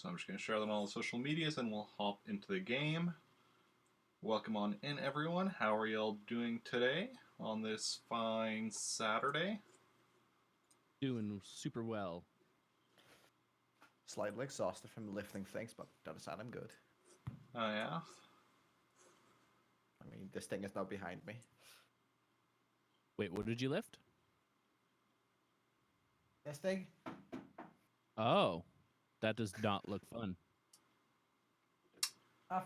So I'm just going to share them on all the social medias and we'll hop into the game. Welcome on in, everyone. How are y'all doing today on this fine Saturday? Doing super well. Slightly exhausted from lifting things, but the other side I'm good. Oh, yeah? I mean, this thing is now behind me. Wait, what did you lift? This thing? Oh, that does not look fun.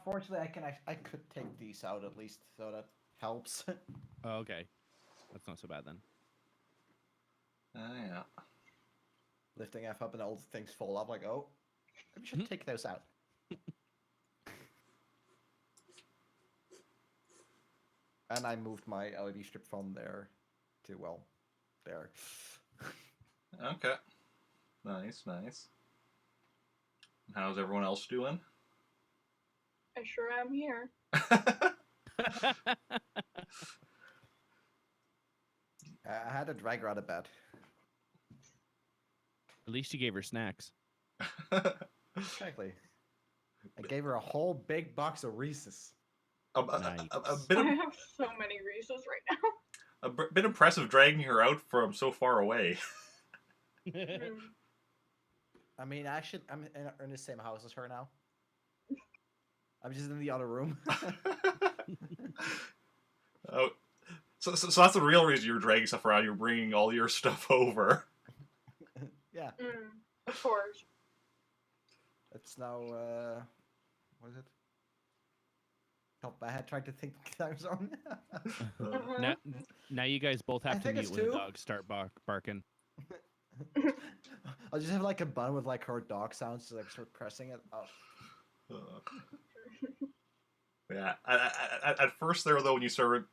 Fortunately, I could take these out at least, so that helps. Oh, okay. That's not so bad then. Oh, yeah. Lifting F up and all the things fall off, like, oh, maybe we should take those out. And I moved my LED strip from there to, well, there. Okay. Nice, nice. How's everyone else doing? I sure am here. I had to drag her out of bed. At least you gave her snacks. Exactly. I gave her a whole big box of Reese's. A bit I have so many Reese's right now. a bit impressive dragging her out from so far away. I mean, I'm in the same house as her now. I'm just in the other room. Oh, so that's the real reason you're dragging stuff around. You're bringing all your stuff over. Yeah. Of course. It's now, what is it? Top of my head, trying to think the time zone. Now you guys both have to think mute it's when the 2. dogs start barking. I'll just have like a button with like her dog sounds, like start pressing it. Oh. Yeah. At first there, though, when you started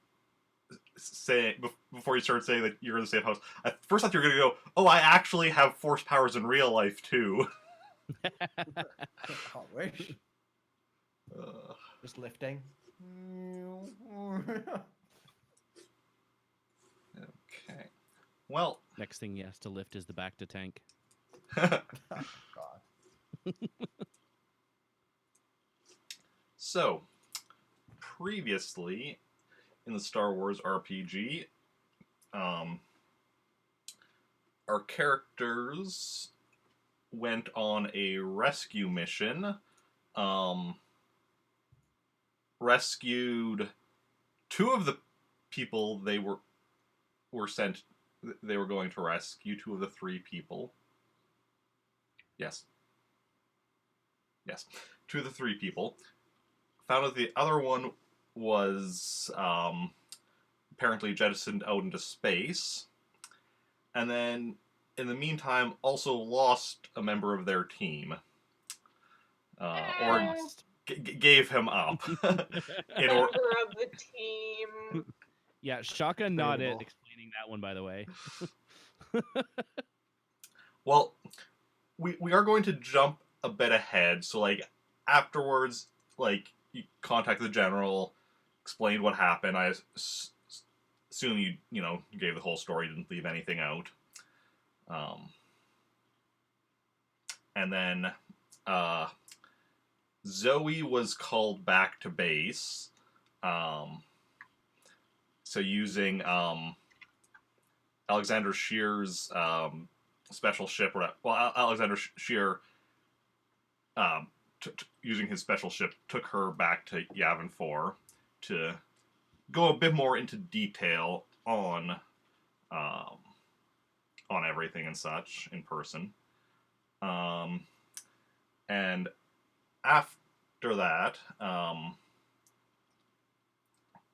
saying, before you started saying that you're in the same house, at first I thought you were going to go, oh, I actually have force powers in real life, too. I wish. Just lifting. Okay. Well. Next thing he has to lift is the back to tank. Oh, God. So, previously in the Star Wars RPG, our characters went on a rescue mission, rescued 2 of the people they were sent. They were going to rescue 2 of the 3 people. Yes. 2 of the 3 people. Found out the other one was apparently jettisoned out into space. And then, in the meantime, also lost a member of their team. Or gave him up. Member of the team. Yeah, Shaka nodded, explaining that one, by the way. Well, we are going to jump a bit ahead, so, like, afterwards, like, you contact the general, explained what happened. I assume you gave the whole story, didn't leave anything out. And then, Zoe was called back to base, so using, Alexander Shear's, special ship, Alexander Shear, using his special ship, took her back to Yavin 4 to go a bit more into detail on everything and such in person. And after that,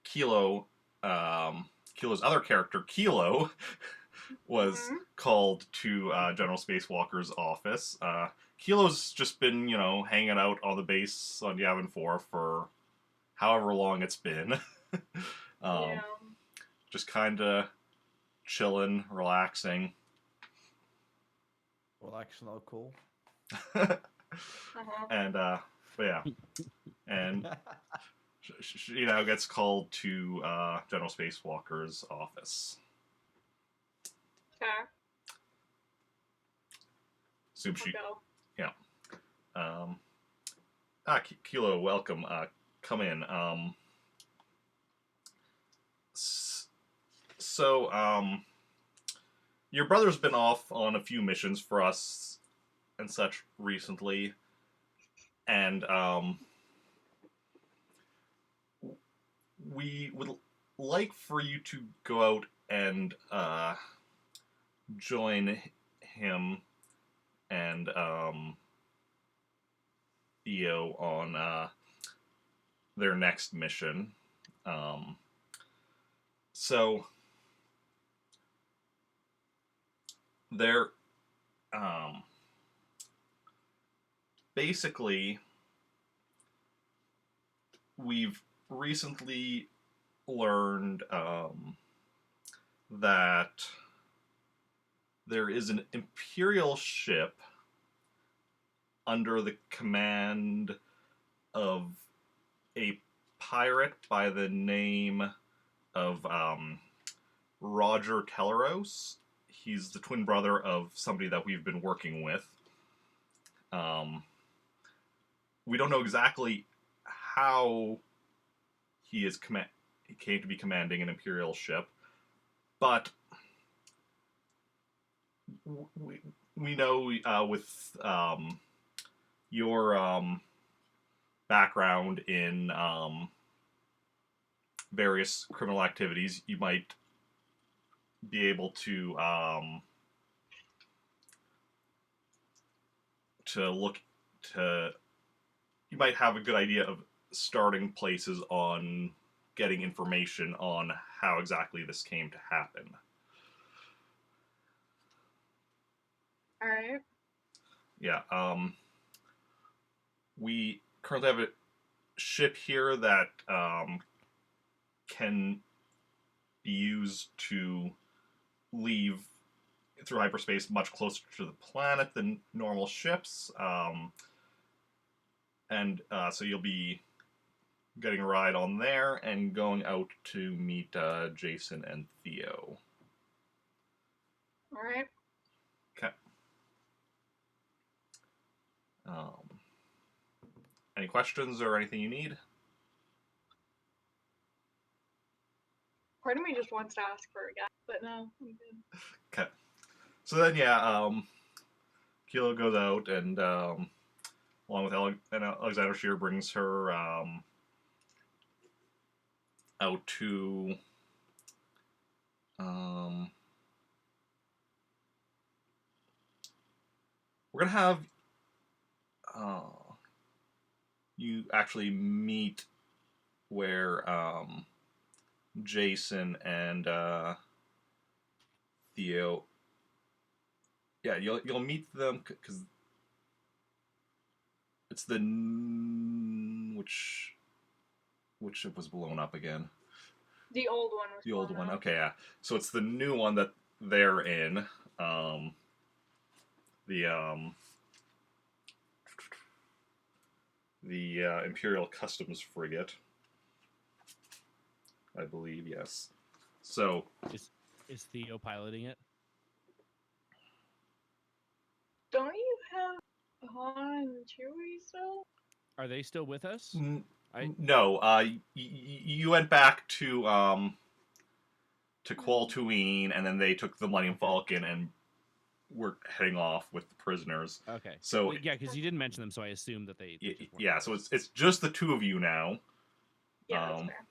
Kilo's other character, Kilo, was called to General Spacewalker's office. Kilo's just been, hanging out on the base on Yavin 4 for however long it's been. Just kind of chilling, relaxing. Relaxing, all cool. And, but yeah. And she now gets called to General Spacewalker's office. Okay. Assume she, yeah. Kilo, welcome. Come in. So, your brother's been off on a few missions for us and such recently, and we would like for you to go out and join him and Theo on their next mission. So they're basically, we've recently learned that there is an Imperial ship under the command of a pirate by the name of Roger Teleros. He's the twin brother of somebody that we've been working with. We don't know exactly how he came to be commanding an Imperial ship, but we know with your background in various criminal activities, you might be able to you might have a good idea of starting places on getting information on how exactly this came to happen. Alright. Yeah, we currently have a ship here that can be used to leave through hyperspace much closer to the planet than normal ships. So you'll be getting a ride on there and going out to meet Jacen and Theo. Alright. Okay. Any questions or anything you need? Part of me just wants to ask for a guy, but no, I'm good. Okay. So then, yeah, Kilo goes out and, along with Alexander Shear, brings her out to we're gonna have you actually meet where Jacen and Theo. Yeah, you'll meet them because it's the which ship was blown up again? The old one was The old blown one. up. Okay, yeah. So it's the new one that they're in. The Imperial Customs frigate, I believe. Yes. So Is Theo piloting it? Don't you have Han and Chewie still? Are they still with us? no. You went back to Qualtuine, and then they took the Millennium Falcon and were heading off with the prisoners. Okay. So Well, yeah, because you didn't mention them, so I assumed that they just weren't yeah. with So us. it's just the two of you now. Yeah, that's fair.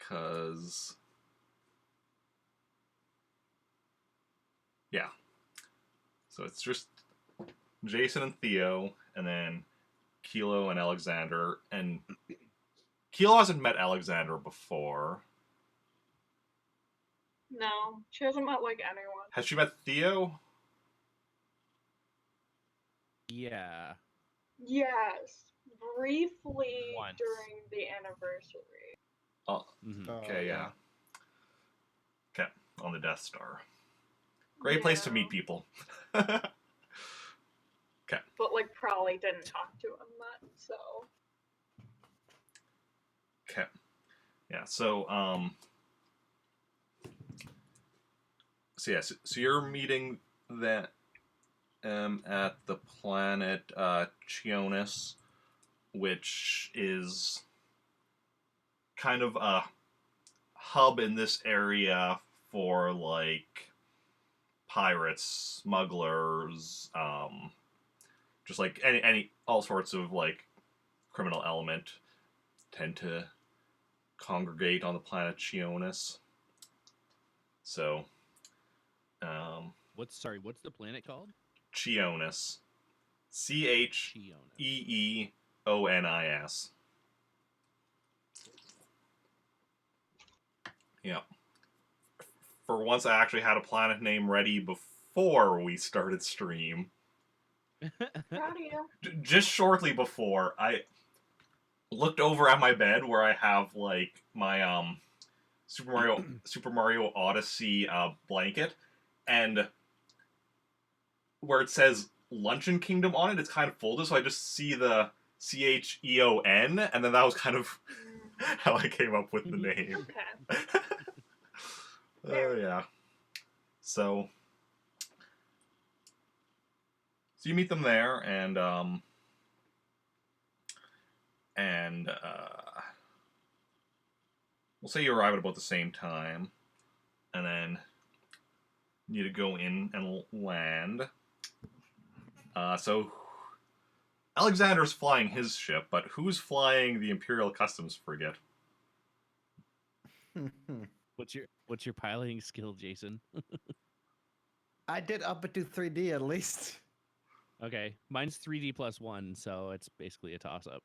Cause yeah. So it's just Jacen and Theo, and then Kilo and Alexander. And Kilo hasn't met Alexander before. No, she hasn't met like anyone. Has she met Theo? Yeah. Yes, briefly Once. during the anniversary. Oh, Mm-hmm. okay, yeah. Okay, on the Death Star. Great place to meet people. Okay. But like probably didn't talk to him much, so. Okay. Yeah, so yeah, so you're meeting am at the planet Chionis, which is kind of a hub in this area for like pirates, smugglers, just like any all sorts of like criminal element tend to congregate on the planet Chionis. So, What's the planet called? Chionis, Cheonis. Yeah. For once, I actually had a planet name ready before we started stream. Proud of you. Just shortly before, I looked over at my bed where I have like my Super Mario Odyssey blanket, and where it says Luncheon Kingdom on it, it's kind of folded, so I just see the CHEON, and then that was kind of how I came up with the name. Okay. Oh yeah. So you meet them there, and we'll say you arrive at about the same time, and then you need to go in and land. So Alexander's flying his ship, but who's flying the Imperial Customs frigate? What's your piloting skill, Jason? I did up it to 3D at least. Okay, mine's 3D plus 1, so it's basically a toss-up.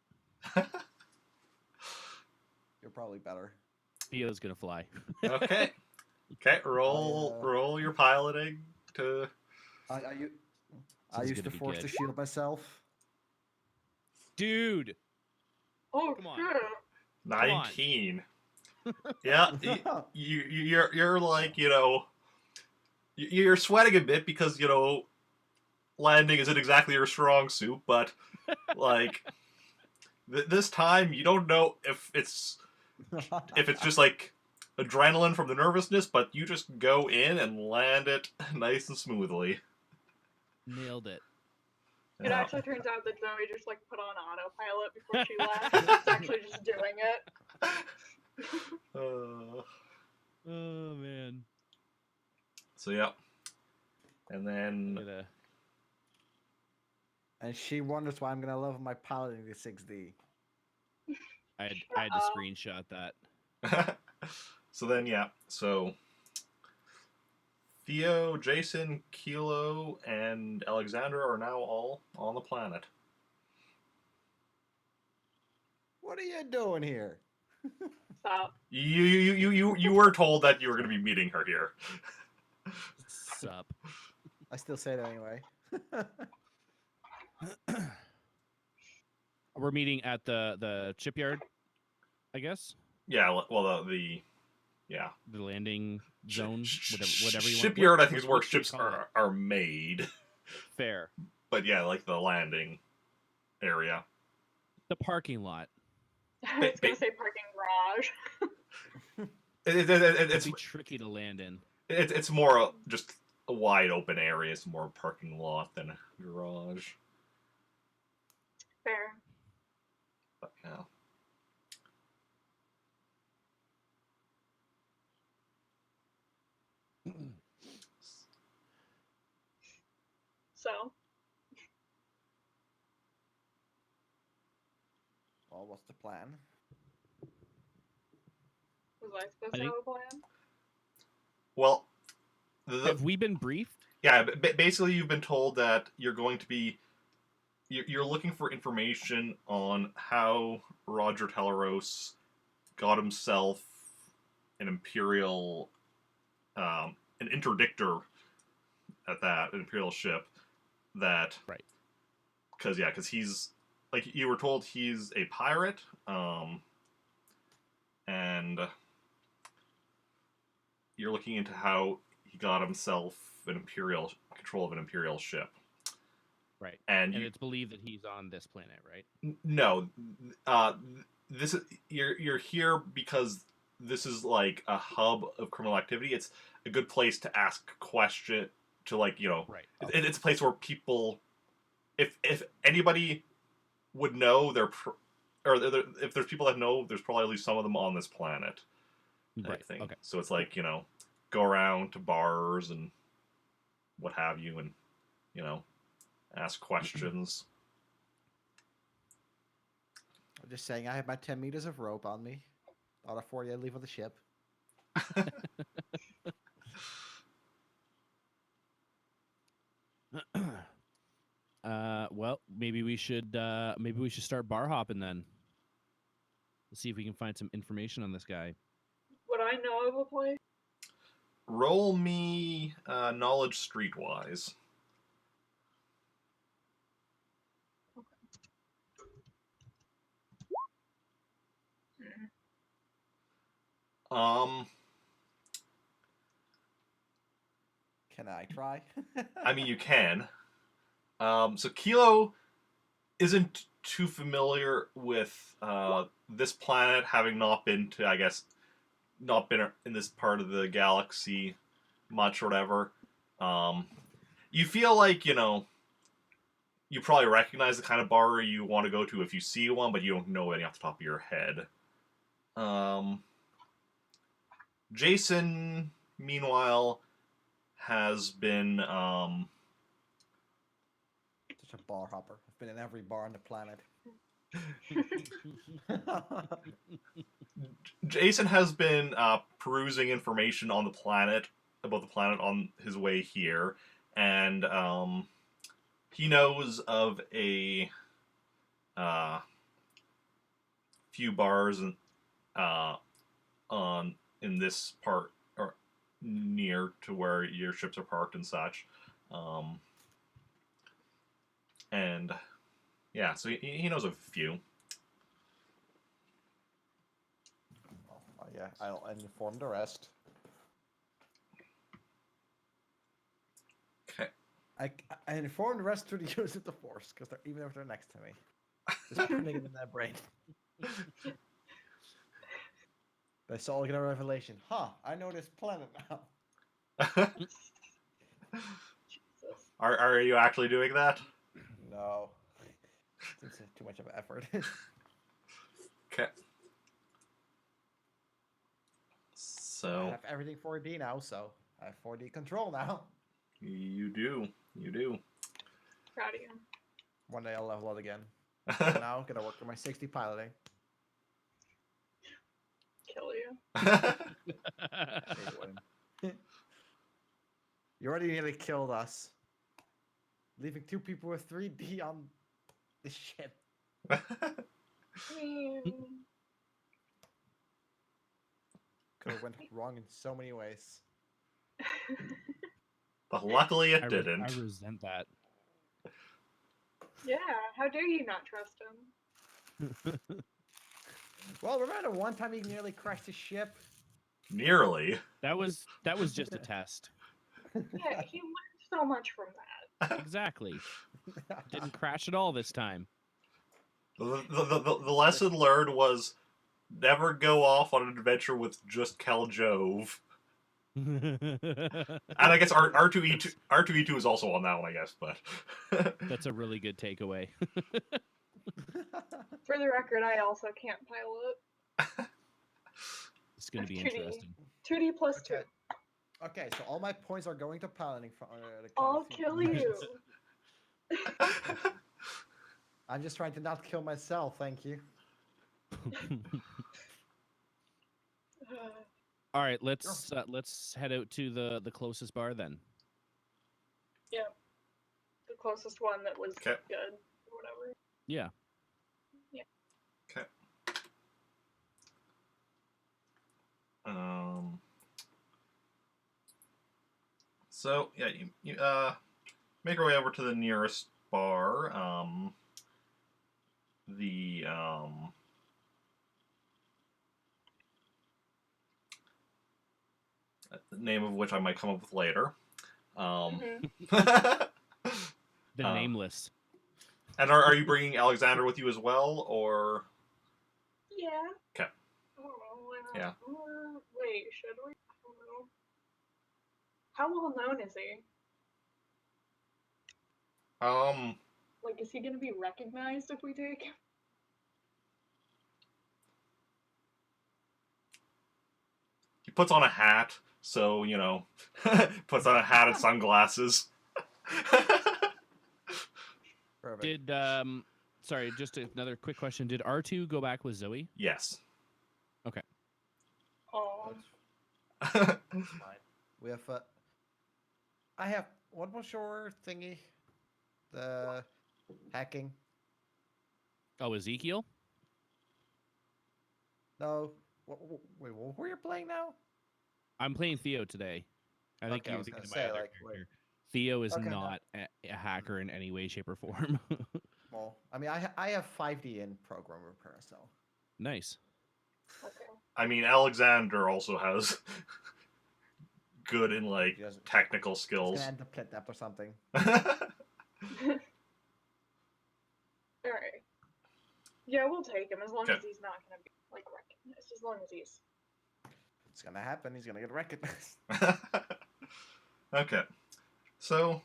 You're probably better. Theo's gonna fly. Okay. Roll your piloting to. I is used to gonna be force good. to shield myself. Dude, Oh, Come on. shit. 19. Yeah, you're like, you're sweating a bit because, landing isn't exactly your strong suit, but, like, this time you don't know if it's just, like, adrenaline from the nervousness, but you just go in and land it nice and smoothly. nailed it. It Yeah. actually turns out that Zoe just like put on autopilot before she left. She's actually just doing it. Oh man. So, yeah. And then... And she wonders why I'm gonna love my piloting to 6D. I had to screenshot that. So then, yeah. So Theo, Jacen, Kilo, and Alexander are now all on the planet. What are you doing here? Stop. You were told that you were going to be meeting her here. Sup. I still say it anyway. We're meeting at the shipyard, I guess. Yeah. Well, yeah. The landing zone, whatever you shipyard, want. I think, is where ships are made. Fair. But yeah, like the landing area. The parking lot. I was gonna say parking garage. It's be tricky to land in. It's more just a wide open area. It's more a parking lot than a garage. Fair. But yeah. So, Well, what's the plan? was I supposed to have a plan? Well, Have we been briefed? Yeah, basically you've been told that you're going to be... You're looking for information on how Roger Teleros got himself an Imperial... an interdictor at that, an Imperial ship that... Right. Because he's... Like, you were told he's a pirate, and you're looking into how he got himself control of an Imperial ship. Right. And it's believed that he's on this planet, right? No. This is... You're here because this is like a hub of criminal activity. It's a good place to ask to like Right. it's a place where people, if anybody would know, if there's people that know, there's probably at least some of them on this planet. Type Right. thing. Okay. So it's like go around to bars and what have you, and ask questions. I'm just saying, I have my 10 meters of rope on me. Out of 40 I leave on the ship. Well, maybe we should start bar hopping then. Let's see if we can find some information on this guy. Would I know of a place? Roll me knowledge streetwise. Um, Can I try? I mean, you can. So Kilo isn't too familiar with this planet, having not been to, I guess, not been in this part of the galaxy much or whatever. You feel like, you probably recognize the kind of bar you want to go to if you see one, but you don't know any off the top of your head. Jacen, meanwhile, has been Such a bar hopper. I've been in every bar on the planet. Jacen has been perusing information on the planet about the planet on his way here, and he knows of a few bars in this part or near to where your ships are parked and such, and yeah, so he knows of a few. Oh, yeah, I'll inform the rest. Okay. I inform the rest through the use of the Force, because even if they're next to me. Just putting it in their brain. But it's all get a revelation. Huh, I know this planet now. Jesus. Are you actually doing that? No. It's too much of an effort. Okay. I So have everything 4D now, so I have 4D control now. you do. Proud of you. One day I'll level up again. For now, gonna work on my 60 piloting. Kill you. Hey, William. You already nearly killed us. Leaving 2 people with 3D on the ship. Could have went wrong in so many ways. But luckily it I didn't. resent that. Yeah, how dare you not trust him? Well, remember the one time he nearly crashed his ship? Nearly. That was just a test. Yeah, he learned so much from that. Exactly. Didn't crash at all this time. The lesson learned was never go off on an adventure with just Cal Jove. And I guess R2E2 is also on that one, I guess, but That's a really good takeaway. For the record, I also can't pilot. It's going to be 2D. interesting. 2D plus 2. Okay, so all my points are going to piloting. I'll kill you. I'm just trying to not kill myself, thank you. All right, let's head out to the closest bar then. Yeah. The closest one that was Okay. good or whatever. Yeah. Okay. So yeah, you make our way over to the nearest bar. The name of which I might come up with later. The nameless. And are you bringing Alexander with you as well, or? Yeah. Okay. I don't know. Why not? Yeah. Wait, should we? I don't know. How well known is he? Like, is he gonna be recognized if we take him? he puts on a hat, so, you know, puts on a hat and sunglasses. Perfect. Did sorry, just another quick question. Did R2 go back with Zoe? Yes. Oh, That's fine. We have. I have one more sure thingy. The hacking. Oh, Ezekiel? No. Wait, who are you playing now? I'm playing Theo today. I think Okay, I you were was thinking gonna of my say, other like, wait. character. Theo is Okay, no. not a hacker in any way, shape, or form. Well, I mean, I have 5D in program repair, so. Nice. okay. I mean, Alexander also has good in, like, He doesn't- technical It's skills. gonna end up plit up or something. Alright. Yeah, we'll take him as long Okay. as he's not gonna be, like, recognized. As long as he's. It's gonna happen. He's gonna get recognized. Okay. So,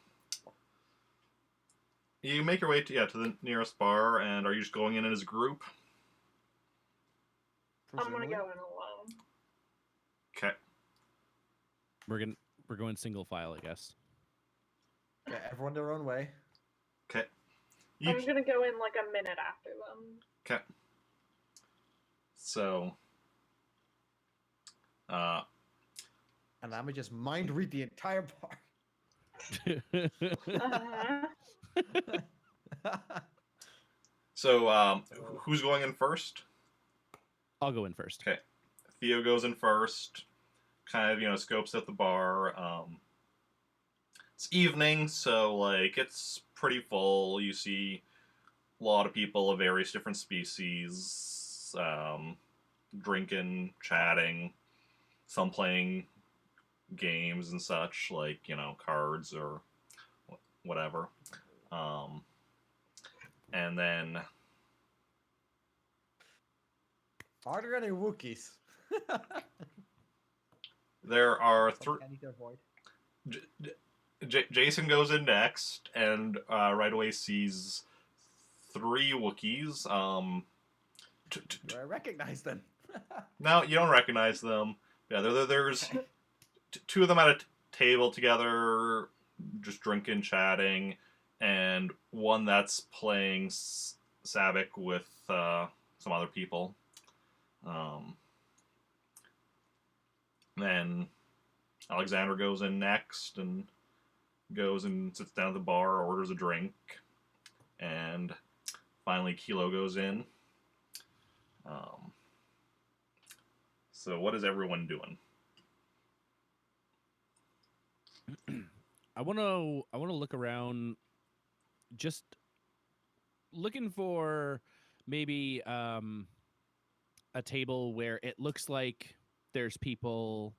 you make your way to the nearest bar, and are you just going in as a group? I'm gonna presumably. go in alone. Okay. We're going single file, I guess. Okay, everyone their own way. Okay. I'm gonna go in like a minute after them. Okay. So, And I'm gonna just mind read the entire bar. Uh-huh. so who's going in first? I'll go in first. Okay. Theo goes in first. Kind of, scopes out the bar. It's evening, so, like, it's pretty full. You see a lot of people of various different species, drinking, chatting, some playing games and such, like, cards or whatever. And then Are there any Wookiees? there are Something I need to avoid. Jacen goes in next, and right away sees 3 Wookiees. Do I recognize them? No, you don't recognize them. Yeah, there's 2 of them at a table together, just drinking, chatting, and one that's playing Sabic with some other people. Then Alexander goes in next and goes and sits down at the bar, orders a drink, and finally Kilo goes in. So what is everyone doing? I want to look around, just looking for maybe a table where it looks like there's people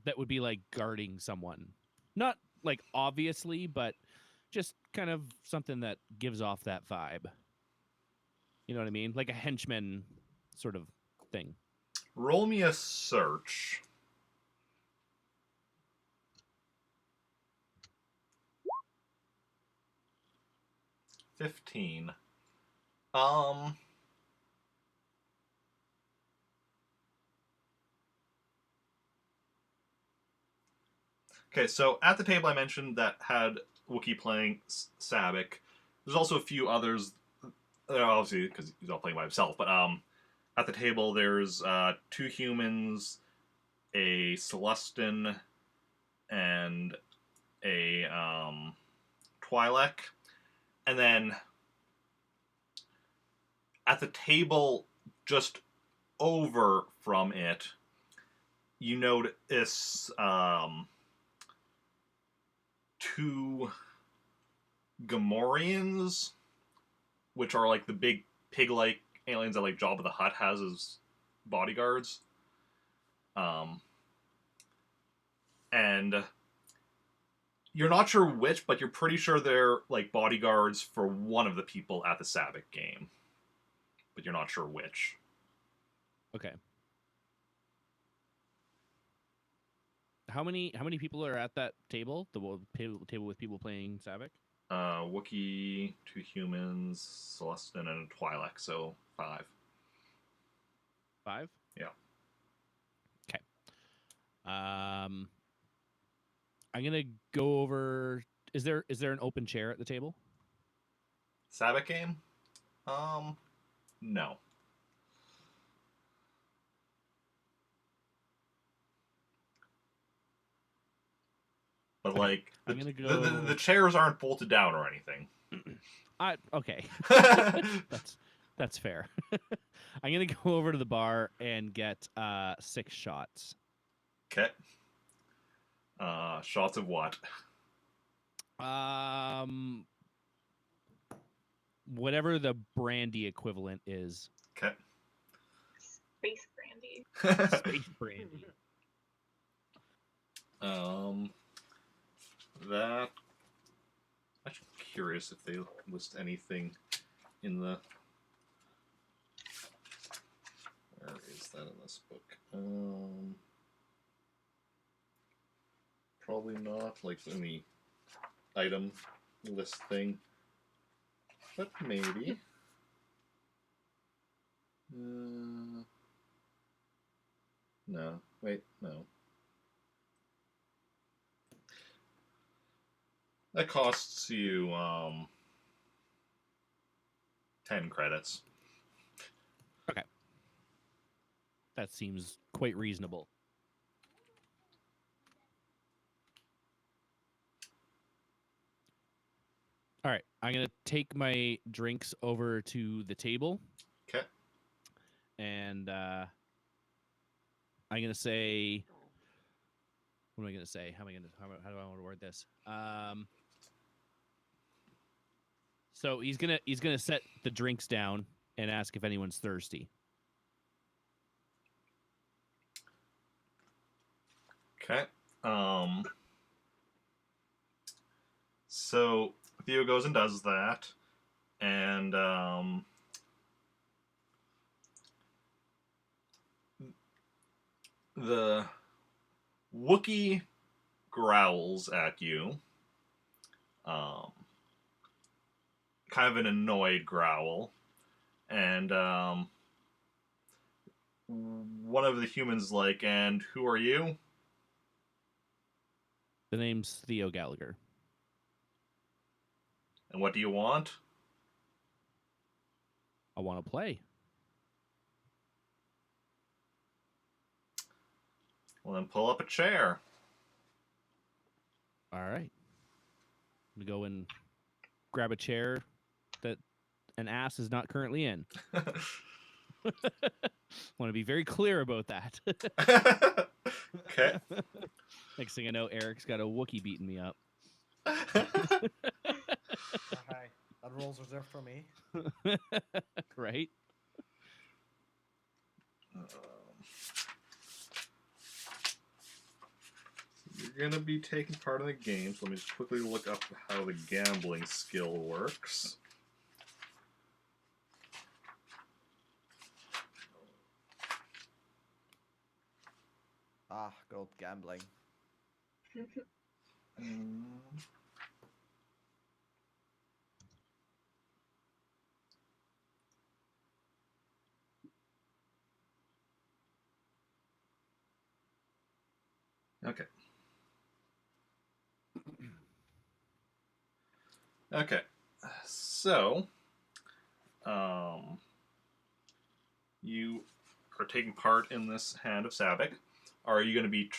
that would be like guarding someone. Not like obviously, but just kind of something that gives off that vibe. You know what I mean? Like a henchman sort of thing. Roll me a search. $15. Okay, so at the table I mentioned that had Wookiee playing Sabic, there's also a few others, obviously because he's not playing by himself, but at the table there's 2 humans, a Celestin, and a Twi'lek, and then at the table just over from it, you notice 2 Gamorreans, which are like the big pig-like aliens that like Jabba the Hutt has as bodyguards. And you're not sure which, but you're pretty sure they're like bodyguards for one of the people at the Sabic game. But you're not sure which. Okay. How many people are at that table? The table with people playing Sabic? Wookiee, 2 humans, Celestin, and a Twi'lek, so 5. 5? Yeah. Okay. I'm gonna go over. Is there an open chair at the table? Sabbath game? No. But Okay, like, I'm gonna go. the chairs aren't bolted down or anything. Okay. That's fair. I'm gonna go over to the bar and get 6 shots. Okay. Shots of what? Whatever the brandy equivalent is. Okay. Space brandy. Space brandy. That. I'm curious if they list anything in the. Where is that in this book? Probably not, like in the item list thing, but maybe. No, wait, no. That costs you 10 credits. Okay. That seems quite reasonable. All right, I'm gonna take my drinks over to the table, Okay. and I'm gonna say, what am I gonna say? How do I want to word this? So he's gonna set the drinks down and ask if anyone's thirsty. Okay. So Theo goes and does that, and the Wookiee growls at you. Kind of an annoyed growl, and one of the humans like, "And who are you?" The name's Theo Gallaghar. "And what do you want?" I want to play. "Well, then pull up a chair." All right. I'm gonna go and grab a chair that an ass is not currently in. Want to be very clear about that. Okay. Next thing I know, Eric's got a Wookiee beating me up. Okay, that role's reserved for me. Right? You're gonna be taking part in the game, so let me just quickly look up how the gambling skill works. Ah, good old gambling. Okay. Okay. So, you are taking part in this hand of Savick. Are you going to be?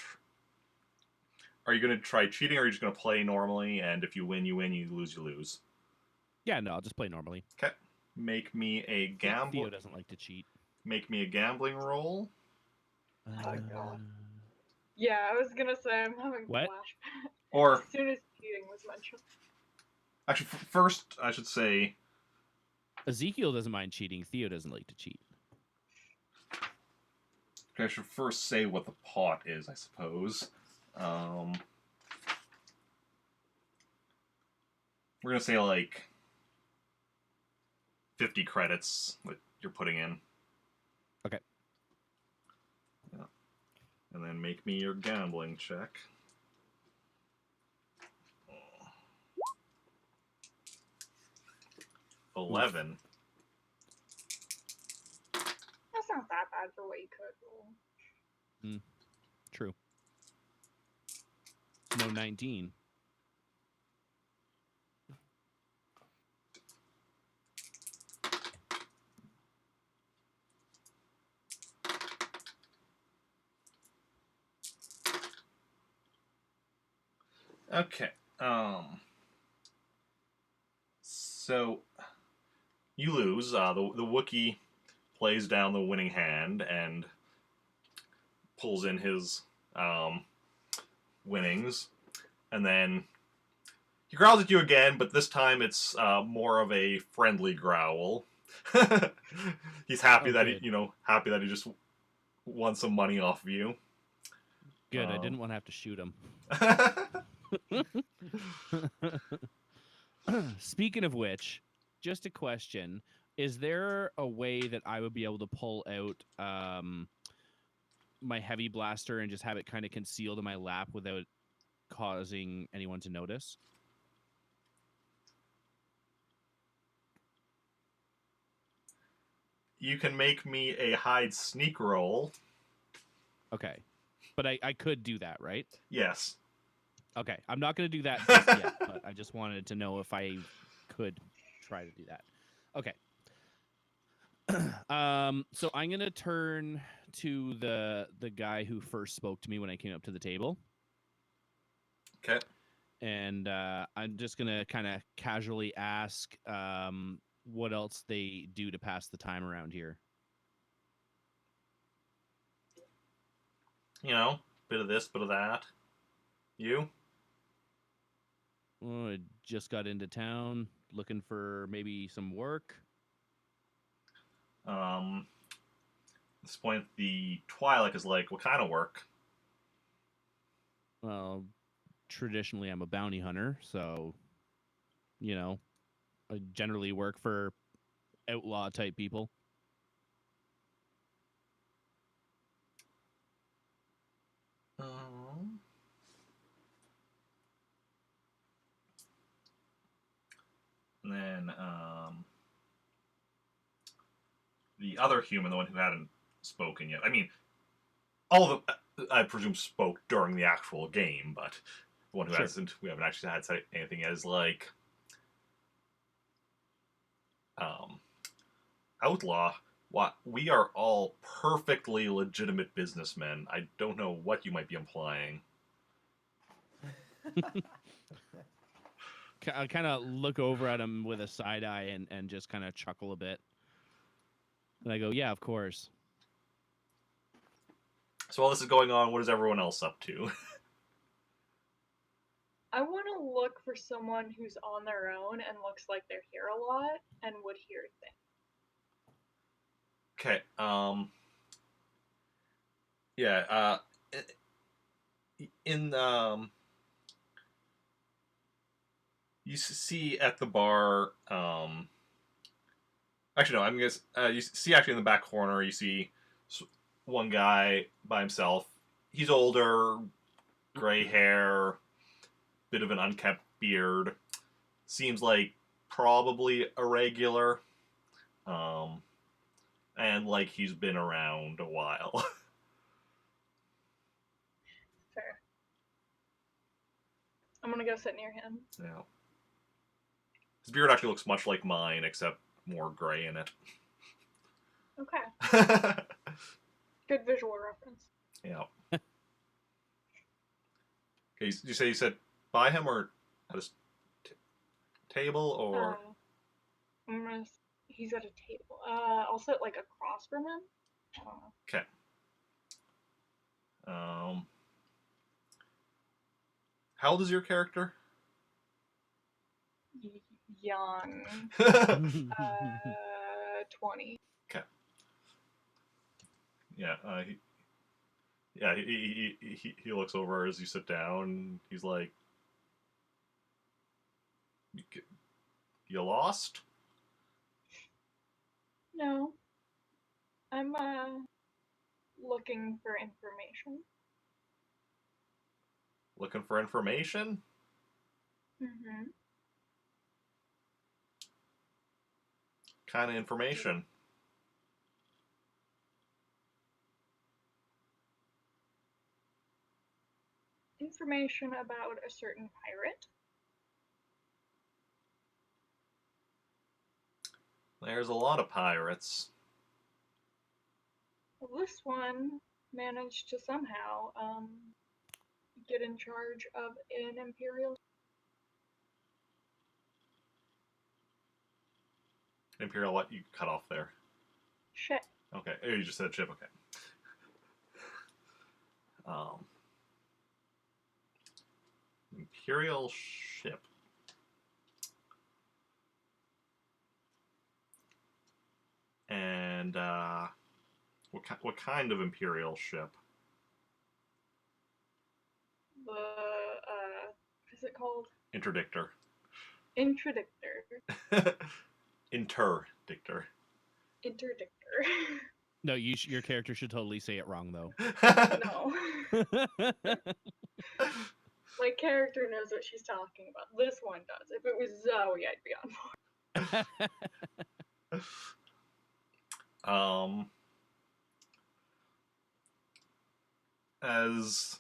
Are you going to try cheating, or are you just going to play normally? And if you win, you win. You lose, you lose. Yeah, no, I'll just play normally. Okay. Make me a gamble. Theo doesn't like to cheat. Make me a gambling roll. Oh, God. Yeah, I was gonna say I'm having What? flashbacks. Or As soon as cheating was mentioned. actually, first I should say. Ezekiel doesn't mind cheating. Theo doesn't like to cheat. I should first say what the pot is, I suppose. We're gonna say like 50 credits that you're putting in. Okay. Yeah. And then make me your gambling check. 11. That's not that bad for what you could roll. True. No 19. Okay. So you lose. The Wookiee plays down the winning hand and pulls in his winnings, and then he growls at you again, but this time it's more of a friendly growl. He's happy that good. he just won some money off of you. Good. I didn't want to have to shoot him. Speaking of which, just a question. Is there a way that I would be able to pull out my heavy blaster and just have it kind of concealed in my lap without causing anyone to notice? You can make me a hide sneak roll. Okay. But I could do that, right? Yes. Okay. I'm not going to do that just yet, but I just wanted to know if I could try to do that. Okay. So I'm going to turn to the guy who first spoke to me when I came up to the table. Okay. And I'm just going to kind of casually ask what else they do to pass the time around here. You know, bit of this, bit of that. You? Well, I just got into town looking for maybe some work. At this point, the Twi'lek is like, what kind of work? Well, traditionally I'm a bounty hunter, so, you know, I generally work for outlaw type people. And then the other human, the one who hadn't spoken yet. I mean, all of them, I presume, spoke during the actual game, but the one who Sure. hasn't, we haven't actually had said anything yet, is like, outlaw. What? We are all perfectly legitimate businessmen. I don't know what you might be implying. I kind of look over at him with a side eye and just kind of chuckle a bit. And I go, yeah, of course. So while this is going on, what is everyone else up to? I want to look for someone who's on their own and looks like they're here a lot and would hear things. Okay. Yeah. In you see at the bar. Actually, no. I'm gonna. You see actually in the back corner. You see one guy by himself. He's older, gray hair, bit of an unkempt beard. Seems like probably a regular. And like he's been around a while. Fair. I'm gonna go sit near him. Yeah. His beard actually looks much like mine, except more gray in it. Okay. Good visual reference. Yeah. Okay, you say you said by him or at his table or? He's at a table. I'll sit like across from him. I don't know. Okay. How old is your character? Young. 20. Okay. Yeah. He looks over as you sit down. He's like, "You lost?" No. I'm looking for information. Looking for information? Mm-hmm. kind of information? Information about a certain pirate. There's a lot of pirates. Well, this one managed to somehow get in charge of an imperial. Imperial, what you cut off there? Ship. Okay, oh, you just said ship. Okay. Imperial ship. And what kind of Imperial ship? The what is it called? Interdictor. Interdictor. Interdictor. Interdictor. No, your character should totally say it wrong though. No. My character knows what she's talking about. This one does. If it was Zoe, I'd be on board. As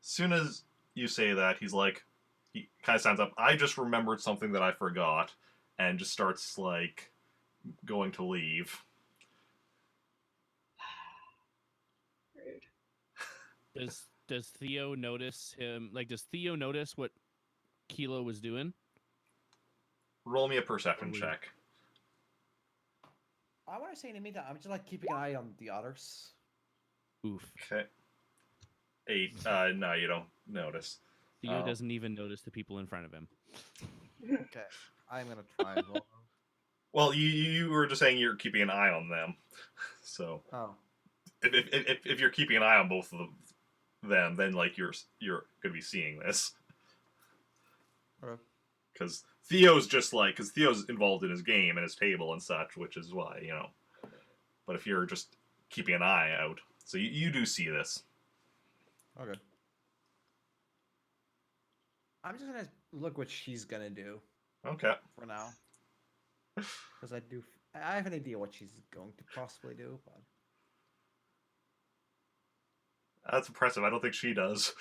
soon as you say that, he kind of stands up. I just remembered something that I forgot, and just starts like going to leave. Rude. Does Theo notice him? Like, does Theo notice what Kilo was doing? Roll me a perception check. I want to say in the meantime, I'm just like keeping an eye on the others. Oof. Okay. 8. No, you don't notice. Theo doesn't even notice the people in front of him. Okay, I'm gonna try and roll. Well, you were just saying you're keeping an eye on them, so Oh, if you're keeping an eye on both of them, then like you're gonna be seeing this. okay. Because Theo's involved in his game and his table and such, which is why, But if you're just keeping an eye out, so you do see this. Okay. I'm just gonna look what she's gonna do Okay. for now, because I have an idea what she's going to possibly do, but That's impressive. I don't think she does.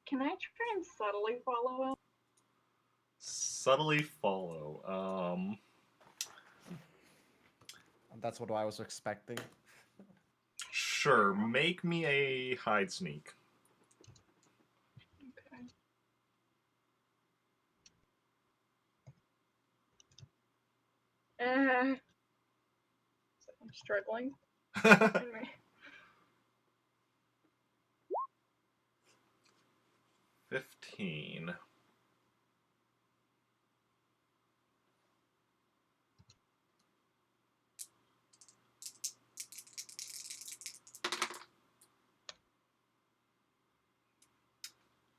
Can I try and subtly follow him? Subtly follow. that's what I was expecting. Sure. Make me a hide sneak. Okay. I'm struggling. Anyway. 15.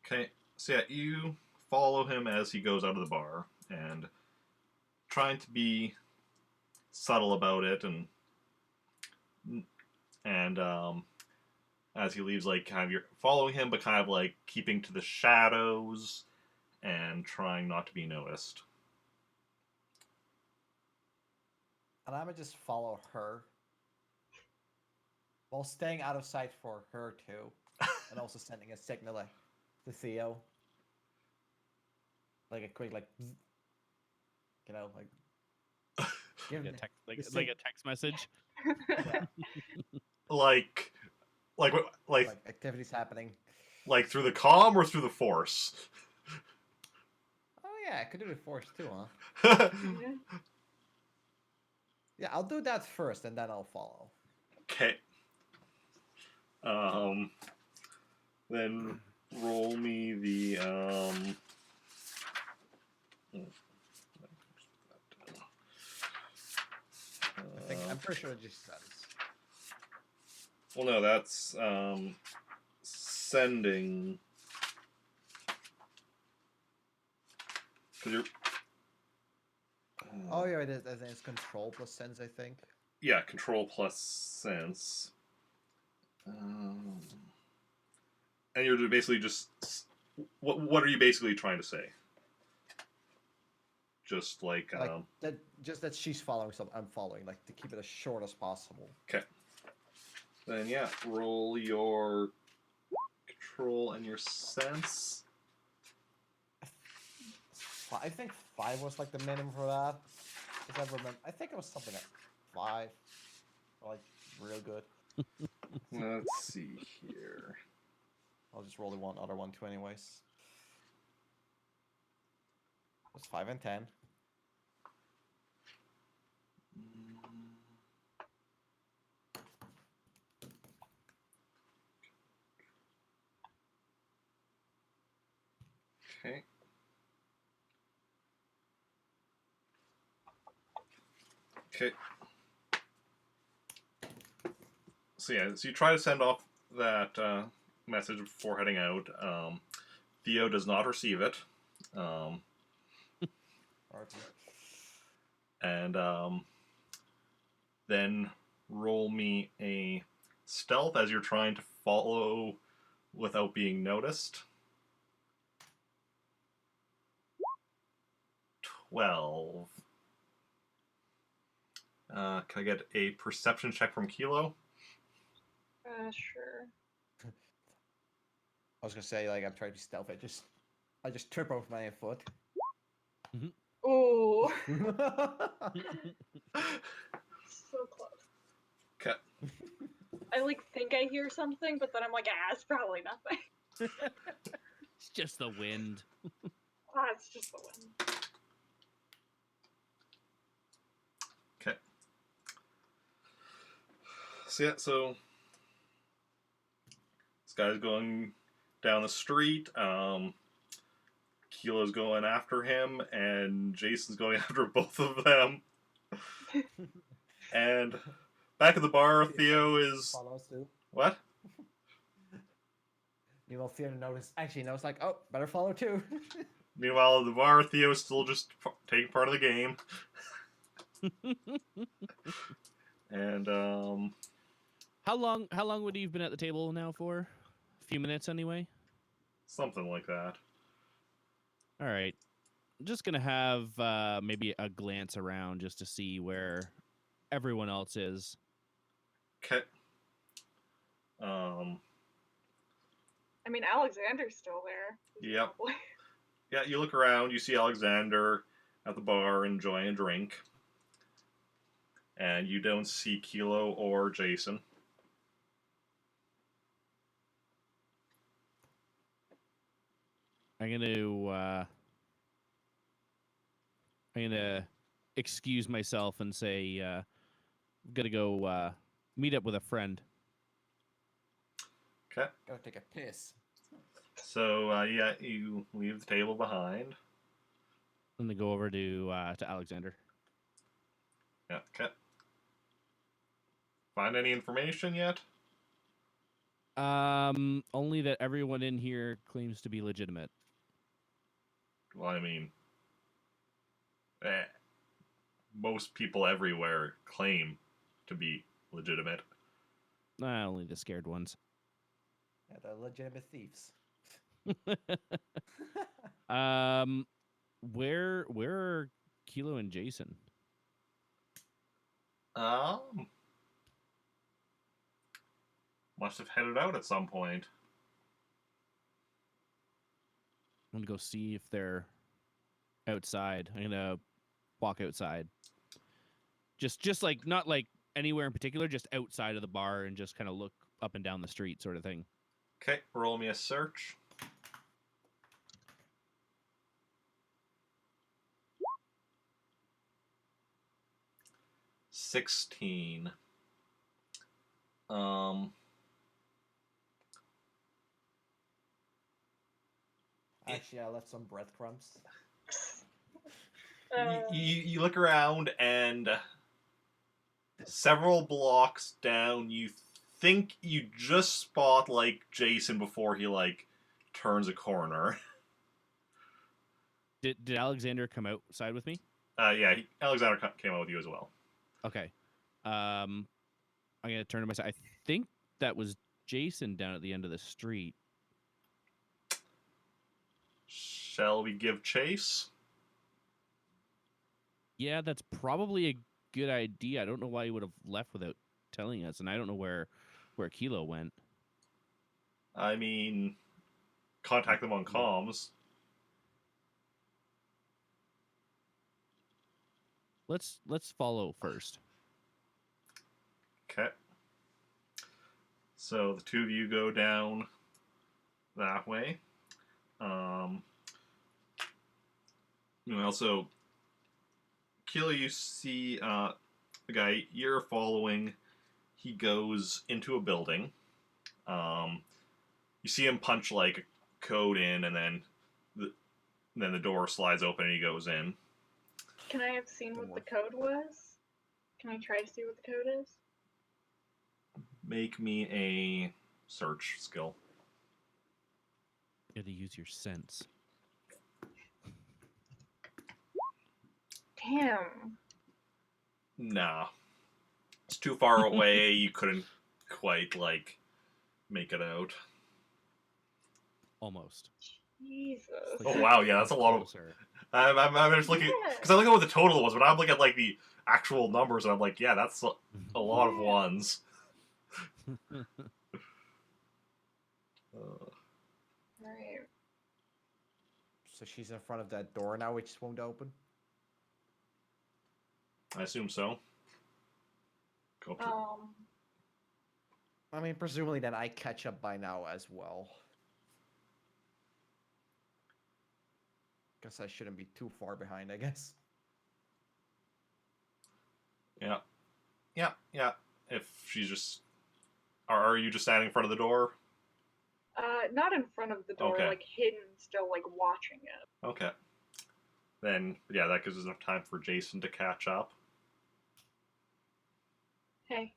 Okay, so yeah, you follow him as he goes out of the bar, and trying to be subtle about it, and as he leaves, like, kind of you're following him, but kind of like keeping to the shadows and trying not to be noticed. And I'm gonna just follow her while staying out of sight for her too, and also sending a signal like to Theo, like a quick like, zzz, like give Like me a text message. yeah, like activities happening. like through the comm or through the force. Oh yeah, I could do it force too, huh? Yeah. Yeah, I'll do that first, and then I'll follow. Okay. Then roll me the I'm pretty sure it just says. Well, no, that's sending. Cause you're. Oh yeah, it is. I think it's control plus sense. I think. Yeah, control plus sense. And you're basically just... What are you basically trying to say? Just like... just that she's following something. I'm following, like to keep it as short as possible. Okay. Then yeah, roll your control and your sense. I think 5 was like the minimum for that. Because I think it was something like 5. Like real good. Let's see here. I'll just roll the other one too, anyways. It's 5 and 10. Okay. Okay. So yeah, so you try to send off that message before heading out. Theo does not receive it. And then roll me a stealth as you're trying to follow without being noticed. 12. Can I get a perception check from Kilo? Sure. I was gonna say, like, I'm trying to be stealth. I just trip over my own foot. Ooh, so close. Okay. I like think I hear something, but then I'm like, it's probably nothing. It's just the wind. It's just the wind. Okay. So yeah, so this guy's going down the street. Kilo's going after him, and Jacen's going after both of them. And back at the bar, Theo is... Follows too. What? Meanwhile, Theo actually knows, like, oh, better follow too. Meanwhile, at the bar, Theo's still just taking part of the game. And, How long would you have been at the table now for? A few minutes anyway? something like that. All right. I'm just going to have maybe a glance around just to see where everyone else is. Okay. I mean, Alexander's still there. Yep. Yeah, you look around, you see Alexander at the bar enjoying a drink. And you don't see Kilo or Jacen. I'm gonna excuse myself and say I'm gonna go meet up with a friend. Okay. Go take a piss. So, yeah, you leave the table behind. I'm gonna go over to Alexander. Yeah, okay. Find any information yet? Only that everyone in here claims to be legitimate. Well, I mean, most people everywhere claim to be legitimate. Only the scared ones. Yeah, they're legitimate thieves. Where are Kilo and Jacen? Must have headed out at some point. I'm gonna go see if they're outside. I'm gonna walk outside. Just like not like anywhere in particular, just outside of the bar and just kind of look up and down the street, sort of thing. Okay, roll me a search. $16. Actually, I left some breadcrumbs. You look around, and several blocks down, you think you just spot, like, Jacen before he, like, turns a corner. Did Alexander come outside with me? Yeah, Alexander came out with you as well. Okay. I'm gonna turn to my side. I think that was Jacen down at the end of the street. Shall we give chase? Yeah, that's probably a good idea. I don't know why he would have left without telling us, and I don't know where Kilo went. I mean, contact them on comms. Let's follow first. Okay. So the two of you go down that way. You also, Kilo, you see the guy you're following. He goes into a building. You see him punch like a code in, and then the door slides open and he goes in. Can I have seen what the code was? Can I try to see what the code is? Make me a search skill. You got to use your sense. Damn. Nah. It's too far away. You couldn't quite, like, make it out. Almost. Jesus. Oh, wow, yeah, that's a lot of... Closer. I'm just looking... Because I look at what the total was, but I'm looking at, like, the actual numbers, and I'm like, yeah, that's a lot of ones. Right. So she's in front of that door now, which won't open. I assume so. Go up to... I mean, presumably then I catch up by now as well. Guess I shouldn't be too far behind, I guess. Yeah. Yeah, yeah. If she's just... Are you just standing in front of the door? Not in front of the door, Okay. like hidden, still like watching it. Okay. Then, yeah, that gives us enough time for Jacen to catch up. Hey,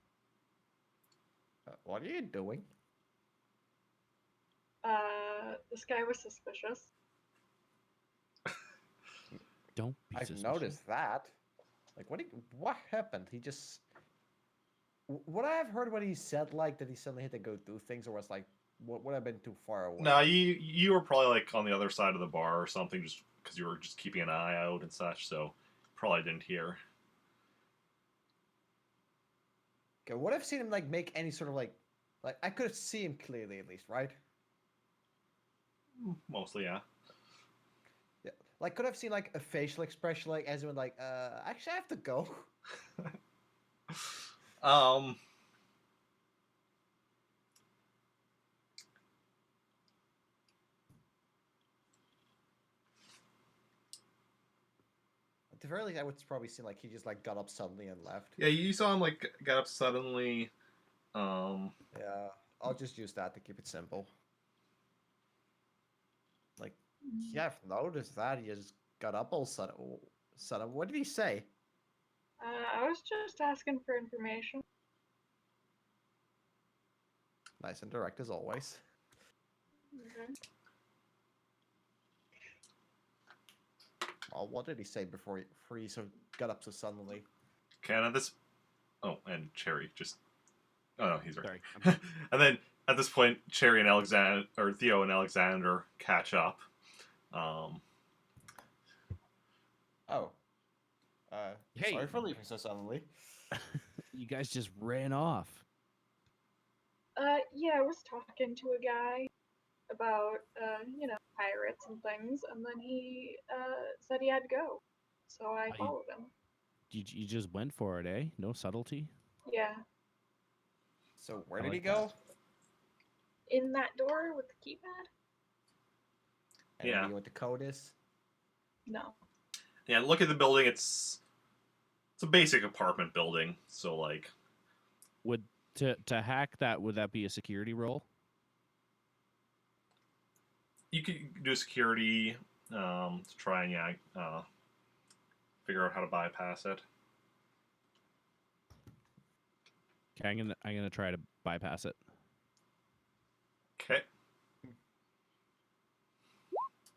What are you doing? this guy was suspicious. Don't be I've suspicious. noticed that. Like, what happened? He just... Would I have heard what he said, like, that he suddenly had to go do things, or was, like, would have been too far away? No, you were probably, like, on the other side of the bar or something, just because you were just keeping an eye out and such, so probably didn't hear. Okay, would I've seen him, like, make any sort of, like, I could have seen him clearly, at least, right? Mostly, yeah. Yeah. Like, could I've seen, like, a facial expression, like, as in, like, actually I have to go. At the very least, I would probably see, like, he just, like, got up suddenly and left. Yeah, you saw him, like, get up suddenly. Yeah, I'll just use that to keep it simple. Like, yeah, I've noticed that he just got up all sudden. What did he say? I was just asking for information. Nice and direct as always. Okay. Well, what did he say before he got up so suddenly? Can this... Oh, and Cherry just... Oh, no, he's right. Sorry. And then, at this point, Cherry and Alexander... Or Theo and Alexander catch up. Hey. Sorry for leaving so suddenly. You guys just ran off. Yeah, I was talking to a guy about, pirates and things, and then he, said he had to go. So I followed him. You just went for it, eh? No subtlety? Yeah. So where I did he like go? In that door with the keypad? Any Yeah. idea what the code is? No. Yeah, look at the building. It's a basic apartment building. So, like... Would to hack that, would that be a security roll? You could do security to try and, figure out how to bypass it. Okay, I'm gonna try to bypass it. Okay. You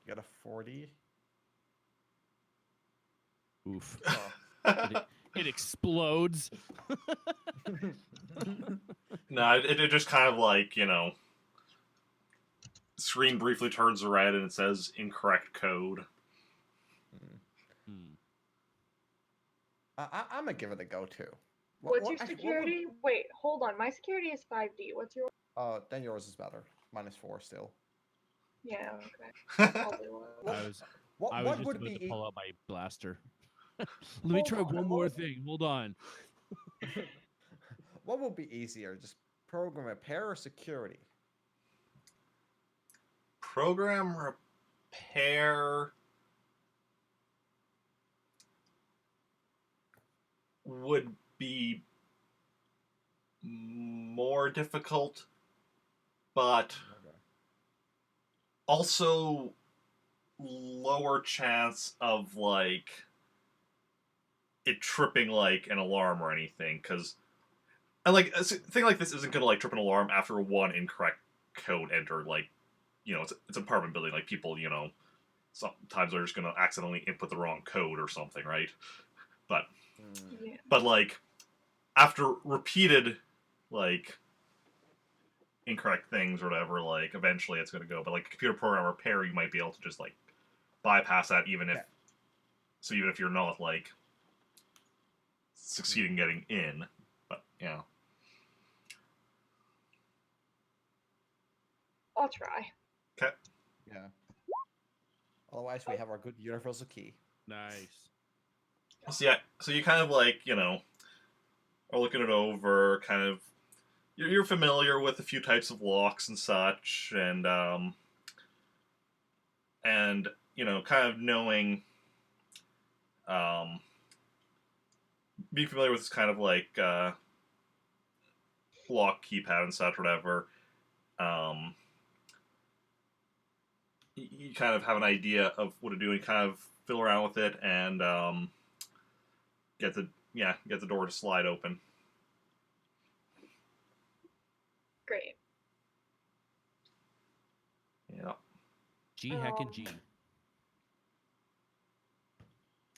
got a 40. Oof. Oh. It explodes. No, it just kind of like, screen briefly turns red and it says incorrect code. I'm gonna give it a go too. What's your security? Wait, hold on. My security is 5D. What's your? Then yours is better. -4 still. Yeah. Okay. I'll do it. I was What just would about to be pull out my blaster. Let me try one more thing. Hold on. what would be easier? Just program repair or security? Program repair would be more difficult, but also lower chance of like it tripping like an alarm or anything, because and like a thing like this isn't gonna like trip an alarm after one incorrect code entered. Like, you know, it's an apartment building, like people, you know, sometimes they're just gonna accidentally input the wrong code or something, right? But Yeah. but like after repeated like incorrect things or whatever, like eventually it's gonna go. But like computer program repair, you might be able to just like bypass that, even if so even if you're not like succeeding getting in. But yeah. I'll try. Okay. Yeah. Otherwise, we have our good universal key. Nice. So yeah, so you kind of like, you know, are looking it over, kind of you're familiar with a few types of locks and such, and you know, kind of knowing, being familiar with this kind of like lock keypad and such, whatever. You kind of have an idea of what to do, and kind of fiddle around with it, and get the door to slide open. Great. Yeah. G heck and G.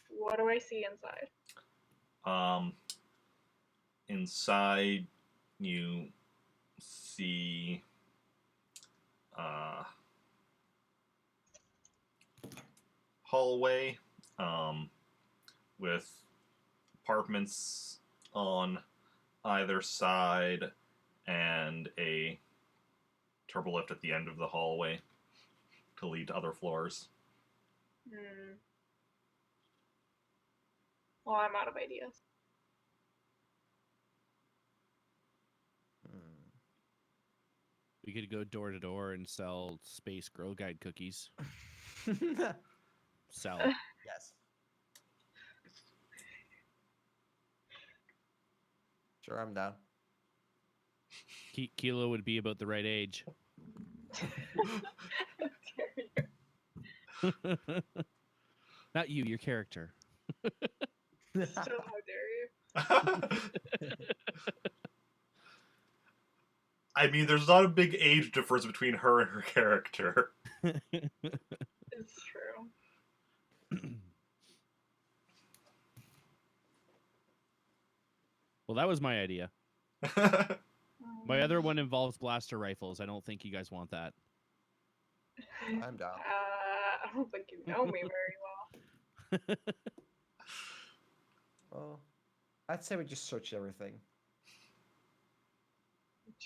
What do I see inside? Inside you see hallway with apartments on either side and a turbo lift at the end of the hallway to lead to other floors. Well, I'm out of ideas. We could go door to door and sell Space Girl Guide cookies. Sell. Yes. Sure, I'm down. Kilo would be about the right age. Not you, your character. So how dare you? I mean, there's not a big age difference between her and her character. It's true. Well, that was my idea. My other one involves blaster rifles. I don't think you guys want that. I'm down. I don't think you know me very well. Well, I'd say we just search everything.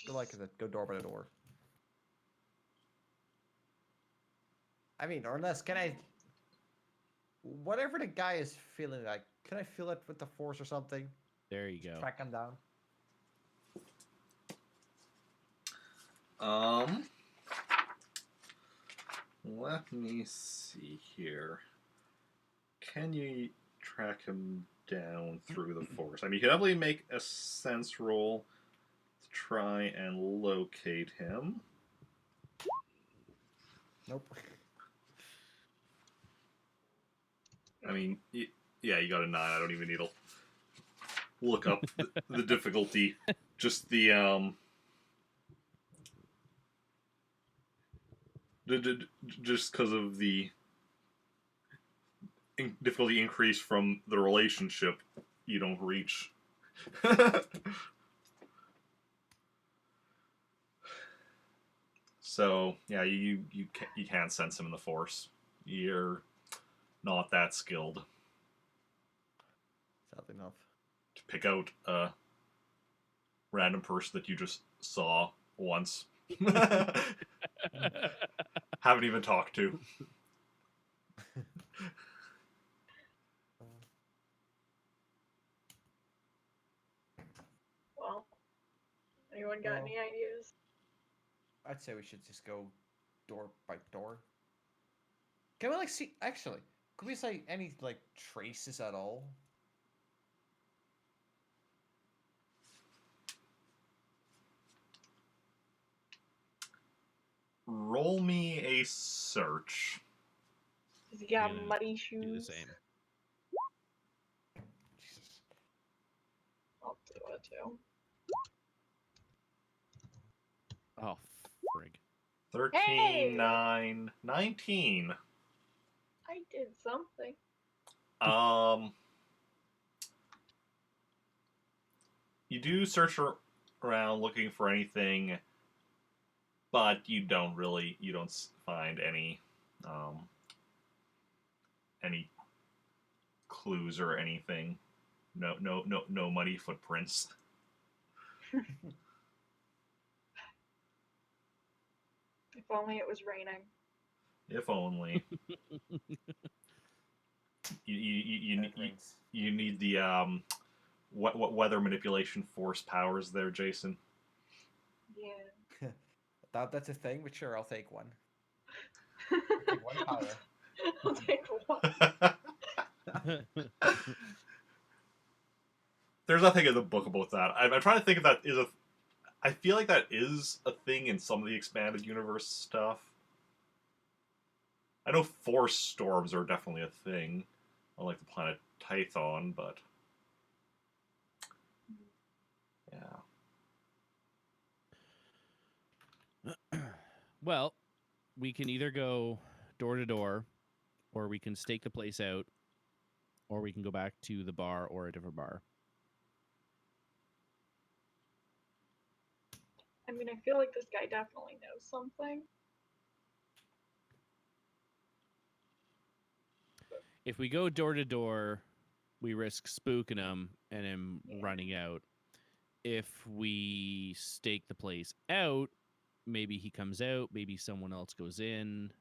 Go like it. Go door by door. I mean, or unless, can I... Whatever the guy is feeling like, can I feel it with the force or something? There you go. Track him down. Let me see here. Can you track him down through the forest? I mean, you can definitely make a sense roll to try and locate him. Nope. I mean, yeah, you got a 9. I don't even need to look up the difficulty. Just the, just because of the difficulty increase from the relationship, you don't reach. So yeah, you can't sense him in the Force. You're not that skilled Sadly enough. to pick out a random person that you just saw once. Haven't even talked to. Well, anyone got any ideas? I'd say we should just go door by door. Can we like see? Actually, could we see any like traces at all? Roll me a search. Does he got gonna muddy Do shoes? the same. Jesus. I'll do it too. Oh, frig. 13, Hey! 9, 19. I did something. You do search around looking for anything, but you don't find any clues or anything. No muddy footprints. If only it was raining. If only. You need the what weather manipulation force powers there, Jacen. Yeah. That's a thing, but sure, I'll take one. Take one power. I'll take one. There's nothing in the book about that. I'm trying to think if that is a. I feel like that is a thing in some of the expanded universe stuff. I know force storms are definitely a thing, unlike the planet Tython, but yeah. Well, we can either go door to door, or we can stake the place out, or we can go back to the bar or a different bar. I mean, I feel like this guy definitely knows something. If we go door to door, we risk spooking him and him Yeah. running out. If we stake the place out, maybe he comes out, maybe someone else goes in.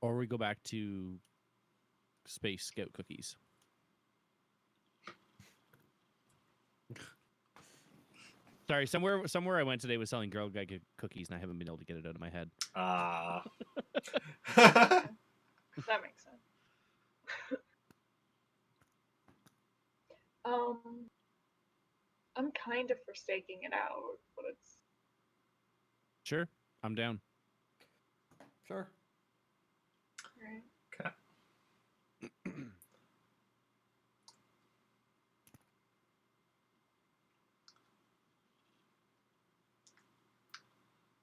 Or we go back to Space Scout cookies. Sorry, somewhere I went today was selling Girl Guide cookies, and I haven't been able to get it out of my head. That makes sense. I'm kind of for staking it out, but it's Sure, I'm down. Sure. right. Okay.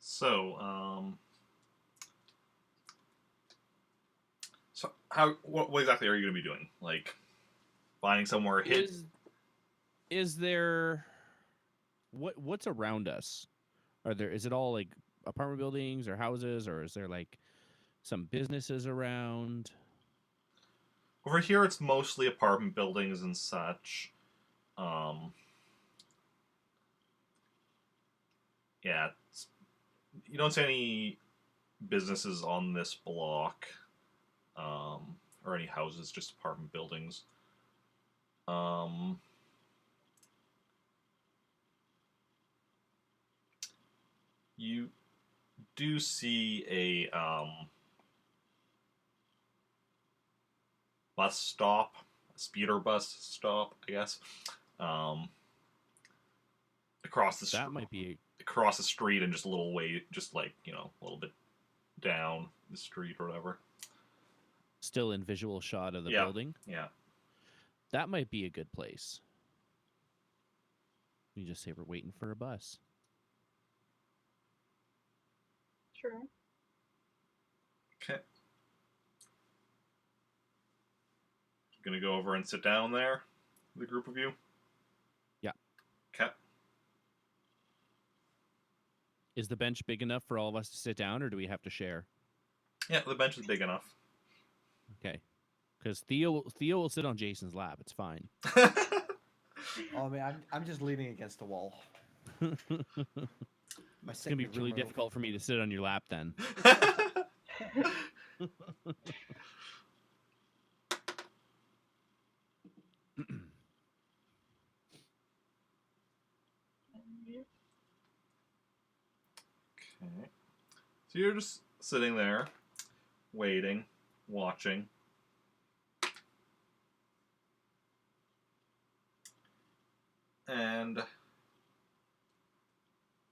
So what exactly are you going to be doing? Like, finding somewhere hidden? Is there what's around us? Is it all like apartment buildings or houses, or is there like some businesses around? Over here, it's mostly apartment buildings and such. Yeah, you don't see any businesses on this block, or any houses, just apartment buildings. You do see a bus stop, a speeder bus stop, I guess. Across the street. That might be Across the street and just a little way, just like, a little bit down the street or whatever. still in visual shot of the building. Yeah. That might be a good place. You just say we're waiting for a bus. True. Okay. Gonna go over and sit down there. The group of you? Yeah. Okay. Is the bench big enough for all of us to sit down, or do we have to share? Yeah, the bench is big enough. Okay. Because Theo will sit on Jason's lap. It's fine. Oh man, I'm just leaning against the wall. It's My gonna be signature really move. difficult for me to sit on your lap then. Okay. So you're just sitting there, waiting, watching. And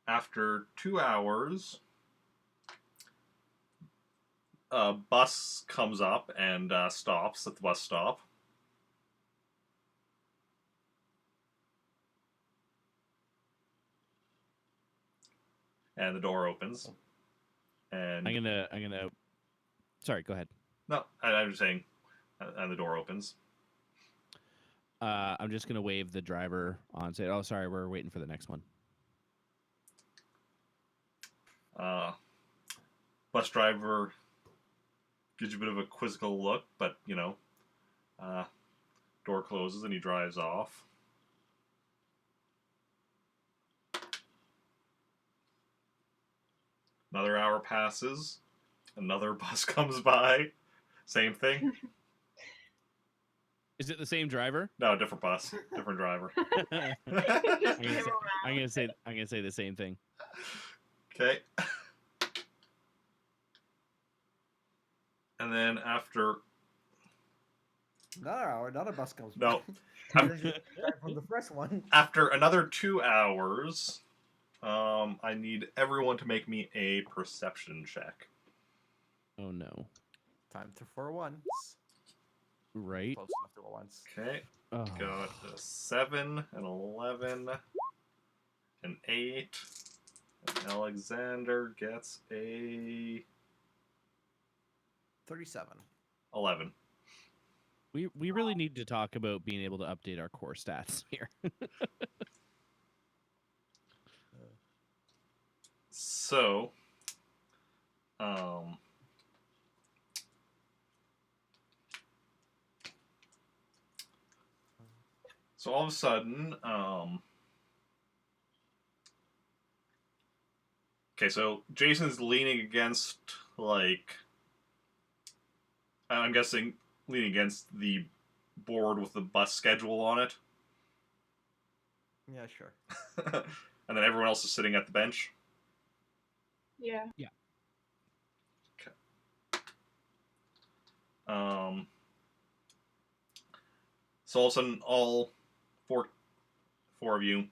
after 2 hours, a bus comes up and stops at the bus stop. And the door opens. And I'm gonna. Sorry, go ahead. no, I'm just saying, and the door opens. I'm just gonna wave the driver on. Say, "Oh, sorry, we're waiting for the next one." Bus driver gives you a bit of a quizzical look, but door closes and he drives off. Another hour passes. Another bus comes by. Same thing. Is it the same driver? No, different bus, different driver. I'm Just gonna came say, around. I'm gonna say the same thing. Okay. And then after Another hour, another bus comes. No. by. From the first one. after another 2 hours, I need everyone to make me a perception check. Oh no! Time to for once. Right? Close enough to a once. Okay. Oh. Got a 7, an 11, an 8. And Alexander gets a 37. 11. We really need to talk about being able to update our core stats here. So, so all of a sudden, okay, so Jason's leaning against, like, I'm guessing leaning against the board with the bus schedule on it. Yeah, sure. And then everyone else is sitting at the bench. Yeah. So all of a sudden, all four of you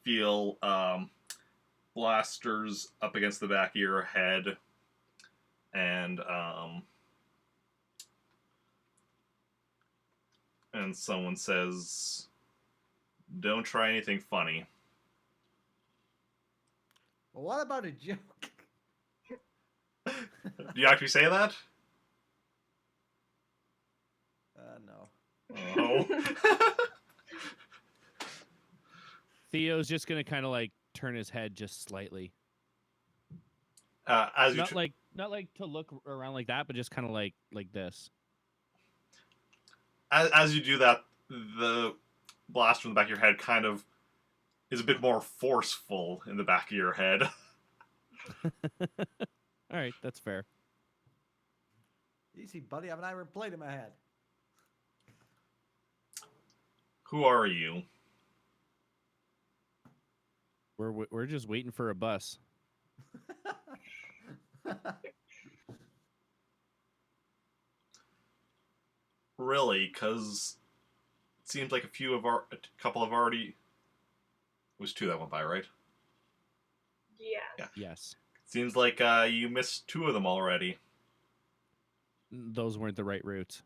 feel blasters up against the back of your head, and someone says, "Don't try anything funny." Well, what about a joke? Do you actually say that? No. Oh. Theo's just gonna kind of like turn his head just slightly. As you Not like to look around like that, but just kind of like this. as you do that, the blaster in the back of your head kind of is a bit more forceful in the back of your head. All right, that's fair. Easy, buddy. I have an iron plate in my head. Who are you? We're just waiting for a bus. Really? Because it seems like a couple have already. It was 2 that went by, right? Yes. Yeah. Yes, Seems like you missed 2 of them already. those weren't the right routes.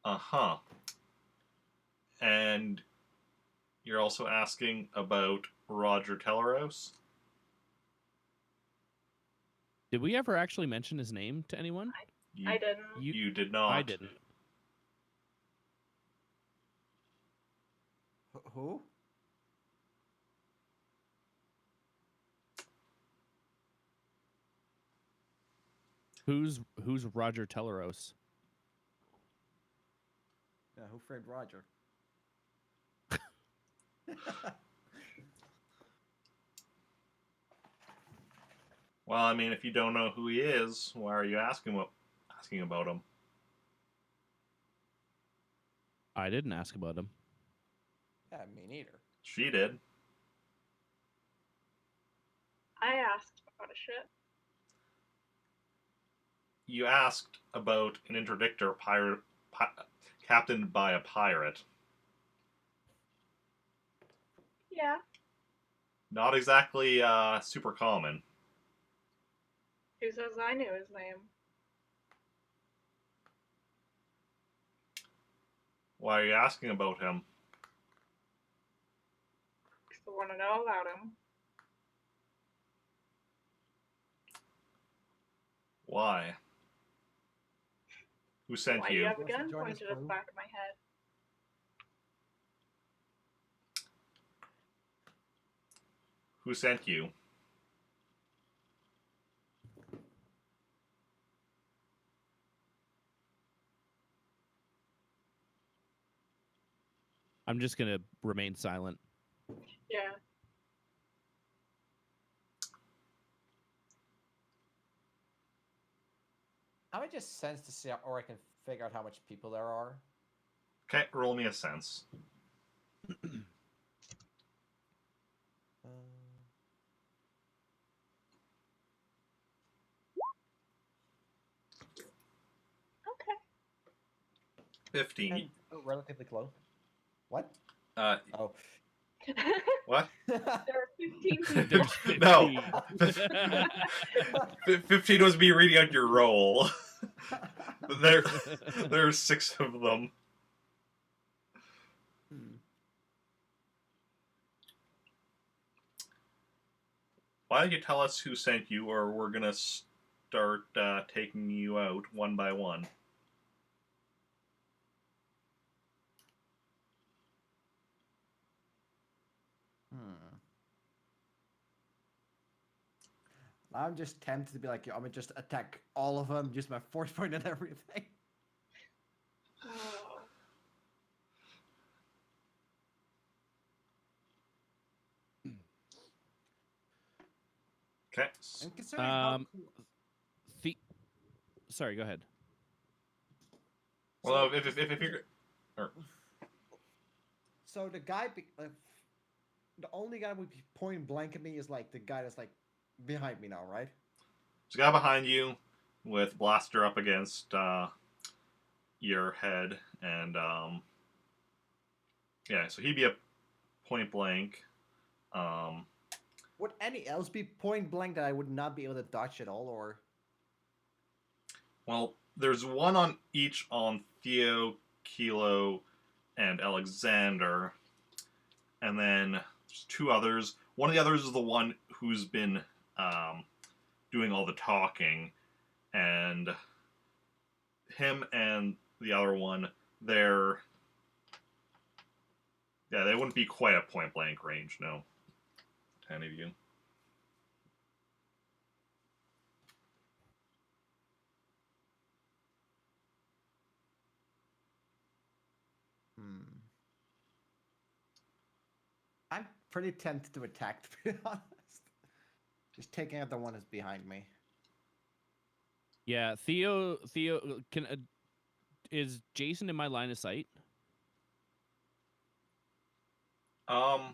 Uh-huh. And you're also asking about Roger Teleros? Did we ever actually mention his name to anyone? I didn't. You did not. I didn't. Who? Who's Roger Teleros? Yeah, who framed Roger? Well, I mean, if you don't know who he is, why are you asking about him? I didn't ask about him. Yeah, me neither. She did. I asked about a ship. You asked about an interdictor captained by a pirate. Yeah. Not exactly super common. Who says I knew his name? Why are you asking about him? Because I want to know about him. Why? Who sent Why do you you? have a Wants to gun join his pointed at the crew? back of my head? Who sent you? I'm just gonna remain silent. Yeah. I would just sense to see, or I can figure out how much people there are. Okay, roll me a sense. Okay. 15. And relatively close. What? Uh, Oh. what? There are 15 people. There's 15. No. 15 was me reading out your roll. There's 6 of them. Why don't you tell us who sent you, or we're gonna start taking you out one by one. I'm just tempted to be like, I'm gonna just attack all of them, use my force point and everything. Oh. Okay. And considering how cool... Sorry, go ahead. Well, if you're... So the guy, the only guy would be point blank at me is like the guy that's like behind me now, right? There's a guy behind you with blaster up against your head, and yeah, so he'd be a point blank. Would any else be point blank that I would not be able to dodge at all, or? Well, there's one on each on Theo, Kilo, and Alexander, and then there's 2 others. One of the others is the one who's been doing all the talking, and him and the other one, they wouldn't be quite a point blank range, no. 10 of you. I'm pretty tempted to attack, to be honest. Just taking out the one that's behind me. Yeah, Theo, can is Jacen in my line of sight? Yeah,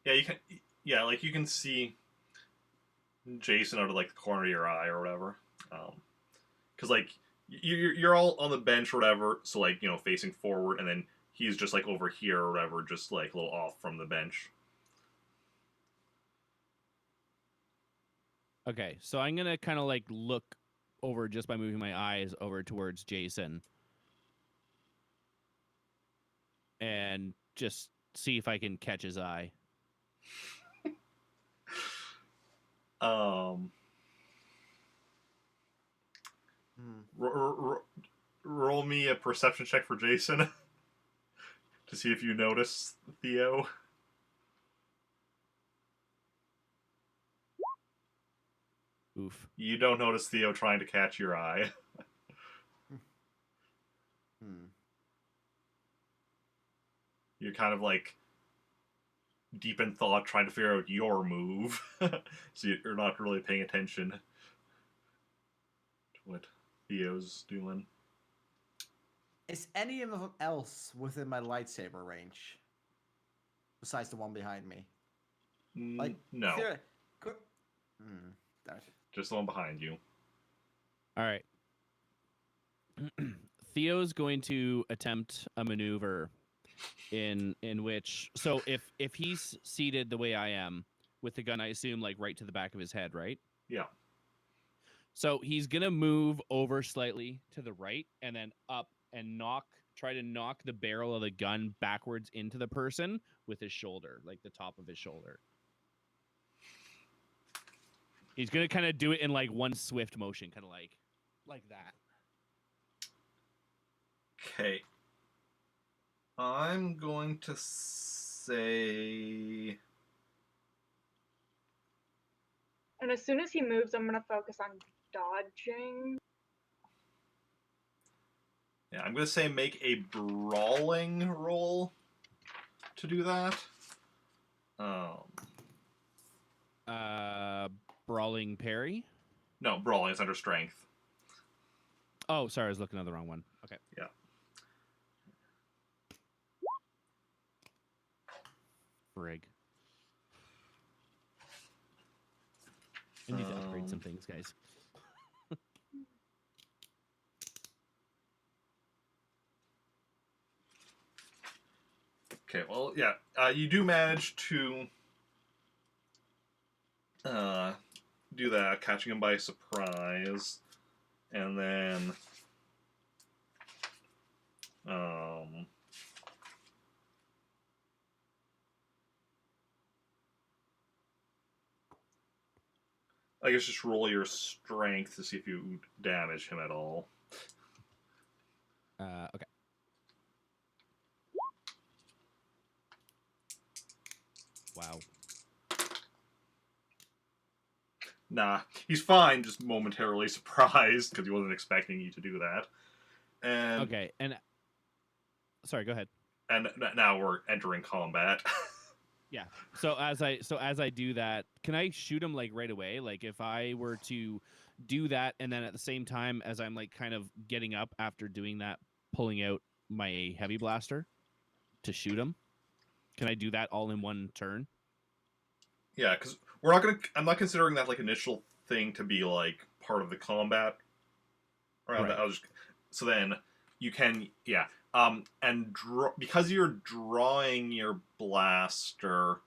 you can. Yeah, like you can see Jacen out of like the corner of your eye or whatever. Because like you're all on the bench or whatever, so like facing forward, and then he's just like over here or whatever, just like a little off from the bench. Okay, so I'm gonna kind of like look over just by moving my eyes over towards Jacen, and just see if I can catch his eye. Roll me a perception check for Jacen to see if you notice Theo. Oof. You don't notice Theo trying to catch your eye. You're kind of like deep in thought trying to figure out your move. So you're not really paying attention to what Theo's doing. Is any of them else within my lightsaber range? Besides the one behind me? Like, no. Damn it. Just the one behind you. All right. Theo's going to attempt a maneuver in which, so if he's seated the way I am with the gun, I assume like right to the back of his head, right? Yeah. So he's gonna move over slightly to the right and then up and try to knock the barrel of the gun backwards into the person with his shoulder, like the top of his shoulder. He's gonna kind of do it in like one swift motion, kind of like that. Okay. I'm going to say... And as soon as he moves, I'm gonna focus on dodging. Yeah, I'm going to say make a brawling roll to do that. Brawling parry. No, brawling is under strength. Oh, sorry, I was looking at the wrong one. Okay. Yeah. Frig. I need to upgrade some things, guys. Okay, well, yeah, you do manage to do that, catching him by surprise, and then I guess just roll your strength to see if you damage him at all. Okay. Wow. Nah, he's fine, just momentarily surprised, because he wasn't expecting you to do that. And Okay, and... Sorry, go ahead. And now we're entering combat. Yeah. So as I do that, can I shoot him like right away? Like if I were to do that and then at the same time as I'm like kind of getting up after doing that, pulling out my heavy blaster to shoot him, can I do that all in one turn? Yeah, because I'm not considering that like initial thing to be like part of the combat. Right. So then you can, yeah. And because you're drawing your blaster,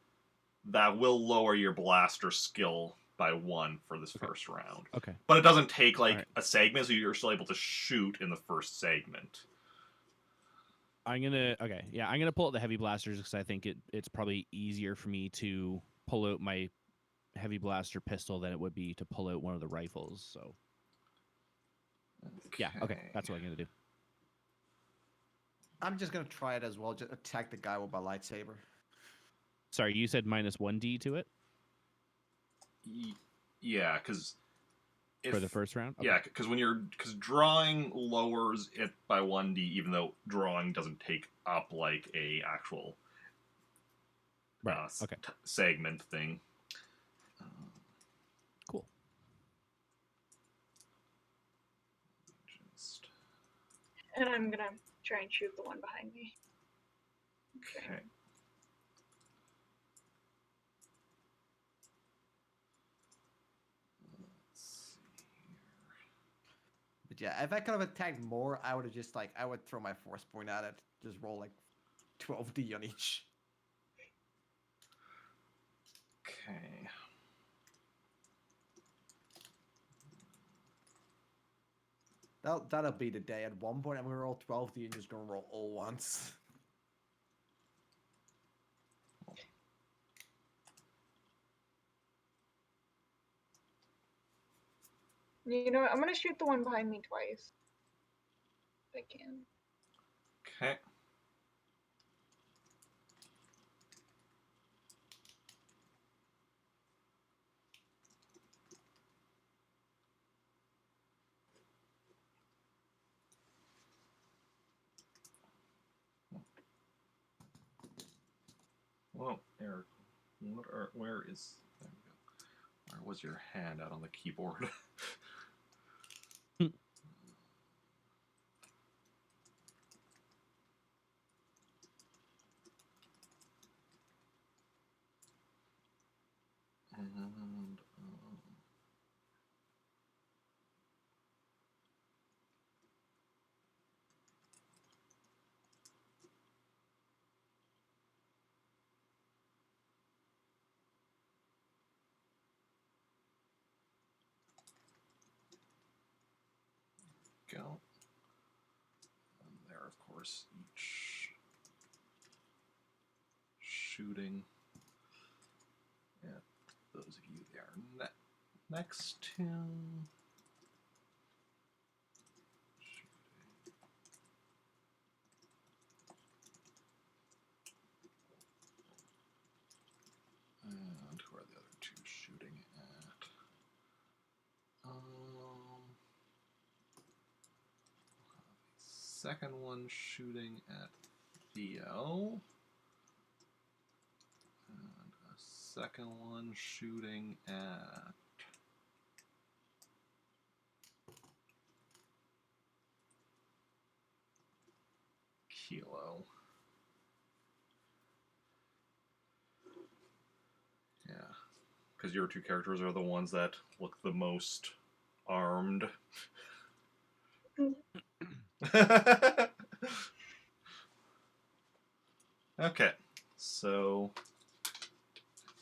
that will lower your blaster skill by 1 for this first round. Okay. But it doesn't take like a segment, so you're still able to shoot in the first segment. I'm gonna pull out the heavy blasters because I think it's probably easier for me to pull out my heavy blaster pistol than it would be to pull out one of the rifles. So yeah, okay, that's what I'm gonna do. I'm just gonna try it as well. Just attack the guy with my lightsaber. Sorry, you said -1d to it? Yeah, because for the first round? Okay. Yeah, because drawing lowers it by 1d, even though drawing doesn't take up like a actual segment thing. Cool. And I'm gonna try and shoot the one behind me. Okay. But yeah, if I could have attacked more, I would have just I would throw my force point at it. Just roll like 12d on each. Okay. That'll be the day. At one point, I'm gonna roll 12d and just gonna roll all once. You know what? I'm gonna shoot the one behind me twice. If I can. Okay. Whoa, Eric. Where is... There we go. Where was your hand out on the keyboard? And, go. And there, of course, each shooting at those of you there next to. And who are the other two shooting at? Second one shooting at Theo. And a second one shooting at Kilo. Yeah, because your two characters are the ones that look the most armed. Okay, so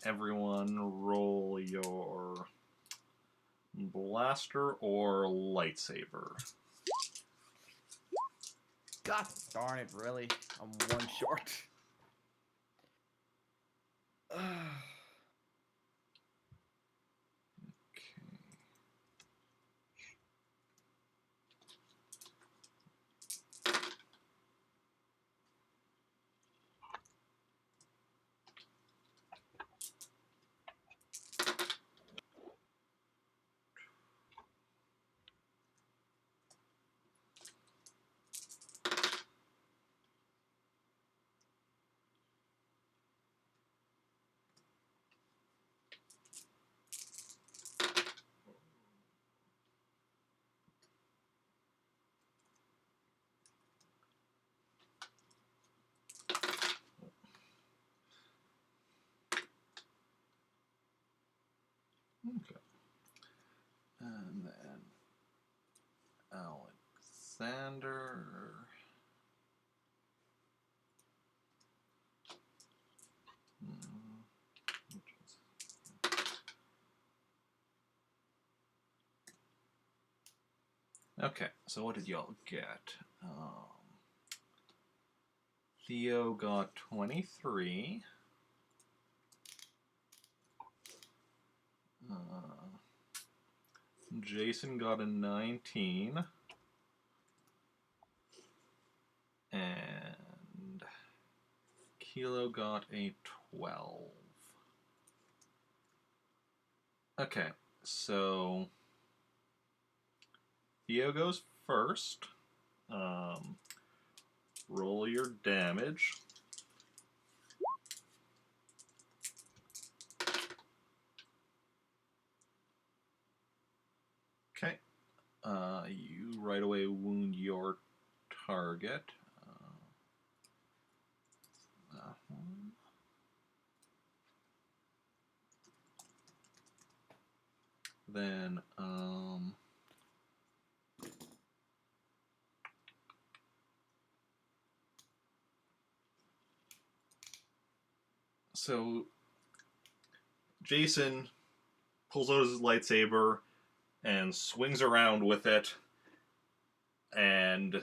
everyone roll your blaster or lightsaber. God darn it, really? I'm one short. Okay. And then Alexander. Okay, so what did y'all get? Theo got 23. Jacen got a 19. And Kilo got a 12. Okay, so Theo goes first. Roll your damage. Okay. You right away wound your target. That one. Then, so Jacen pulls out his lightsaber and swings around with it and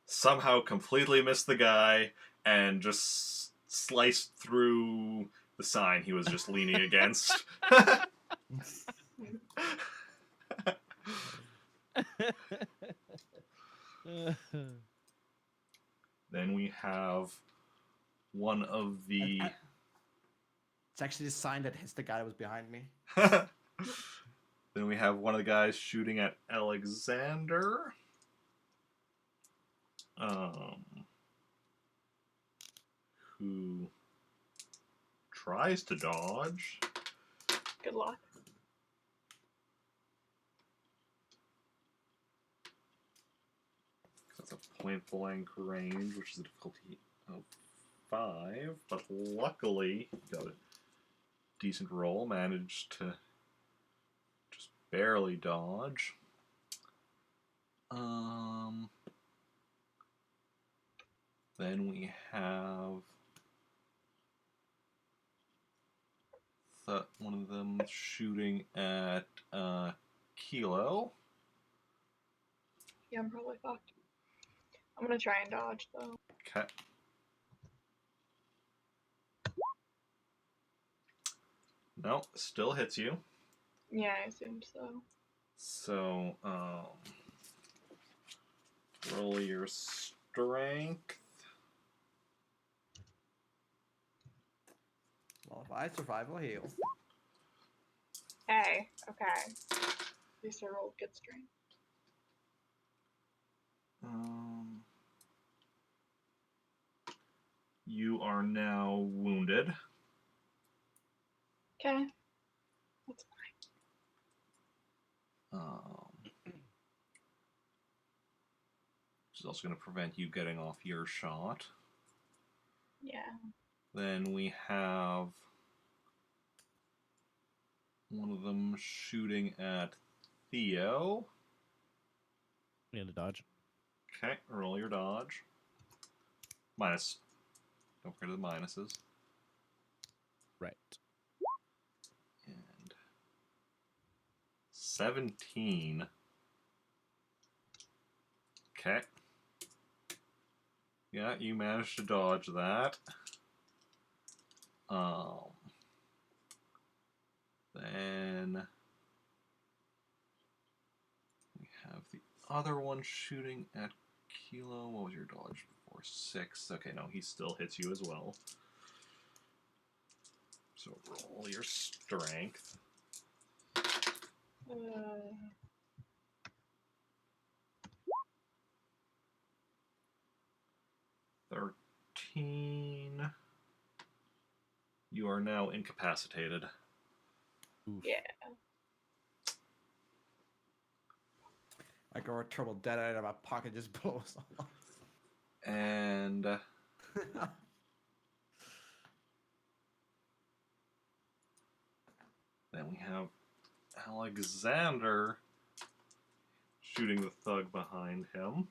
somehow completely missed the guy and just sliced through the sign he was just leaning against. Then we have one of the. It's actually the sign that hits the guy that was behind me. Then we have one of the guys shooting at Alexander. Who tries to dodge. Good luck. That's a point blank range, which is a difficulty of 5. But luckily, he got a decent roll, managed to just barely dodge. Then we have one of them shooting at Kilo. Yeah, I'm probably fucked. I'm gonna try and dodge though. Okay. No, still hits you. Yeah, I assumed so. So, roll your strength. Well, if I survive, I'll heal. Hey, okay. At least I rolled good strength. You are now wounded. Okay. That's Which is also going to prevent you getting off your shot. yeah. Then we have one of them shooting at Theo. And a dodge. Okay, roll your dodge. Minus. Don't forget the minuses. Right. And 17. Okay. Yeah, you managed to dodge that. Then we have the other one shooting at Kilo. What was your dodge before? 6. Okay, no, he still hits you as well. So roll your strength. 13. You are now incapacitated. Oof. Yeah. I go a turtle dead out of my pocket, just blows off. And then we have Alexander shooting the thug behind him.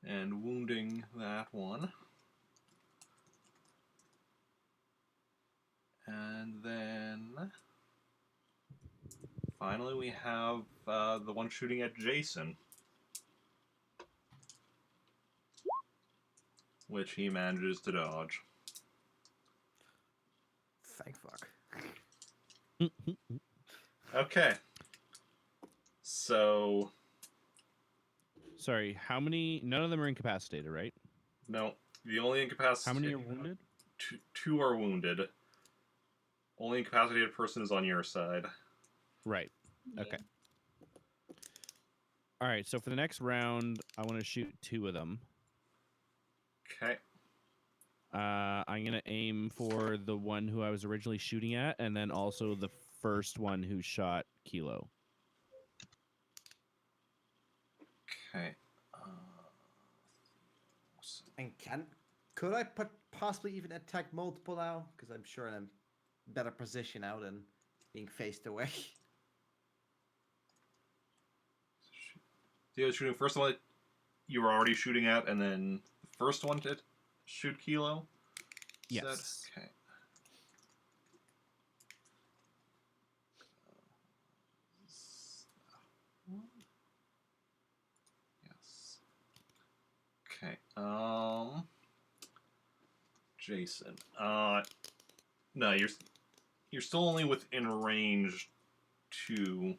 And wounding that one. And then finally we have the one shooting at Jacen, which he manages to dodge. Thank fuck. Okay. So, Sorry, how many? None of them are incapacitated, right? no, the only incapacitated... How many are wounded? Two are wounded. Only incapacitated person is on your side. Right. Okay. All right, so for the next round, I want to shoot 2 of them. Okay. I'm going to aim for the one who I was originally shooting at, and then also the first one who shot Kilo. Okay. And could I possibly even attack multiple now? Because I'm sure I'm in a better position now than being faced away. Theo shooting first one you were already shooting at, and then the first one to shoot Kilo. You said? Yes. Okay. Yes. Okay. Jacen. No, you're still only within range to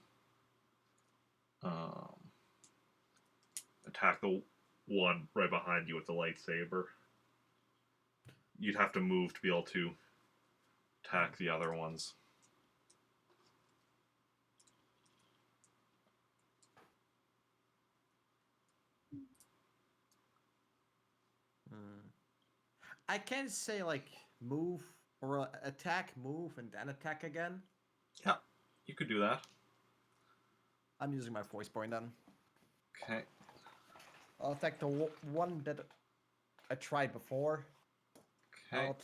attack the one right behind you with the lightsaber. You'd have to move to be able to attack the other ones. I can't say like move or attack, move, and then attack again. Yeah, you could do that. I'm using my voice point then. Okay. I'll attack the one that I tried before. Okay. I'll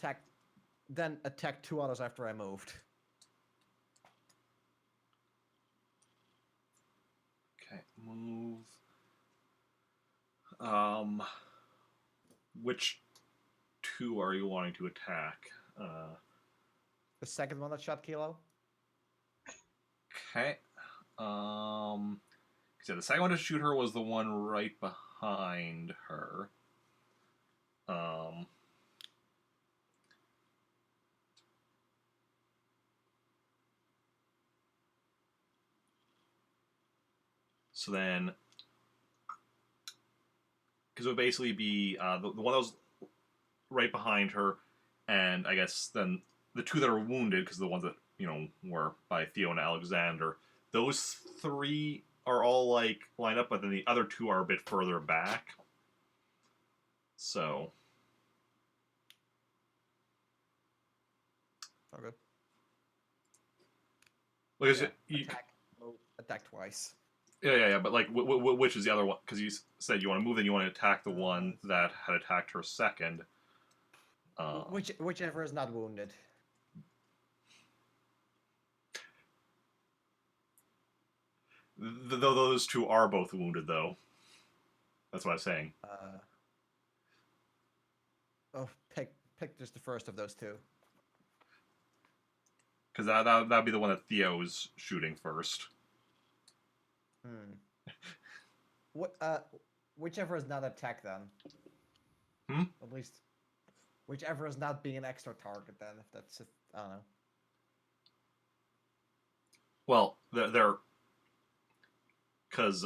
then attack 2 others after I moved. Okay. Move. Which 2 are you wanting to attack? The second one that shot Kilo. Okay. So the second one to shoot her was the one right behind her. So then, because it would basically be the one that was right behind her, and I guess then the 2 that are wounded, because the ones that were by Theo and Alexander. Those 3 are all like lined up, but then the other 2 are a bit further back. So. Okay. Because yeah, attack twice. Yeah. But like, which is the other one? Because you said you want to move, then you want to attack the one that had attacked her second. Whichever is not wounded. Those 2 are both wounded, though. That's what I'm saying. Pick just the first of those 2. Because that'd be the one that Theo's shooting first. Whichever is not attacked then. At least, whichever is not being an extra target then. If that's it, I don't know. Well, they're because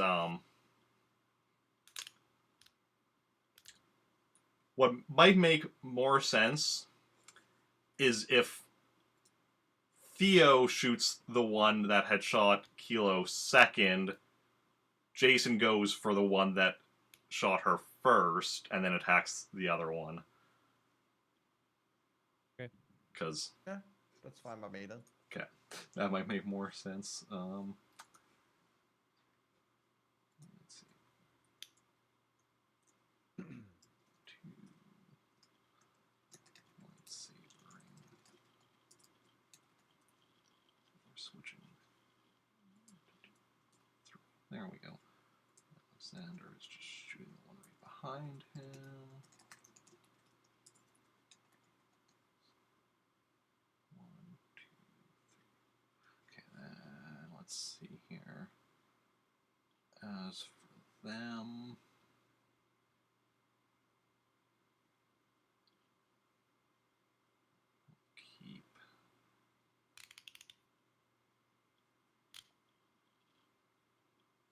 what might make more sense is if Theo shoots the one that had shot Kilo second, Jacen goes for the one that shot her first, and then attacks the other one. Okay. Because yeah, that's fine by me then. Okay, that might make more sense. Let's see. We're switching. There we go. Alexander is just shooting the one right behind him. 1, 2, 3. Okay, then let's see here. As for them, keep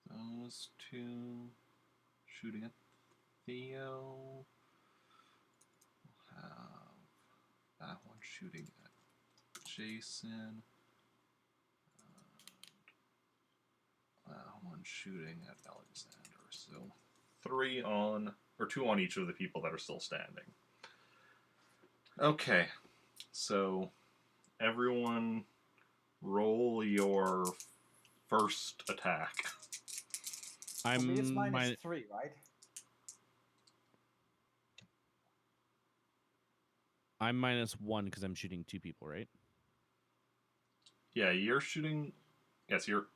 those 2 shooting at Theo. We'll have that one shooting at Jacen. That one shooting at Alexander. So 3 on, or 2 on each of the people that are still standing. Okay, so everyone roll your first attack. It's -3, right? I'm -1 because I'm shooting 2 people, right? Yeah, you're shooting. Yes, you're.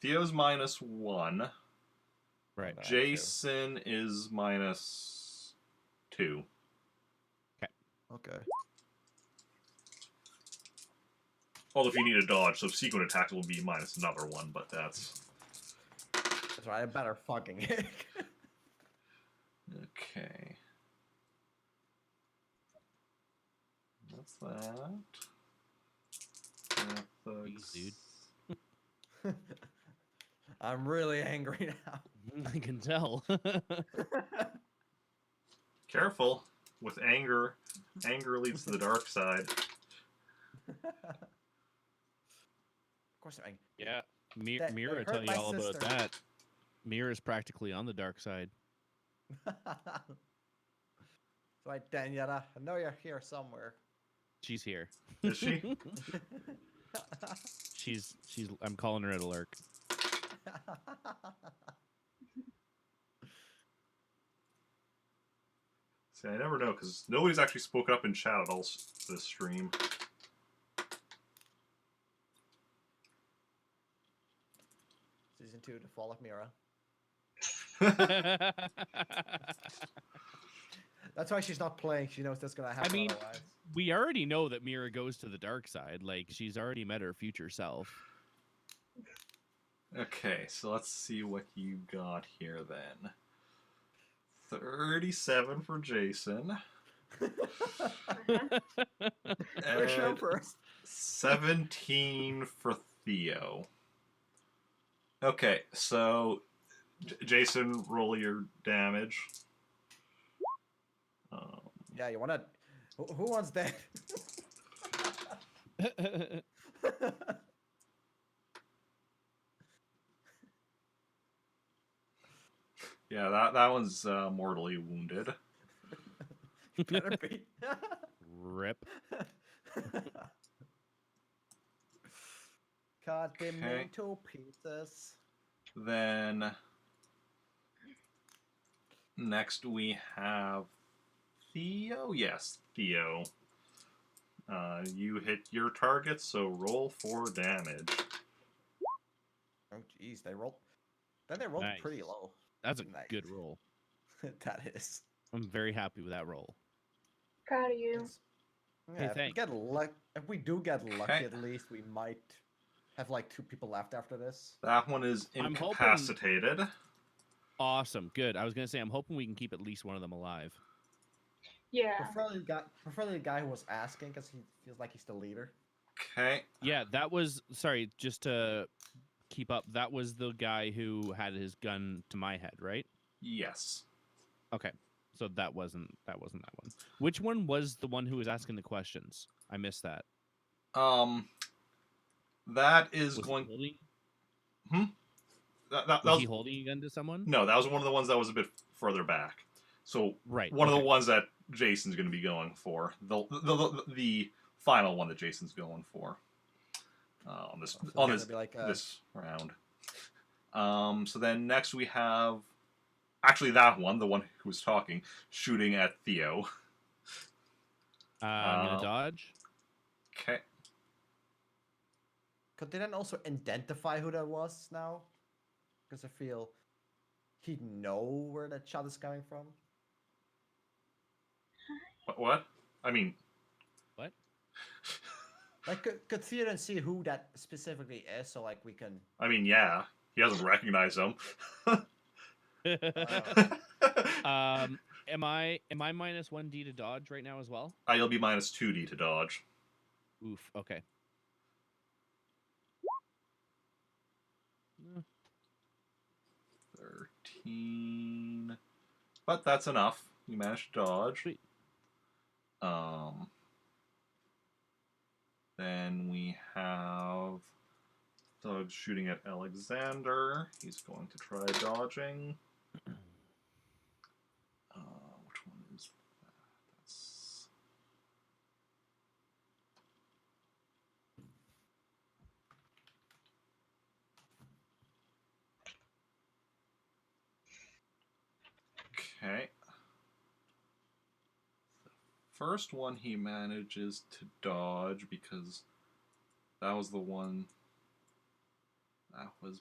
Theo's -1. Right. Jacen is -2. Okay. Although if you need a dodge, so sequent attack will be minus another one, but that's... That's right, I better fucking Okay. What's that? Jeez, dude. I'm really angry now. I can tell. Careful. With anger, anger leads to the dark side. Of course I'm angry. Yeah. That- Mira that tell hurt you my all about sister. that. Mira's practically on the dark side. Right, Daniela, I know you're here somewhere. She's here. Is she? she's I'm calling her at a lurk. See, I never know, because nobody's actually spoken up in chat at all this stream. Season 2, The Fall of Mira. That's why she's not playing. She knows that's gonna happen mean, otherwise. we already know that Mira goes to the dark side. Like, she's already met her future self. Okay, so let's see what you got here then. 37 for Jacen. First show And first. 17 for Theo. Okay, so Jacen, roll your damage. Yeah, you wanna... Who wants that? Yeah, that one's mortally wounded. You better be. Rip. Cut them Okay. into pieces. Then next we have Theo. Yes, Theo. You hit your target, so roll for damage. Oh, jeez, they rolled. Then they rolled Nice. pretty low. That's a Nice. good roll. That is. I'm very happy with that roll. Proud of you. Yeah, if we thanks. get luck, if we do get lucky, Okay. at least we might have like 2 people left after this. That one is I'm hoping- incapacitated. Awesome. Good. I was going to say, I'm hoping we can keep at least one of them alive. Yeah. Preferably the guy who was asking, because he feels like he's the leader. Okay. Yeah, that was... Sorry, just to keep up, that was the guy who had his gun to my head, right? Yes. Okay. So that wasn't that one. Which one was the one who was asking the questions? I missed that. That is Was going. he holding, That was was he holding a gun to someone? no. That was one of the ones that was a bit further back. So Right. one of okay. the ones that Jason's going to be going for. The final one that Jason's going for. On this So it's on gonna this be like, this round. So then next we have, actually that one, the one who was talking, shooting at Theo. I'm gonna dodge. Okay. Could they then also identify who that was now? Because I feel he'd know where that shot is coming from. What? I mean, What? Like, could Theodore see who that specifically is, so like we can. yeah. He doesn't recognize him. Am I minus 1d to dodge right now as well? You'll be minus 2d to dodge. Oof. Okay. 13. But that's enough. You managed to dodge. Sweet. Then we have Thug shooting at Alexander. He's going to try dodging. Which one is that? That's... Okay. The first one he manages to dodge because that was the one that was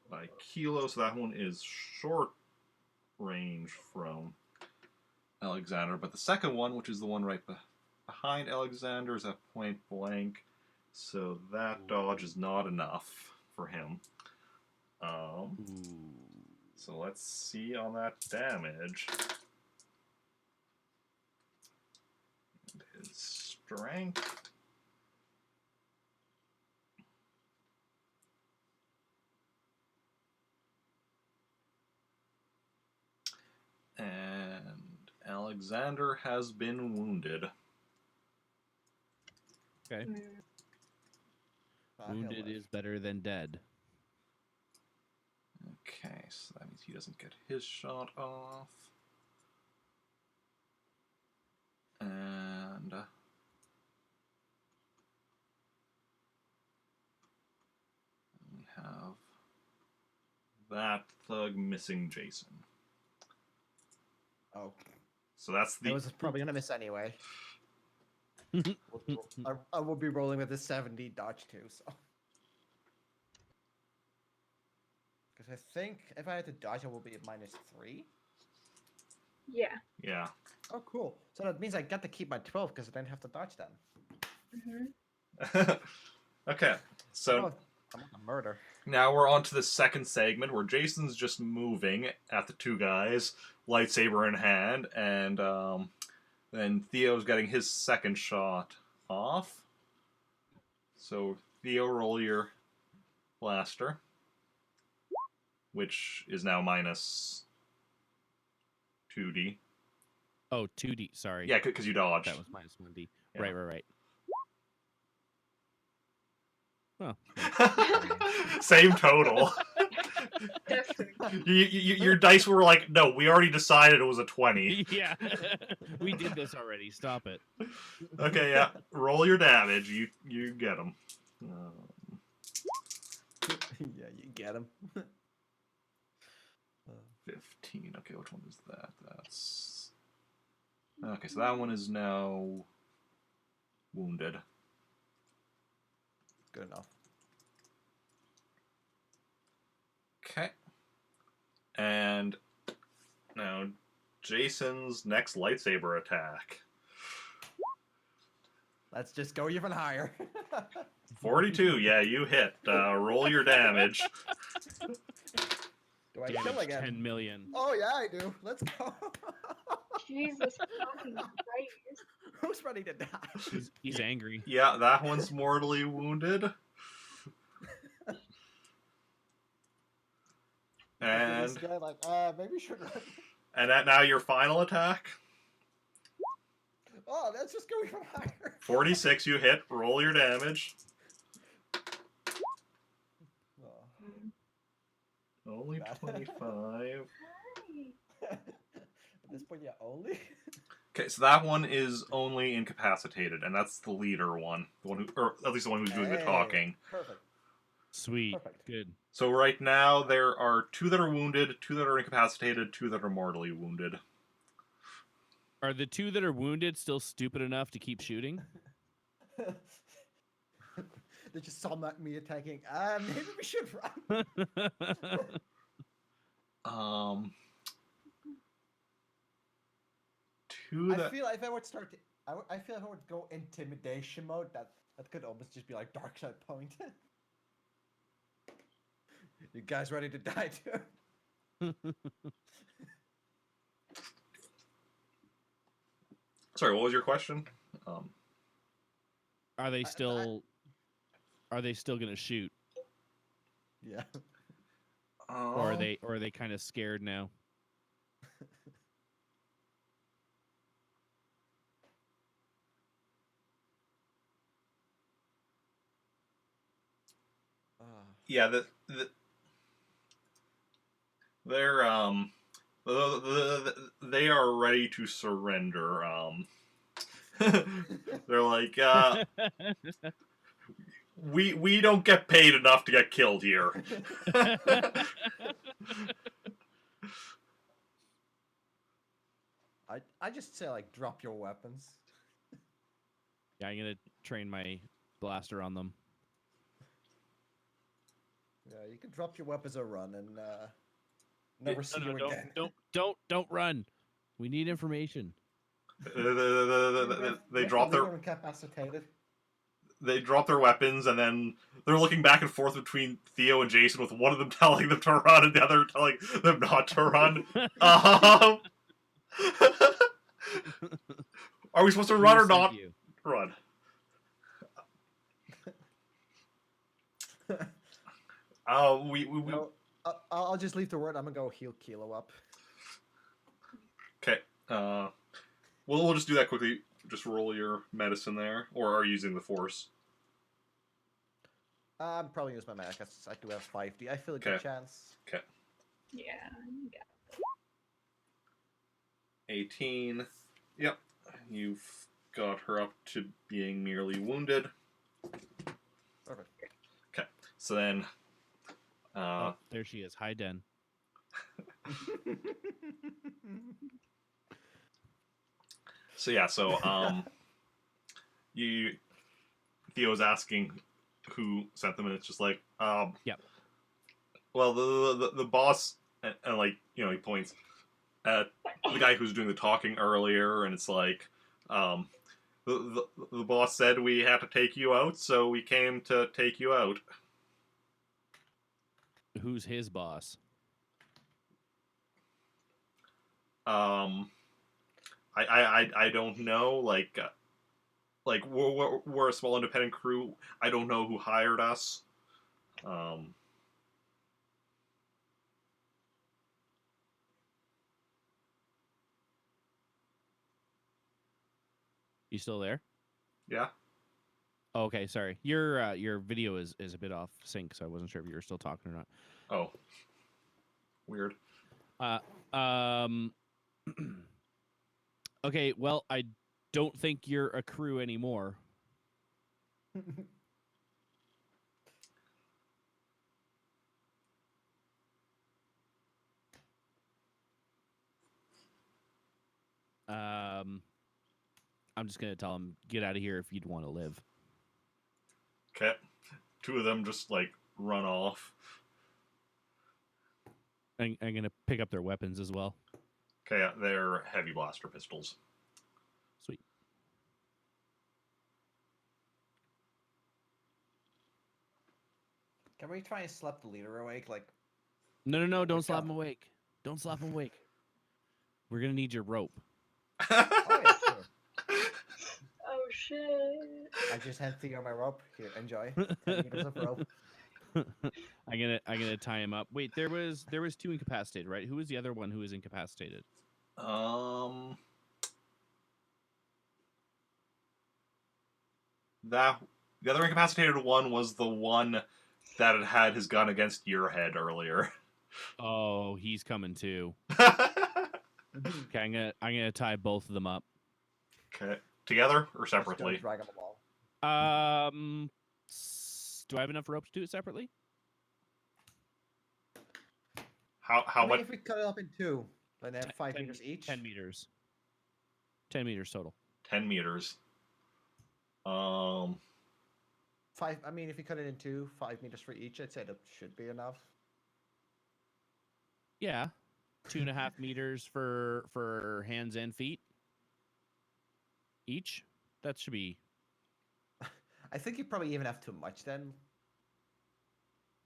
by Kilo, so that one is short range from Alexander. But the second one, which is the one right behind Alexander is at point blank, so that dodge is not enough for him. So let's see on that damage. And his strength. And Alexander has been wounded. Okay. Wounded is better than dead. Okay, so that means he doesn't get his shot off. And we have that thug missing Jacen. Oh, So that's I the. was probably gonna miss anyway. I will be rolling with a 70 dodge too, so. Because I think if I had to dodge, I will be at -3. Yeah. Yeah. Oh, cool. So that means I get to keep my 12 because I don't have to dodge then. Okay, so I'm on a murder. now we're on to the second segment where Jason's just moving at the two guys, lightsaber in hand, and then Theo's getting his second shot off. So Theo, roll your blaster, which is now minus 2d. Oh, 2D. Sorry. Yeah, because you dodged. That was minus 1D. Yeah. Right. Oh. Same total. Definitely. Your dice were like, no, we already decided it was a 20. Yeah. We did this already. Stop it. Okay, yeah. Roll your damage. You get them. Yeah, you get him. 15. Okay, which one is that? That's... Okay, so that one is now wounded. Good enough. Okay. And now Jason's next lightsaber attack. Let's just go even higher. 42. Yeah, you hit. Roll your damage. Do I kill Damage again? 10 million. Oh yeah, I do. Let's go. Jesus fucking Christ. Who's ready to die? He's angry. Yeah, that one's mortally wounded. And This guy like, maybe we should run. and that now your final attack. Oh, let's just go even higher. 46, you hit. Roll your damage. Oh, Only Bad. 25. at this point, yeah, only. Okay, so that one is only incapacitated, and that's the leader one. The one who, or at least the one who's doing the Hey, talking. Perfect. Sweet. Perfect. Good. So right now, there are 2 that are wounded, 2 that are incapacitated, 2 that are mortally wounded. Are the 2 that are wounded still stupid enough to keep shooting? They just saw me attacking. Maybe we should run. Two I that... feel if I would start, I feel if I would go intimidation mode, that could almost just be like dark side point. You guys ready to die too? Sorry, what was your question? Are they still? Are they still gonna shoot, Yeah. or are they? Or are they kind of scared now? Yeah, they're they are ready to surrender. They're like, we don't get paid enough to get killed here. I just say like drop your weapons. Yeah, I'm gonna train my blaster on them. Yeah, you can drop your weapons or run and never see you again. Don't run. We need information. They they drop their incapacitated. they drop their weapons, and then they're looking back and forth between Theo and Jacen, with one of them telling them to run and the other telling them not to run. Are we supposed to run or not run? No, I'll just leave the word. I'm gonna go heal Kilo up. Okay. We'll just do that quickly. Just roll your medicine there, or are you using the force? I'm probably use my mana because I do have 5D. I feel a good chance. Okay. Yeah. 18. Yep. You've got her up to being merely wounded. Perfect. Okay. So then... oh, there she is. Hi, Den. So yeah, Theo's asking who sent them, and it's just like, yep. Well, the boss, and like, you know, he points at the guy who's doing the talking earlier, and it's like, the boss said we had to take you out, so we came to take you out. Who's his boss? I don't know. Like we're a small independent crew. I don't know who hired us. You still there? Yeah. Oh, okay, sorry. Your video is a bit off sync, so I wasn't sure if you were still talking or not. Oh. Weird. Okay, well, I don't think you're a crew anymore. I'm just gonna tell him, get out of here if you'd want to live. Okay. Two of them just like run off. I'm gonna pick up their weapons as well. Okay, they're heavy blaster pistols. Sweet. Can we try and slap the leader awake? Like, No, don't slap him awake. Don't slap him awake. We're gonna need your rope. oh yeah, sure. Oh shit! I just hand Theo my rope. Here, enjoy. 10 meters of rope. I'm gonna tie him up. Wait, there was two incapacitated, right? Who was the other one who was incapacitated? The other incapacitated one was the one that had his gun against your head earlier. Oh, he's coming too. Okay, I'm gonna tie both of them up. Okay, together or separately? Drag them along. Do I have enough rope to do it separately? How much? If we cut it up in two, then they have 5 meters each. 10 meters. 10 meters total. 10 meters. 5. I mean, if you cut it in two, 5 meters for each, I'd say that should be enough. Yeah, 2.5 meters for hands and feet each. That should be. I think you probably even have too much then.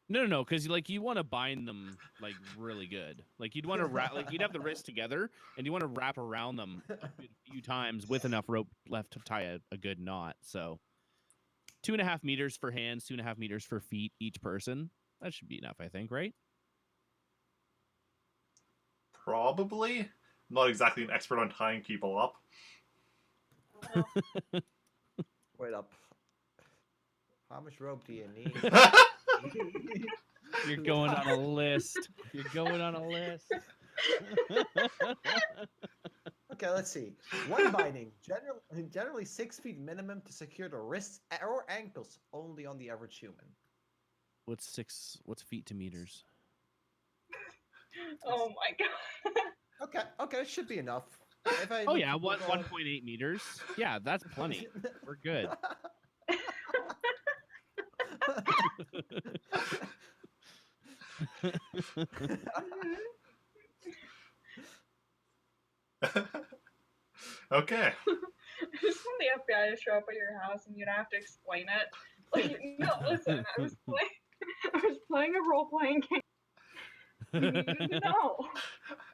No, because like you want to bind them like really good. Like you'd want to wrap, like you'd have the wrists together, and you want to wrap around them a few times with enough rope left to tie a good knot. So 2.5 meters for hands, 2.5 meters for feet each person. That should be enough, I think, right? Probably. I'm not exactly an expert on tying people up. Wait up. How much rope do you need? You're going on a list. You're going on a list. Okay, let's see. One binding. Generally 6 feet minimum to secure the wrists or ankles, only on the average human. What's feet to meters? Oh my god. Okay, it should be enough. Oh yeah, 1.8 meters. Yeah, that's plenty. We're good. Okay. I just want the FBI to show up at your house and you'd have to explain it. Like, no, listen, I was playing a role-playing game. You needed to know.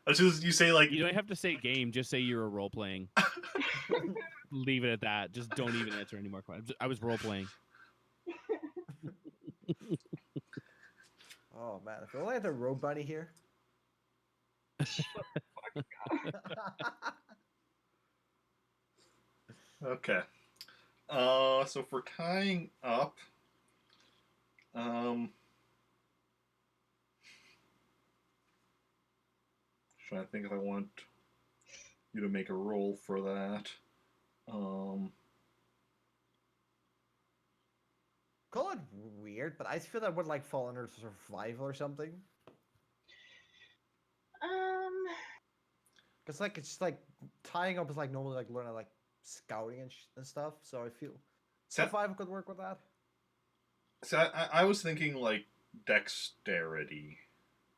As soon as you say like, You don't have to say game. Just say you're a role playing. Leave it at that. Just don't even answer any more questions. I was role playing. Oh man, if we only had the road bunny here. okay. So for tying up, trying to think if I want you to make a roll for that. Call it weird, but I feel that would like fall under survival or something. Cause like it's like tying up is like normally like learning like scouting and stuff. So I feel survival could work with that. So I was thinking like dexterity.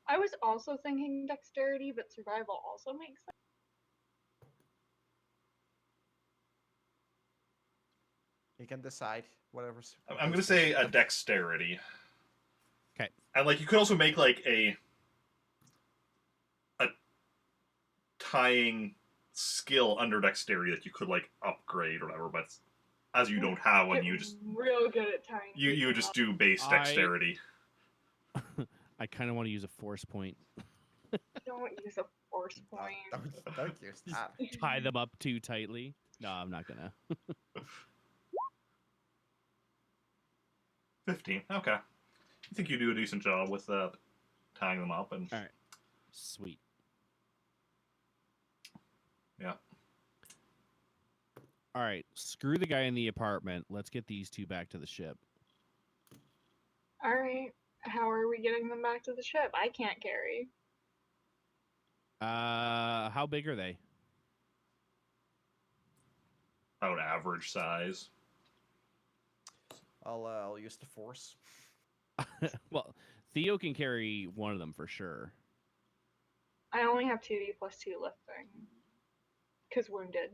I was also thinking dexterity, but survival also makes sense. You can decide whatever's. I'm gonna say a dexterity. Okay. And like you could also make like a tying skill under dexterity that you could like upgrade or whatever, but as you don't have one, you just real good at tying. you would just do base dexterity. I kind of want to use a force point. Don't use a force point. Don't use that. Tie them up too tightly. No, I'm not gonna. 15. Okay. I think you do a decent job with tying them up and. All right. Sweet. Yeah. All right. Screw the guy in the apartment. Let's get these two back to the ship. All right. How are we getting them back to the ship? I can't carry. How big are they? About average size. I'll use the force. Well, Theo can carry one of them for sure. I only have 2d plus 2 lifting. Because wounded.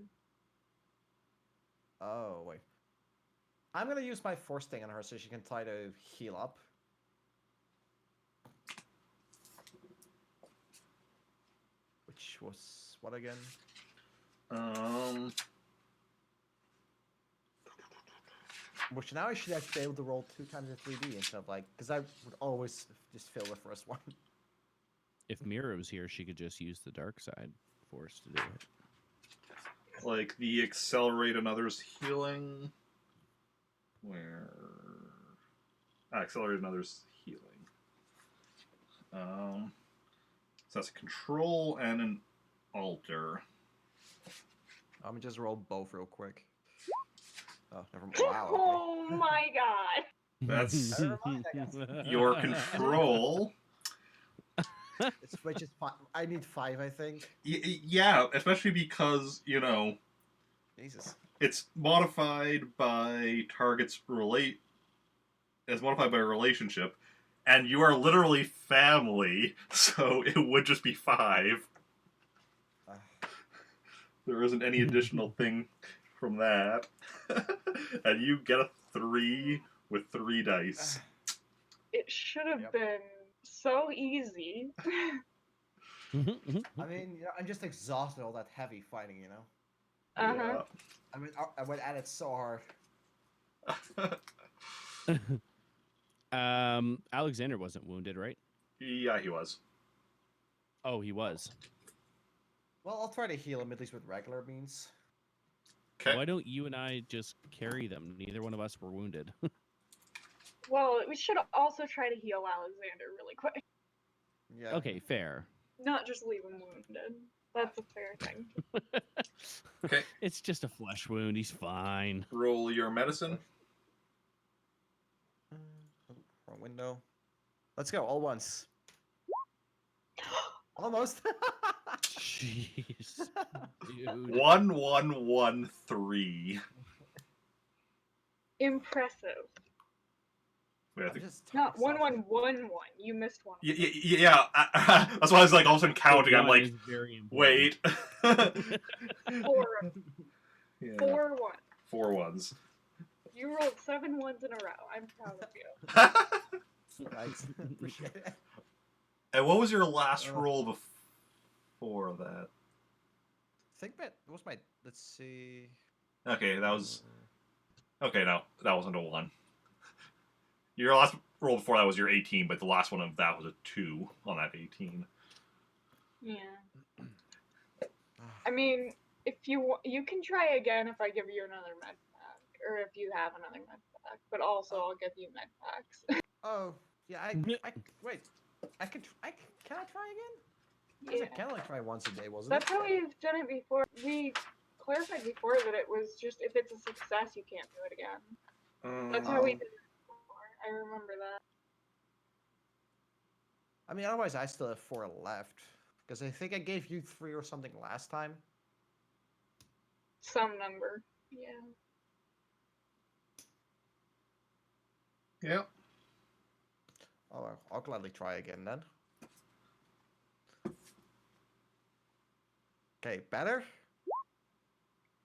Oh wait. I'm gonna use my force thing on her so she can try to heal up. Which was what again? Which now I should actually be able to roll 2 times in 3D instead of like, because I would always just fail the first one. If Mira was here, she could just use the dark side force to do it. Like the accelerate another's healing. Where? Accelerate another's healing. So that's a control and an alter. I'm gonna just roll both real quick. Oh, never mind. Wow. Okay. Oh my god. That's Never mind, I guess. your control. Which is fine. I need 5, I think. Yeah, especially because, you know, Jesus. it's modified by target's it's modified by relationship, and you are literally family, so it would just be 5. There isn't any additional thing from that. And you get a 3 with 3 dice. It should have Yep. been so easy. I mean, you know, I'm just exhausted all that heavy fighting, you know? Uh-huh. I mean, I went at it so hard. Alexander wasn't wounded, right? Yeah, he was. Oh, he was. Well, I'll try to heal him at least with regular means. Okay. Why don't you and I just carry them? Neither one of us were wounded. Well, we should also try to heal Alexander really quick. Yeah. Okay, fair. Not just leave him wounded. That's a fair thing. Okay. It's just a flesh wound. He's fine. Roll your medicine. Wrong window. Let's go, all once. Almost. Jeez. Dude. 1113. Impressive. Wait, I I'm think, just Not exhausted. 1111. You missed one. yeah, that's why I was like all of a sudden counting. I'm One like, is very important. wait. 4 Yeah. 4 1. 4 ones. You rolled 7 ones in a row. I'm proud of you. Nice. Appreciate it. And what was your last Uh. roll before that? I think that was my. Let's see. Okay, that was. Okay, no, that wasn't a 1. Your last roll before that was your 18, but the last one of that was a 2 on that 18. Yeah. I mean, if you can try again if I give you another med pack, or if you have another med pack. But also, I'll give you med packs. Oh, yeah. Wait. Can I try again? I Yeah. can only try once a day, wasn't That's it? how we've done it before. We clarified before that it was just if it's a success, you can't do it again. That's how we did it before. I remember that. I mean, otherwise I still have 4 left. Because I think I gave you 3 or something last time. Some number. Yeah. Yep. Oh, well, I'll gladly try again then. Okay, better?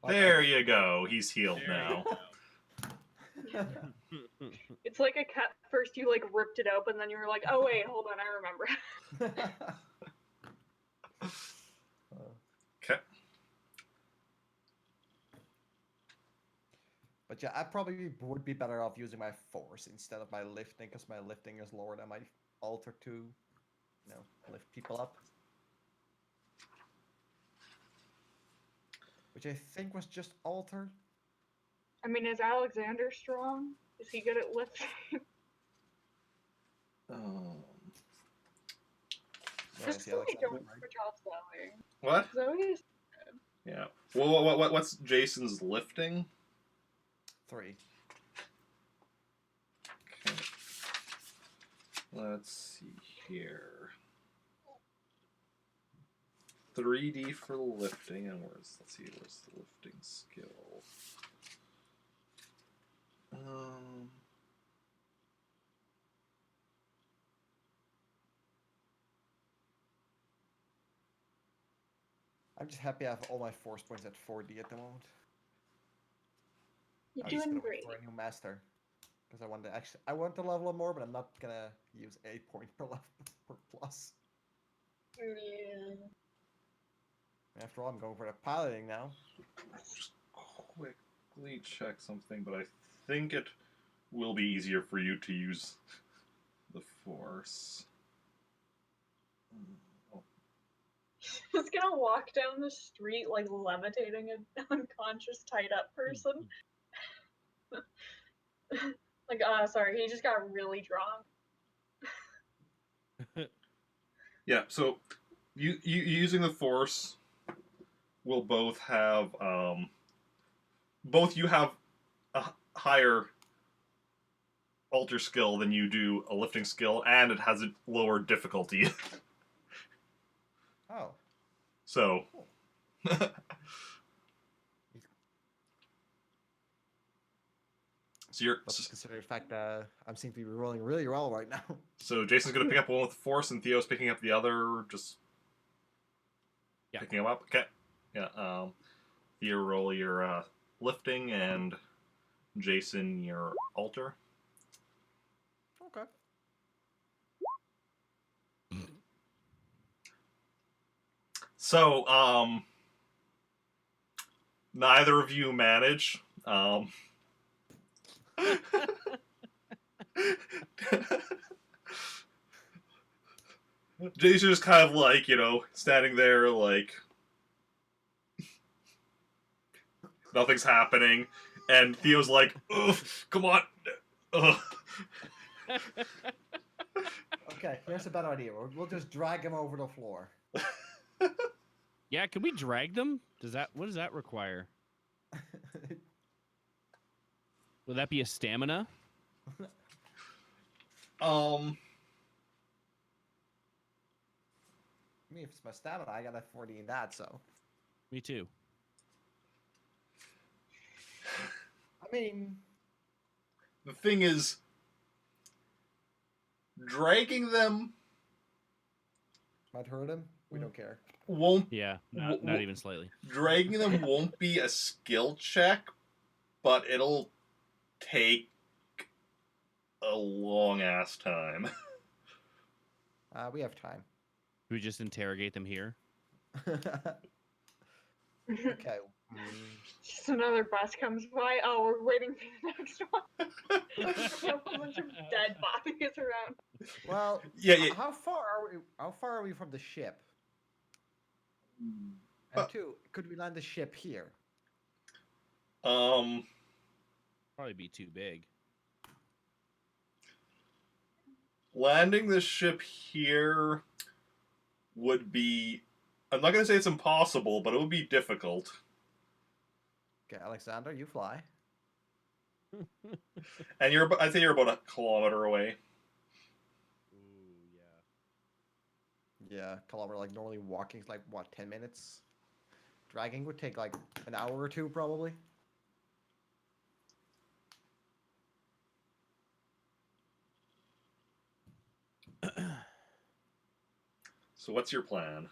There you go. He's healed now. It's like a cut. First, you like ripped it open, then you were like, "Oh wait, hold on, I remember." Okay. But yeah, I probably would be better off using my force instead of my lifting, because my lifting is lower than my alter to, you know, lift people up. Which I think was just alter. I mean, is Alexander strong? Is he good at lifting? Where Just is the so we don't Alexander? switch off Zoe. What? Zoe's Yeah. Well, what's Jason's lifting? 3. Okay. Let's see here. 3D for lifting, and where's the lifting skill? I'm just happy I have all my force points at 4D at the moment. You're I'm just doing gonna wait great. for a new master. Because I want to level up more, but I'm not gonna use a point per level per plus. Yeah. After all, I'm going for the piloting now. Just quickly check something, but I think it will be easier for you to use the force. He's gonna walk down the street like levitating an unconscious, tied up person. Like, sorry, he just got really drunk. Yeah, so you using the force will both have both you have a higher alter skill than you do a lifting skill, and it has a lower difficulty. Oh. So so you're Let's consider the fact that I seem to be rolling really well right now. so Jason's gonna pick up one with the force, and Theo's picking up the other. Just picking them up. Okay. Yeah. Theo, roll your lifting, and Jason your alter. Okay. So neither of you manage. Jason is kind of like, standing there like nothing's happening, and Theo's like, ugh, come on. Ugh. Okay, here's a better idea. We'll just drag him over the floor. Yeah, can we drag them? What does that require? Would that be a stamina? I mean, if it's my stamina, I got a 40 in that, so. Me too. I mean, The thing is, dragging them might hurt him. We don't care. won't Yeah, not even slightly. dragging them won't be a skill check, but it'll take a long ass time. We have time. We just interrogate them here. Okay. Just another bus comes by. Oh, we're waiting for the next one. We have a bunch of dead bodies around. Well, Yeah. how far are we? How far are we from the ship? Uh, And two, could we land the ship here? Probably be too big. Landing the ship here would be. I'm not going to say it's impossible, but it would be difficult. Okay, Alexander, you fly. And I'd say you're about a kilometer away. Ooh, Yeah, kilometer. Like normally walking is like what, 10 minutes? Dragging would take like an hour or two, probably. So what's your plan?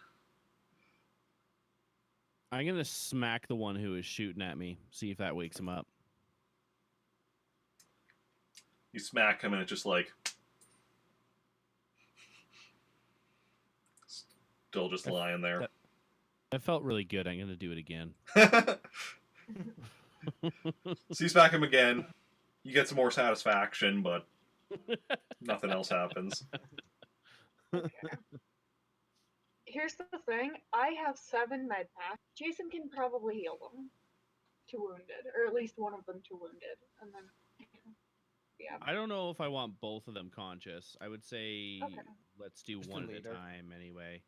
I'm gonna smack the one who is shooting at me. See if that wakes him up. You smack him and it's just like... Still just lying there. That felt really good. I'm gonna do it again. So you smack him again. You get some more satisfaction, but nothing else happens. Okay. Here's the thing. I have 7 med packs. Jacen can probably heal them to wounded, or at least one of them to wounded, and then yeah. I don't know if I want both of them conscious. I would say Okay. let's do Just one the at a leader. time anyway.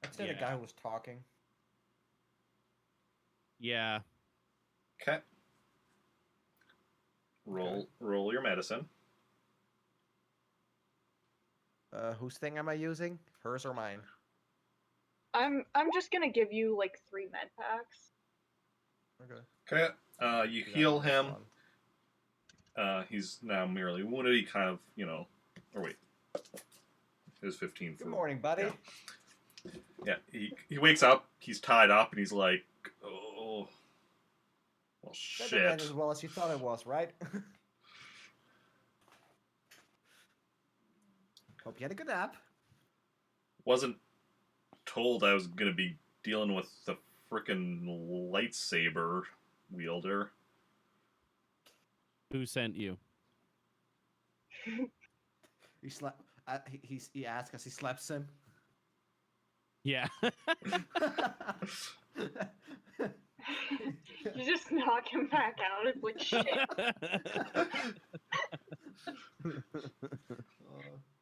I'd say the guy who was talking. Yeah. Okay. Roll your medicine. Whose thing am I using? Hers or mine? I'm just gonna give you like 3 med packs. Okay. Okay. You heal him. He's now merely wounded. He kind of, or wait. It was 15 for... Good morning, buddy. Yeah, he wakes up, he's tied up, and he's like, oh, well, That didn't end shit. as well as you thought it was, right? Hope you had a good nap. Wasn't told I was going to be dealing with the frickin' lightsaber wielder. Who sent you? He slapped. He asked as he slaps him. Yeah. You just knock him back out. It's like shit.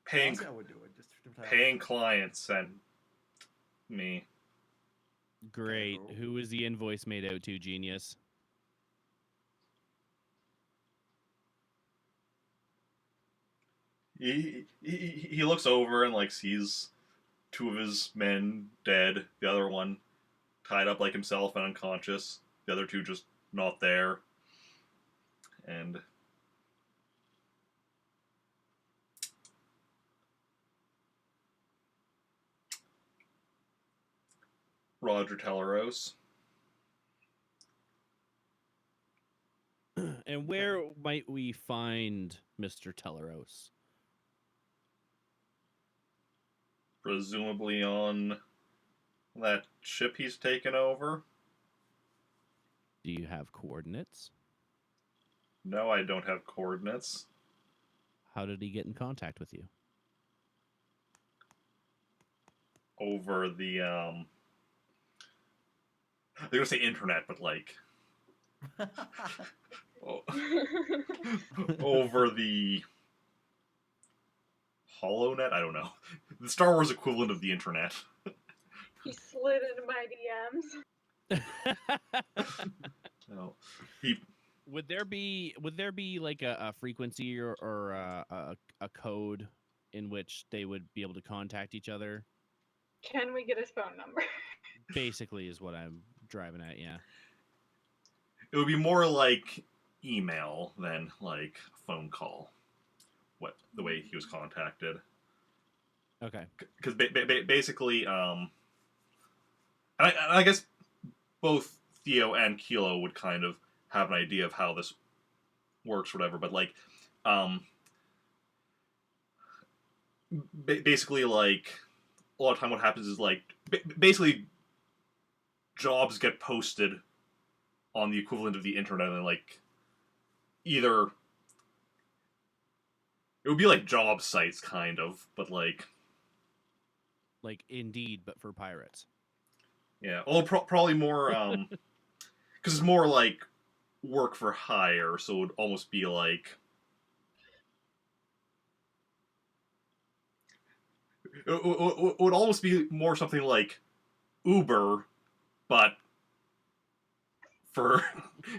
Paying, Honestly, I would do it just from time to paying time. clients sent me. Great. Okay, Who is the invoice made out to, genius? He looks over and like sees 2 of his men dead, the other one tied up like himself and unconscious, the other 2 just not there. And Roger Teleros. And where might we find Mr. Teleros? Presumably on that ship he's taken over. Do you have coordinates? No, I don't have coordinates. How did he get in contact with you? Over the they're gonna say internet, but like over the HoloNet. I don't know, the Star Wars equivalent of the internet. He slid into my DMs. No, he Would there be like a frequency or a code in which they would be able to contact each other? Can we get his phone number? Basically, is what I'm driving at. Yeah. it would be more like email than like phone call. The way he was contacted. Okay. Because basically, and I guess both Theo and Kilo would kind of have an idea of how this works, or whatever. But like, basically, like a lot of time, what happens is like basically jobs get posted on the equivalent of the internet, and like either it would be like job sites, kind of, but like Indeed, but for pirates. yeah, well, probably more because it's more like work for hire, so it would almost be like it would almost be more something like Uber, but for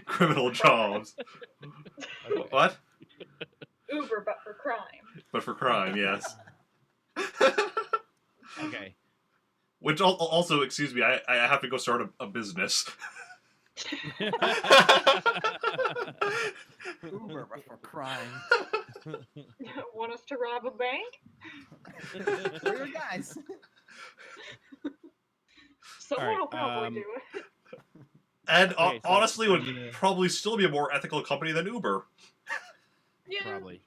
criminal jobs. Okay. What? Uber, but for crime. But for crime, yes. Okay. Which also, excuse me, I have to go start a business. Uber, but for crime. Want us to rob a bank? We're your guys. Someone Alright, will probably do it. And Okay, so honestly, I'm would gonna- probably still be a more ethical company than Uber. Yeah. Probably.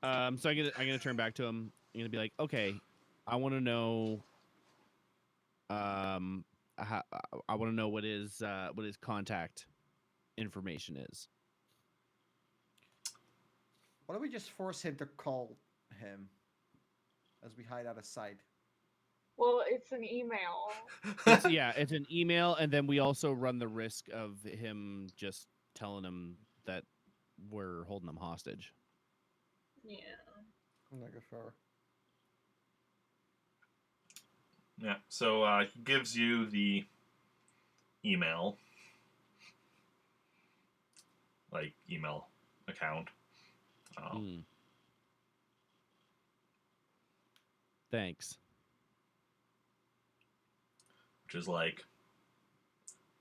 So I'm gonna turn back to him. I'm gonna be like, okay, I want to know. How, I want to know what his contact information is. Why don't we just force him to call him as we hide out of sight? Well, it's an email. It's an email, and then we also run the risk of him just telling him that we're holding him hostage. Yeah. I'm not good for. Yeah, so he gives you the email, like email account. Thanks. Which is like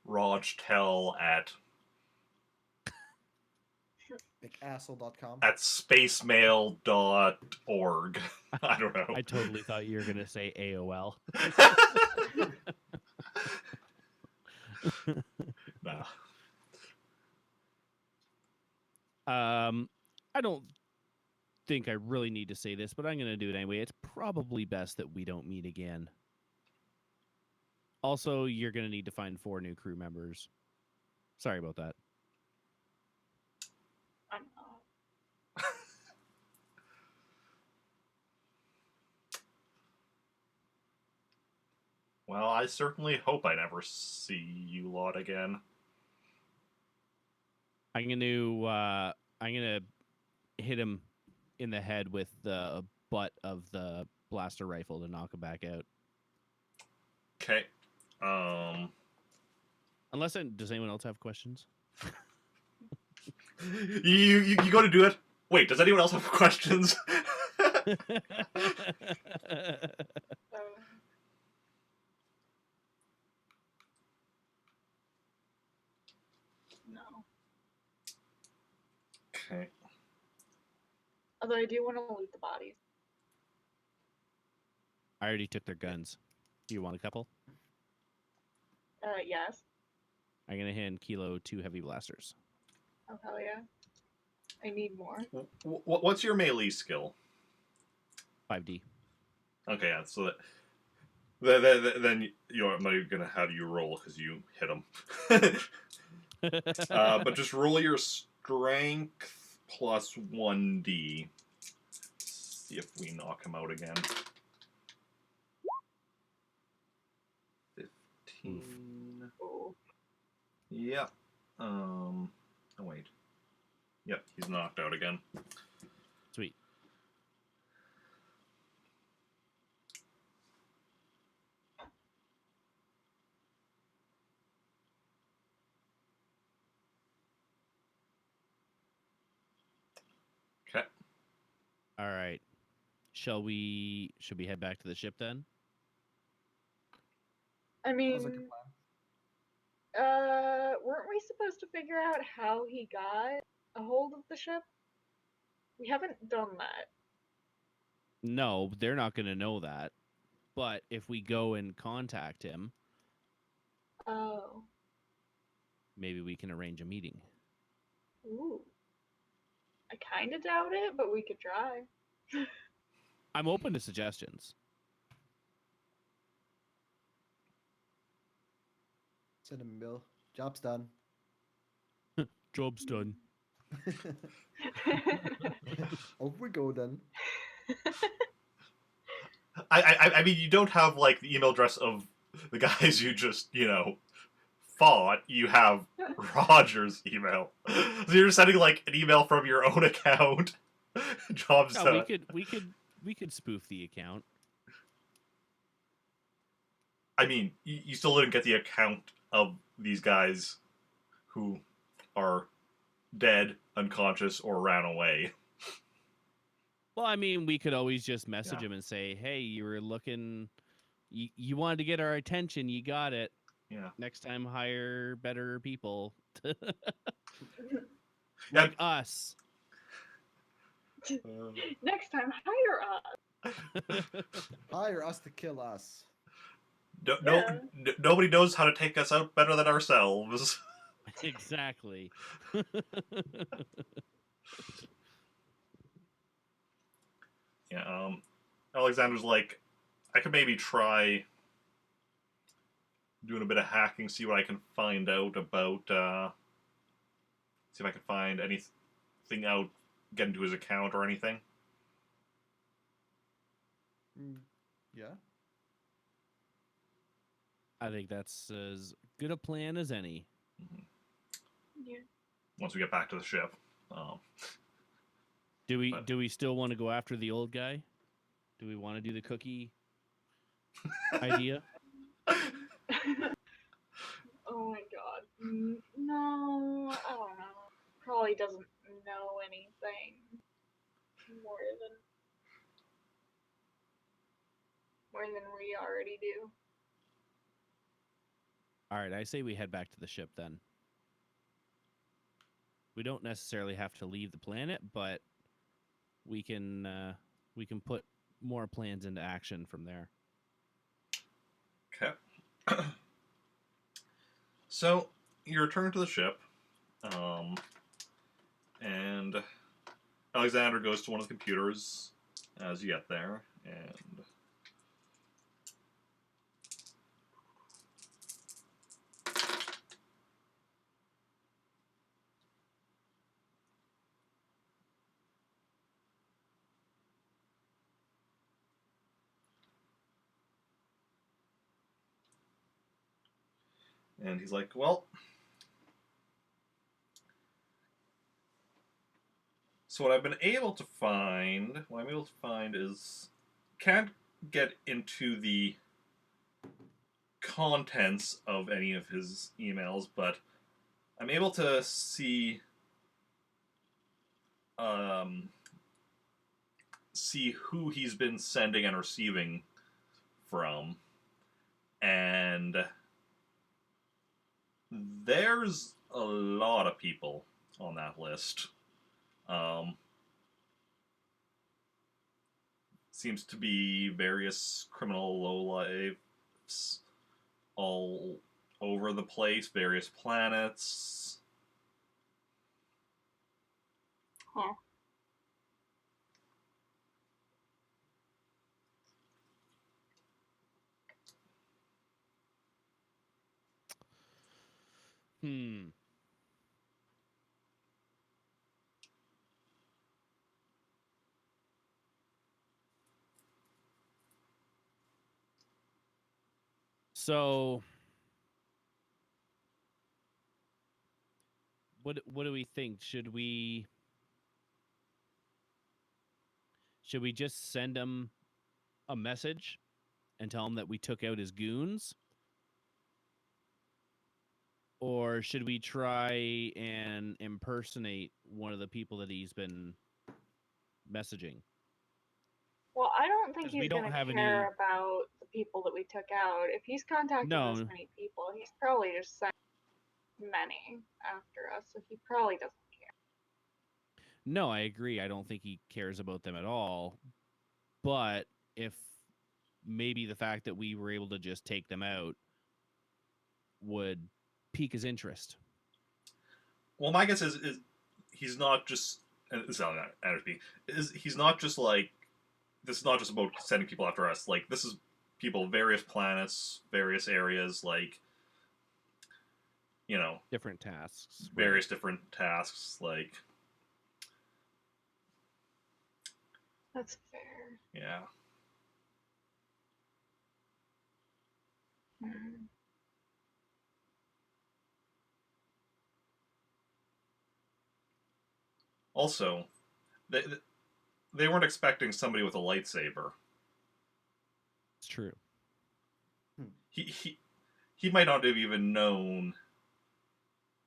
Rogetel at Bigasshole.com. spacemail.org. I don't know. I totally thought you were gonna say AOL. Nah. I don't think I really need to say this, but I'm gonna do it anyway. It's probably best that we don't meet again. Also, you're gonna need to find 4 new crew members. Sorry about that. I'm not. Well, I certainly hope I never see you lot again. I'm gonna hit him in the head with the butt of the blaster rifle to knock him back out. Okay. Does anyone else have questions? You go to do it. Wait, does anyone else have questions? No. Okay. Although I do want to loot the bodies. I already took their guns. Do you want a couple? Yes. I'm gonna hand Kilo 2 heavy blasters. Oh, hell yeah. I need more. What's your melee skill? 5D. Okay, yeah, so then you know, I'm not even gonna have you roll because you hit him. But just roll your strength plus 1d. See if we knock him out again. 15. Oh. Yep. Oh wait. Yep, he's knocked out again. Sweet. Okay. All right. Should we head back to the ship then? I mean, Sounds like a plan. weren't we supposed to figure out how he got a hold of the ship? We haven't done that. No, they're not going to know that. But if we go and contact him, Oh. Maybe we can arrange a meeting. Ooh. I kind of doubt it, but we could try. I'm open to suggestions. Send him a bill. Job's done. Job's done. Over we go then. I mean, you don't have like the email address of the guys you just fought. You have Roger's email, so you're sending like an email from your own account. Job's No, done. we could spoof the account. I mean, you still didn't get the account of these guys who are dead, unconscious, or ran away. Well, I mean, we could always just message Yeah. him and say, "Hey, you were looking. You wanted to get our attention. You got it. Yeah. Next time, hire better people Yeah. like us." Next time, hire us. Hire us to kill us. No, nobody knows how to take us out better than ourselves. Exactly. Yeah. Alexander's like, I could maybe try doing a bit of hacking, see what I can find out about. See if I can find anything out, get into his account or anything. Yeah. I think that's as good a plan as any. Yeah. Once we get back to the ship. Do we But- do we still want to go after the old guy? Do we want to do the cookie idea? Oh my god. No, I don't know. Probably doesn't know anything more than we already do. All right, I say we head back to the ship then. We don't necessarily have to leave the planet, but we can put more plans into action from there. Okay. So you return to the ship, and Alexander goes to one of the computers as you get there, and he's like, well, so what I'm able to find is can't get into the contents of any of his emails, but I'm able to see who he's been sending and receiving from, and there's a lot of people on that list. Seems to be various criminal lowlifes all over the place, various planets. Huh. Hmm. So, what do we think? Should we just send him a message and tell him that we took out his goons? Or should we try and impersonate one of the people that he's been messaging? Well, I don't think 'Cause we he's don't gonna have care any- about the people that we took out. If he's contacted No. this many people, he's probably just sent many after us, so he probably doesn't care. No, I agree. I don't think he cares about them at all. But if maybe the fact that we were able to just take them out would pique his interest. Well, my guess is he's not just. And this is how NFP is. He's not just like. This is not just about sending people after us. Like, this is people, various planets, various areas, like, you know, Different tasks. various different tasks. Like, That's fair. yeah. Hmm. Also, they weren't expecting somebody with a lightsaber. It's true. He might not have even known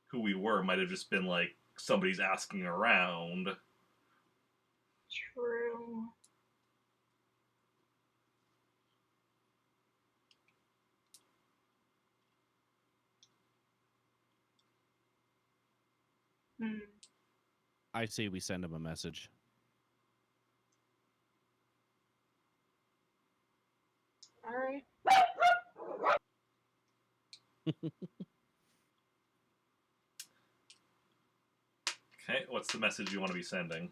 who we were. Might have just been like somebody's asking around. True. Hmm. I say we send him a message. All right. Okay, what's the message you want to be sending?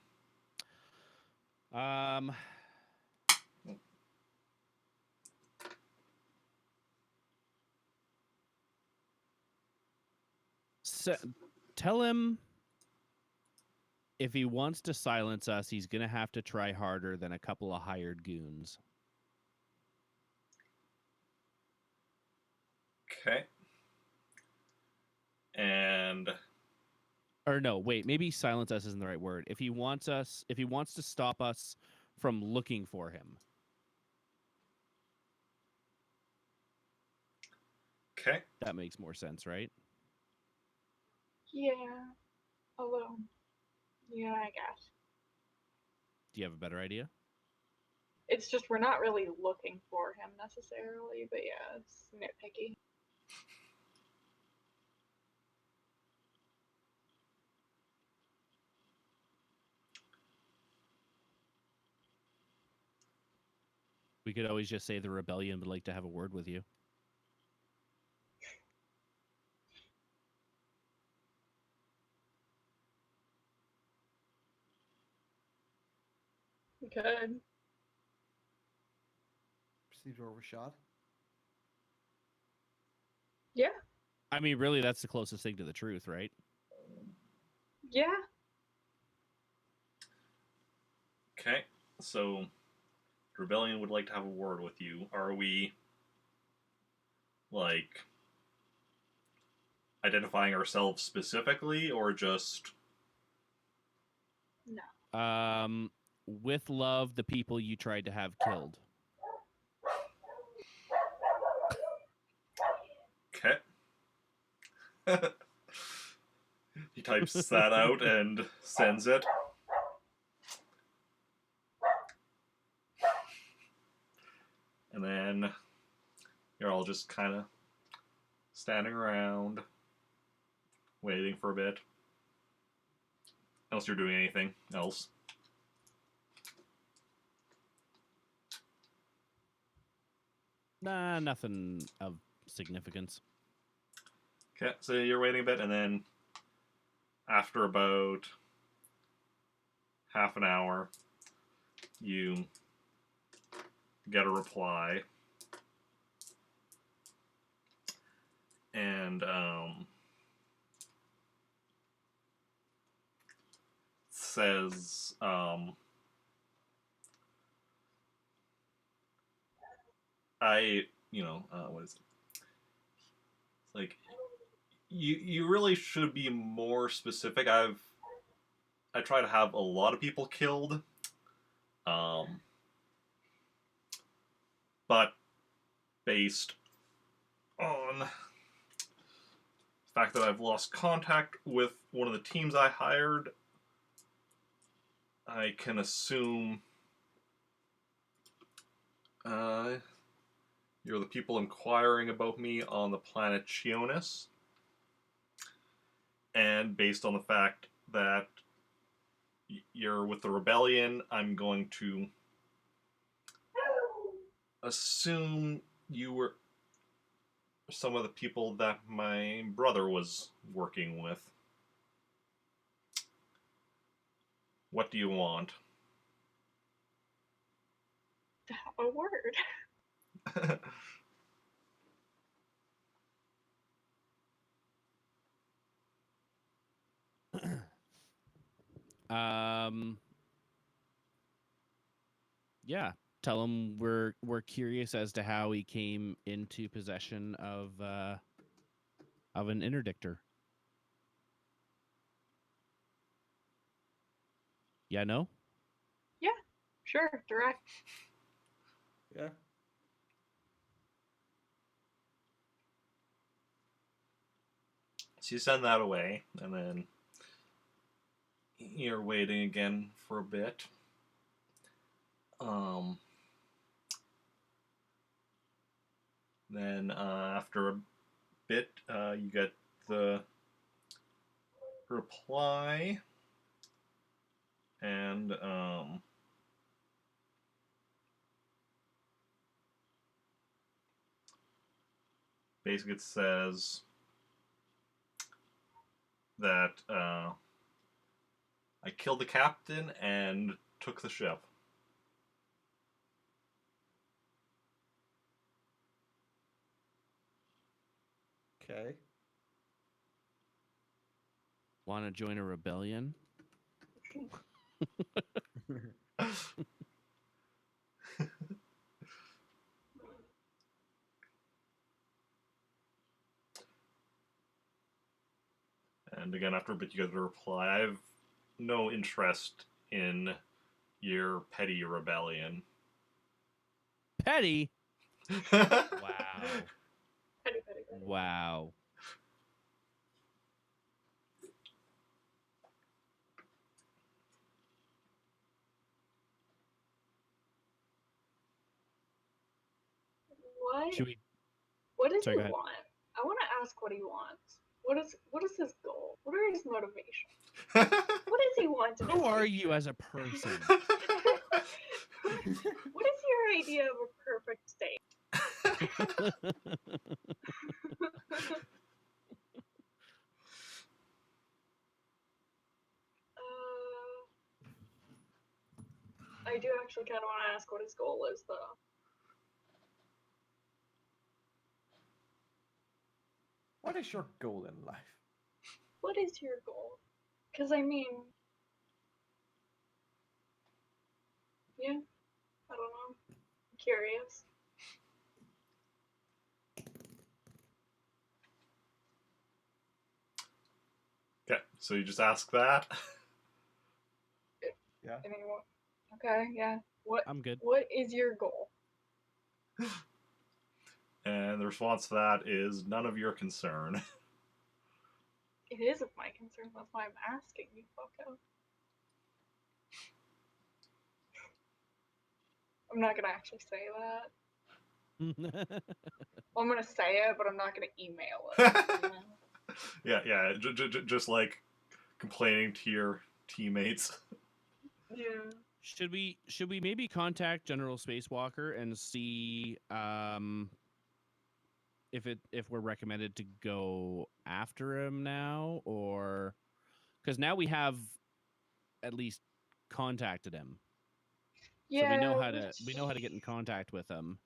So, tell him if he wants to silence us, he's going to have to try harder than a couple of hired goons. Okay. And Or no, wait, maybe silence us isn't the right word. If he wants to stop us from looking for him. okay. That makes more sense, right? Yeah. Although, yeah, I guess. Do you have a better idea? It's just we're not really looking for him necessarily, but yeah, it's nitpicky. We could always just say the rebellion would like to have a word with you. Good. Procedural Rashad. Yeah. I mean, really, that's the closest thing to the truth, right? Yeah. Okay. So, Rebellion would like to have a word with you. Are we, like, identifying ourselves specifically, or just... No. With love, the people you tried to have killed. Okay. He types that out and sends it. And then you're all just kind of standing around, waiting for a bit. Unless you're doing anything else. Nah, nothing of significance. Okay, so you're waiting a bit, and then after about half an hour, you get a reply. And says what is it? It's like you really should be more specific. I try to have a lot of people killed. But based on the fact that I've lost contact with one of the teams I hired, I can assume you're the people inquiring about me on the planet Chionis. And based on the fact that you're with the Rebellion, I'm going to assume you were some of the people that my brother was working with. What do you want? A word. Yeah. Tell him we're curious as to how he came into possession of an interdictor. Yeah, no? Yeah, sure, direct. Yeah. So you send that away, and then you're waiting again for a bit. Then after a bit, you get the reply, and basically it says that I killed the captain and took the ship. Okay. Want to join a rebellion? And again, after a bit, you get the reply. I have no interest in your petty rebellion. Petty? Wow. Petty, petty, petty. Wow. What? Should we? What does Sorry, he go ahead. want? I want to ask what he wants. What is his goal? What are his motivations? What does he want? Who are you as a person? What is your idea of a perfect state? I do actually kind of want to ask what his goal is, though. What is your goal in life? What is your goal? Because, I mean, yeah, I don't know. I'm curious. Okay, so you just ask that. Yeah. I mean, okay, yeah. I'm good. What is your goal? And the response to that is none of your concern. It is of my concern. That's why I'm asking you, fucko. I'm not gonna actually say that. Well, I'm gonna say it, but I'm not gonna email it. You know? yeah, just like complaining to your teammates. Yeah. Should we maybe contact General Spacewalker and see if we're recommended to go after him now, or because now we have at least contacted him, Yeah. so we know how to get in contact with him.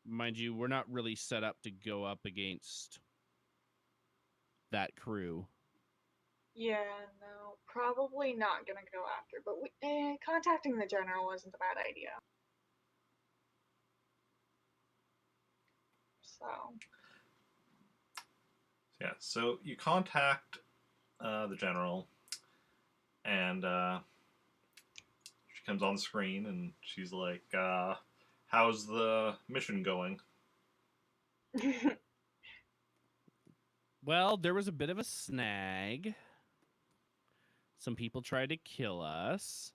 Mind you, we're not really set up to go up against that crew. Yeah, no, probably not gonna go after, but contacting the general isn't a bad idea. So. Yeah, so you contact the general, and she comes on the screen, and she's like, how's the mission going? Well, there was a bit of a snag. Some people tried to kill us.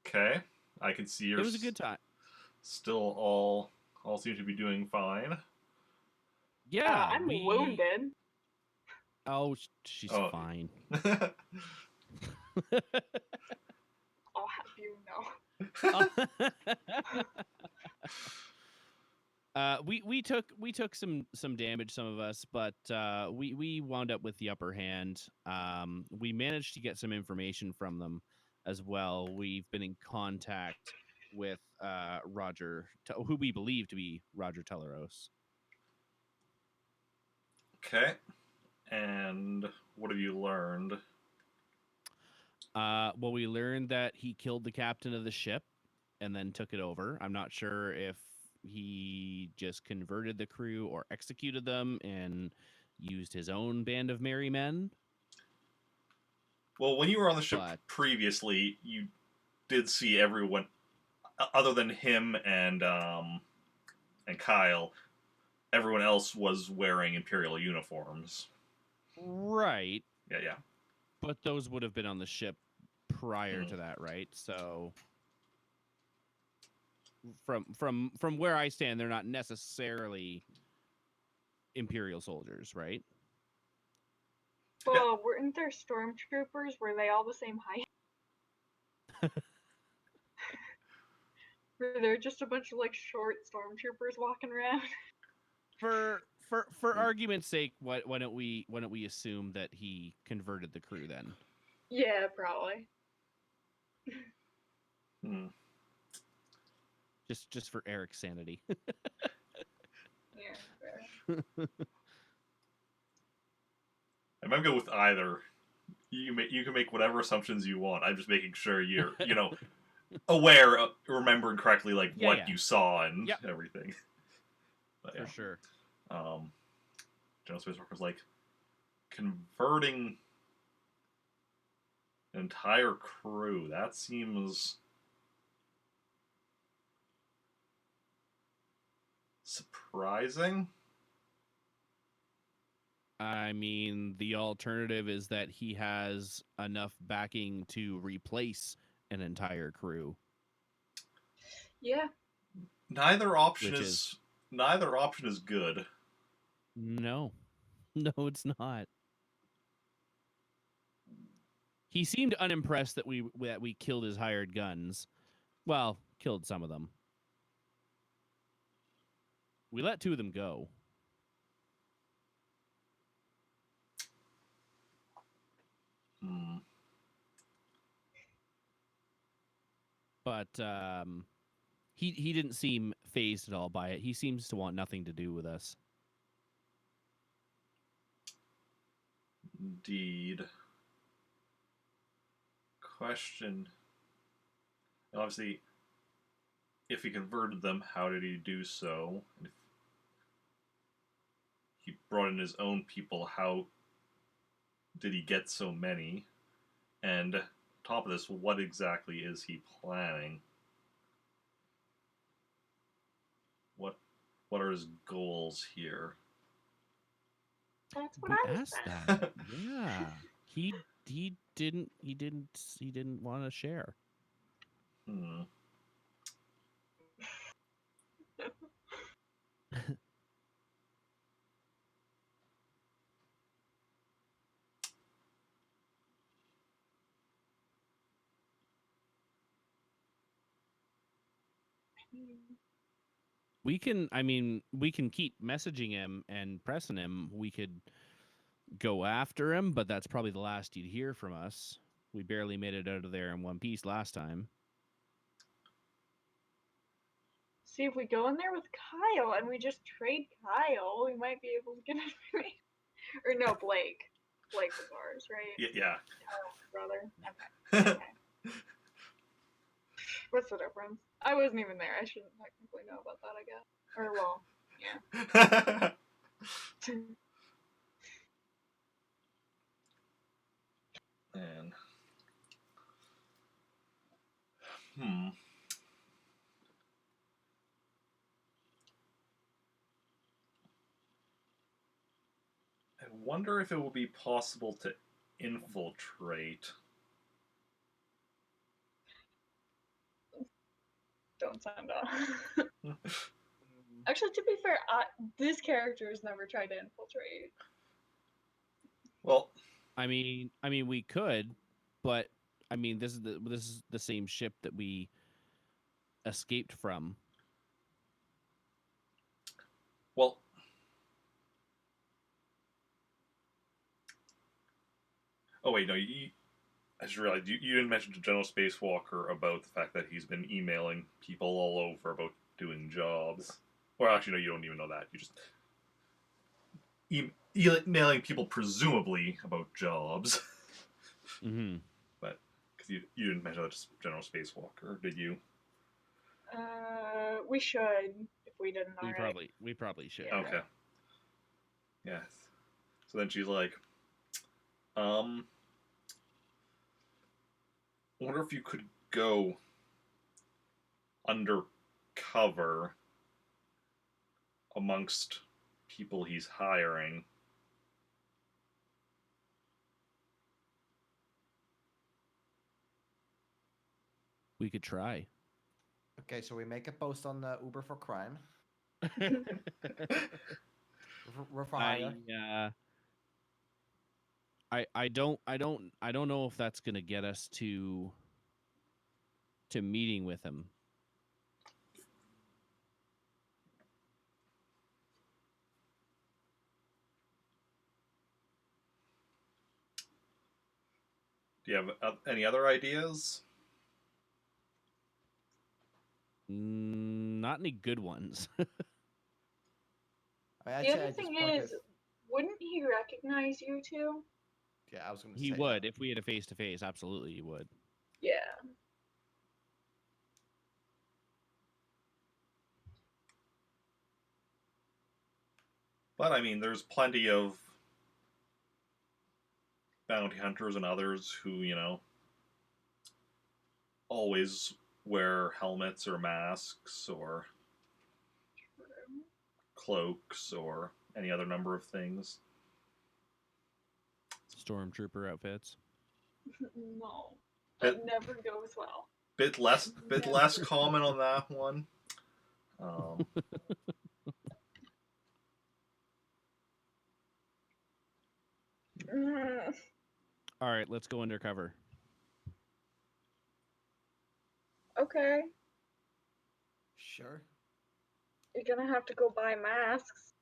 Okay, I can see you're It was a good time. still all seem to be doing fine. Yeah, I'm wounded. Oh, she's Oh. fine. I'll have you know. We took some damage, some of us, but we wound up with the upper hand. We managed to get some information from them as well. We've been in contact with Roger, who we believe to be Roger Teleros. Okay. And what have you learned? Well, we learned that he killed the captain of the ship and then took it over. I'm not sure if he just converted the crew or executed them and used his own band of merry men. Well, when you were on the ship But- previously, you did see everyone, other than him and Kyle, everyone else was wearing Imperial uniforms. Right. Yeah. But those would have been on the ship prior to that, right? So from where I stand, they're not necessarily Imperial soldiers, right? Well, weren't there stormtroopers? Were they all the same height? Were there just a bunch of like short stormtroopers walking around? For argument's sake, why don't we assume that he converted the crew then? Yeah, probably. Hmm. Just for Eric's sanity. Yeah, fair. I might go with either. You can make whatever assumptions you want. I'm just making sure you're aware, remembering correctly, like Yeah, what yeah. you saw and Yep. everything. But, For sure. General Space Workers like converting an entire crew. That seems surprising. I mean, the alternative is that he has enough backing to replace an entire crew. Yeah. Neither option Which is good. No. No, it's not. He seemed unimpressed that we killed his hired guns. Well, killed some of them. We let 2 of them go. Hmm. But he didn't seem phased at all by it. He seems to want nothing to do with us. Indeed. Question. Obviously, if he converted them, how did he do so? And if he brought in his own people, how did he get so many? And on top of this, what exactly is he planning? What are his goals here? That's what We I was asked saying. that. Yeah. He didn't want to share. Hmm. We can keep messaging him and pressing him. We could go after him, but that's probably the last you'd hear from us. We barely made it out of there in one piece last time. See, if we go in there with Kyle and we just trade Kyle, we might be able to get information. Or no, Blake. Blake was ours, right? Yeah. Kyle's brother. Okay. What's the difference? I wasn't even there. I shouldn't technically know about that, I guess. Or, well, yeah. Man. Hmm. I wonder if it will be possible to infiltrate. Don't sound off. Actually, to be fair, this character has never tried to infiltrate. Well, I mean, we could, but I mean, this is the same ship that we escaped from. Well, oh wait, no, I just realized you didn't mention to General Spacewalker about the fact that he's been emailing people all over about doing jobs. Well, actually, no, you don't even know that. You just emailing people presumably about jobs. Mm-hmm. But because you didn't mention that to General Spacewalker, did you? We should if we didn't already. We probably should. Yeah. Okay. Yes. So then she's like, I wonder if you could go undercover amongst people he's hiring. We could try. Okay, so we make a post on Uber for crime. We're for hire. I don't know if that's gonna get us to meeting with him. Do you have any other ideas? Not any good ones. I'd The say other I just thing point is, wouldn't he recognize you two? yeah, I was going to say He would that. if we had a face to face. Absolutely, he would. Yeah. But I mean, there's plenty of bounty hunters and others who, always wear helmets or masks or cloaks or any other number of things. Stormtrooper outfits. No, Bit- that never goes well. Bit less common on that one. All right, let's go undercover. Okay, Sure. you're gonna have to go buy masks.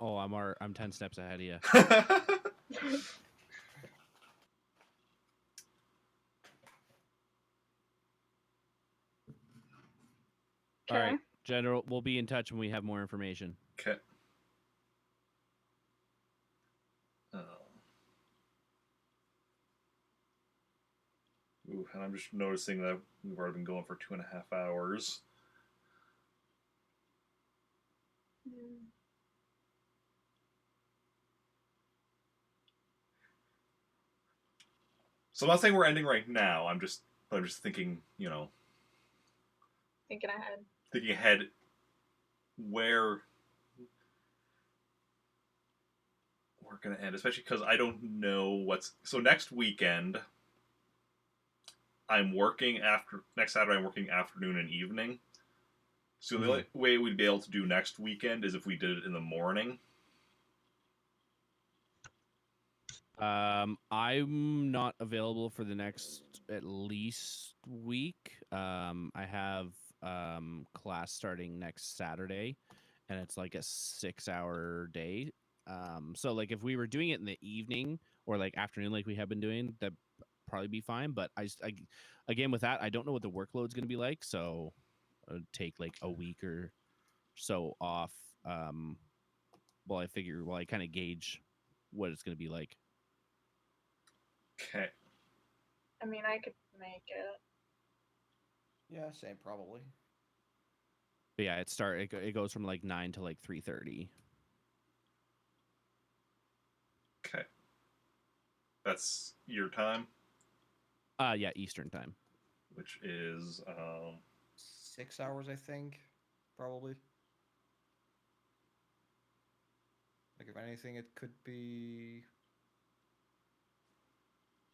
Oh, I'm 10 steps ahead of you. All Okay. right, General, we'll be in touch when we have more information. Okay. Ooh, and I'm just noticing that we've already been going for 2.5 hours. So I'm not saying we're ending right now. I'm just thinking, Thinking ahead. thinking ahead where we're gonna end, especially because I don't know what's. So next weekend, next Saturday I'm working afternoon and evening. So the only way we'd be able to do next weekend is if we did it in the morning. I'm not available for the next at least week. I have class starting next Saturday, and it's like a 6-hour day. So like if we were doing it in the evening or like afternoon, like we have been doing, that'd probably be fine. But I again with that, I don't know what the workload's going to be like, so it'd take like a week or so off. Well, I kind of gauge what it's going to be like. Okay. I mean, I could make it. Yeah, same probably. But yeah, it goes from like 9 to like 3:30. Okay. That's your time, Yeah, Eastern time. which is 6 hours, I think, probably. Like if anything, it could be.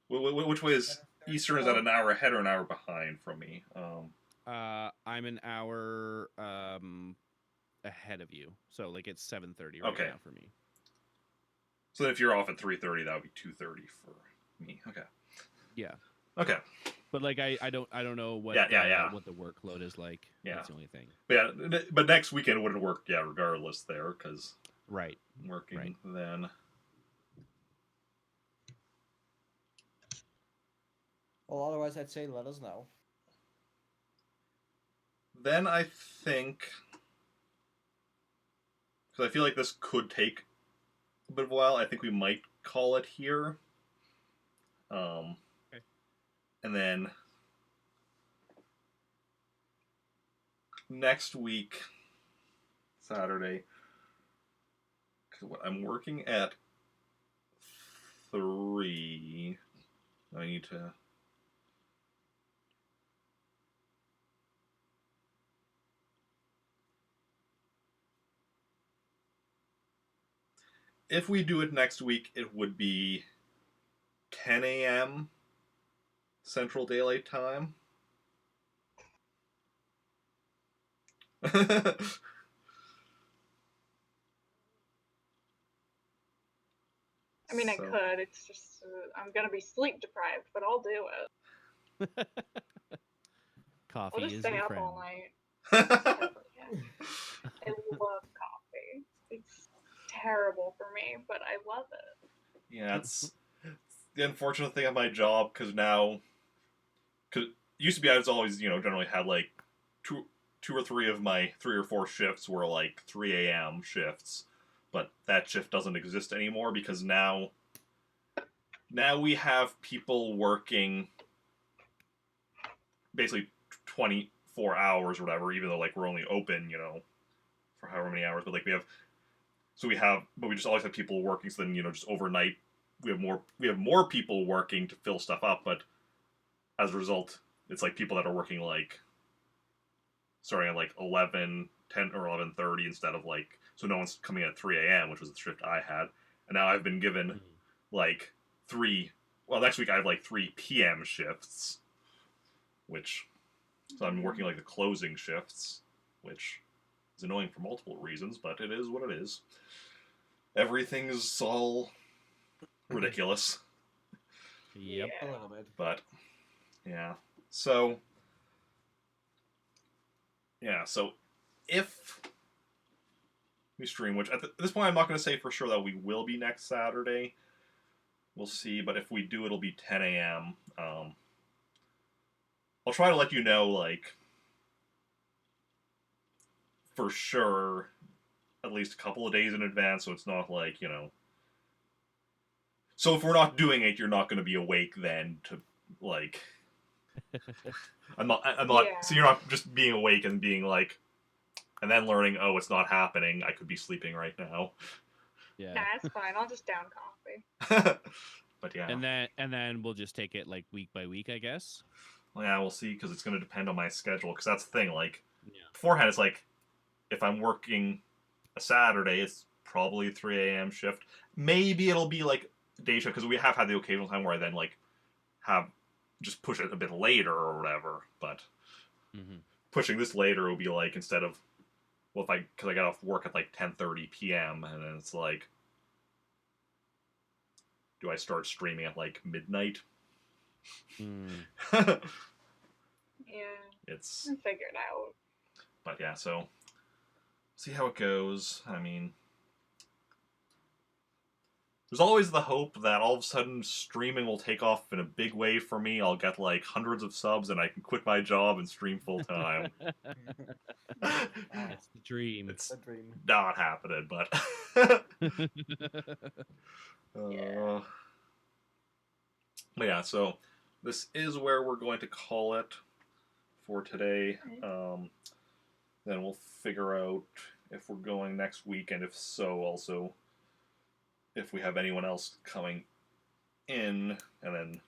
which way is Eastern? Is that an hour ahead or an hour behind from me? I'm an hour ahead of you, so like it's 7:30 right Okay. now for me. So if you're off at 3:30, that would be 2:30 for me. Okay. Yeah. Okay. But like I don't know what Yeah. what the workload is like. Yeah. That's the only thing. But next weekend wouldn't work. Yeah, regardless there because Right. working then. Well, otherwise, I'd say let us know. Then I think, because I feel like this could take a bit of a while, I think we might call it here. Okay. And then next week, Saturday, because I'm working at 3. I need to. If we do it next week, it would be 10 a.m. Central Daylight Time. I mean, I could. It's just I'm gonna be sleep deprived, but I'll do it. Coffee I'll just is stay your up friend. all night. Hell yeah. I love coffee. It's terrible for me, but I love it. Yeah, it's the unfortunate thing of my job because now, because used to be I was always generally had like two or three of my 3 or 4 shifts were like 3 a.m. shifts, but that shift doesn't exist anymore because now we have people working basically 24 hours or whatever, even though like we're only open for however many hours, but like but we just always have people working, so then just overnight we have more people working to fill stuff up, but as a result it's like people that are working like starting at like 11, 10 or 11:30 instead of like, so no one's coming in at 3 a.m., which was the shift I had, and now I've been given like next week I have like 3 p.m. shifts, so I'm working like the closing shifts, which is annoying for multiple reasons, but it is what it is. Everything's all ridiculous. Yep. A little bit. But yeah. So if we stream, which at this point I'm not going to say for sure that we will be next Saturday. We'll see, but if we do, it'll be 10 a.m. I'll try to let you know, like, for sure, at least a couple of days in advance, so it's not like, So if we're not doing it, you're not going to be awake then to, like... I'm not... Yeah. So you're not just being awake and being like... And then learning, oh, it's not happening, I could be sleeping right now. Yeah. Nah, it's fine. I'll just down coffee. But yeah. And then we'll just take it like week by week, I guess. Well, yeah, we'll see, because it's going to depend on my schedule, because that's the thing, like... Yeah. Beforehand, it's like, if I'm working a Saturday, it's probably 3 a.m. shift. Maybe it'll be like day shift, because we have had the occasional time where I then like just push it a bit later or whatever. But pushing this later will be like, instead of, well, because I got off work at like 10:30 p.m. and then it's like, do I start streaming at like midnight? Yeah. It's I'll figure it out. But yeah, so see how it goes. I mean, there's always the hope that all of a sudden streaming will take off in a big way for me. I'll get like hundreds of subs and I can quit my job and stream full time. That's the dream. It's A dream. not happening, but Yeah. But yeah, so this is where we're going to call it for today. Then we'll figure out if we're going next week, and if so, also if we have anyone else coming in, and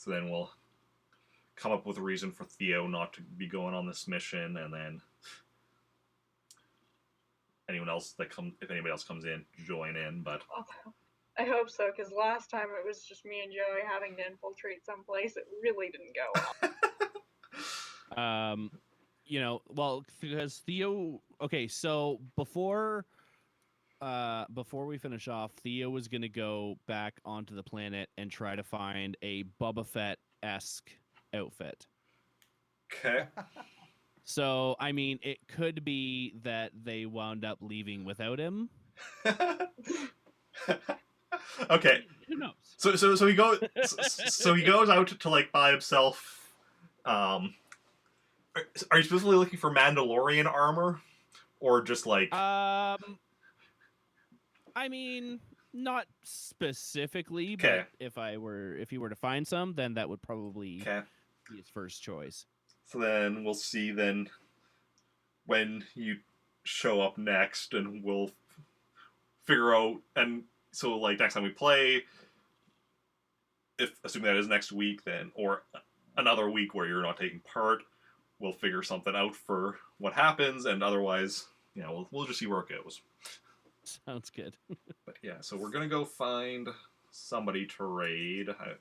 then we'll come up with a reason for Theo not to be going on this mission, and then anyone else if anybody else comes in, join in. But I hope so, because last time it was just me and Joey having to infiltrate someplace. It really didn't go well. Well, because Theo. Okay, so before before we finish off, Theo was gonna go back onto the planet and try to find a Boba Fett-esque outfit. Okay. So, I mean, it could be that they wound up leaving without him. Okay. Who knows? So he goes. So he goes out to like buy himself. Are you specifically looking for Mandalorian armor, or just like? I mean, not specifically, Okay. but if he were to find some, then that would probably Okay. be his first choice. So then we'll see then when you show up next, and we'll figure out. And so like next time we play, if assuming that is next week, then or another week where you're not taking part, we'll figure something out for what happens, and otherwise, we'll just see where it goes. Sounds good. But yeah, so we're gonna go find somebody to raid. I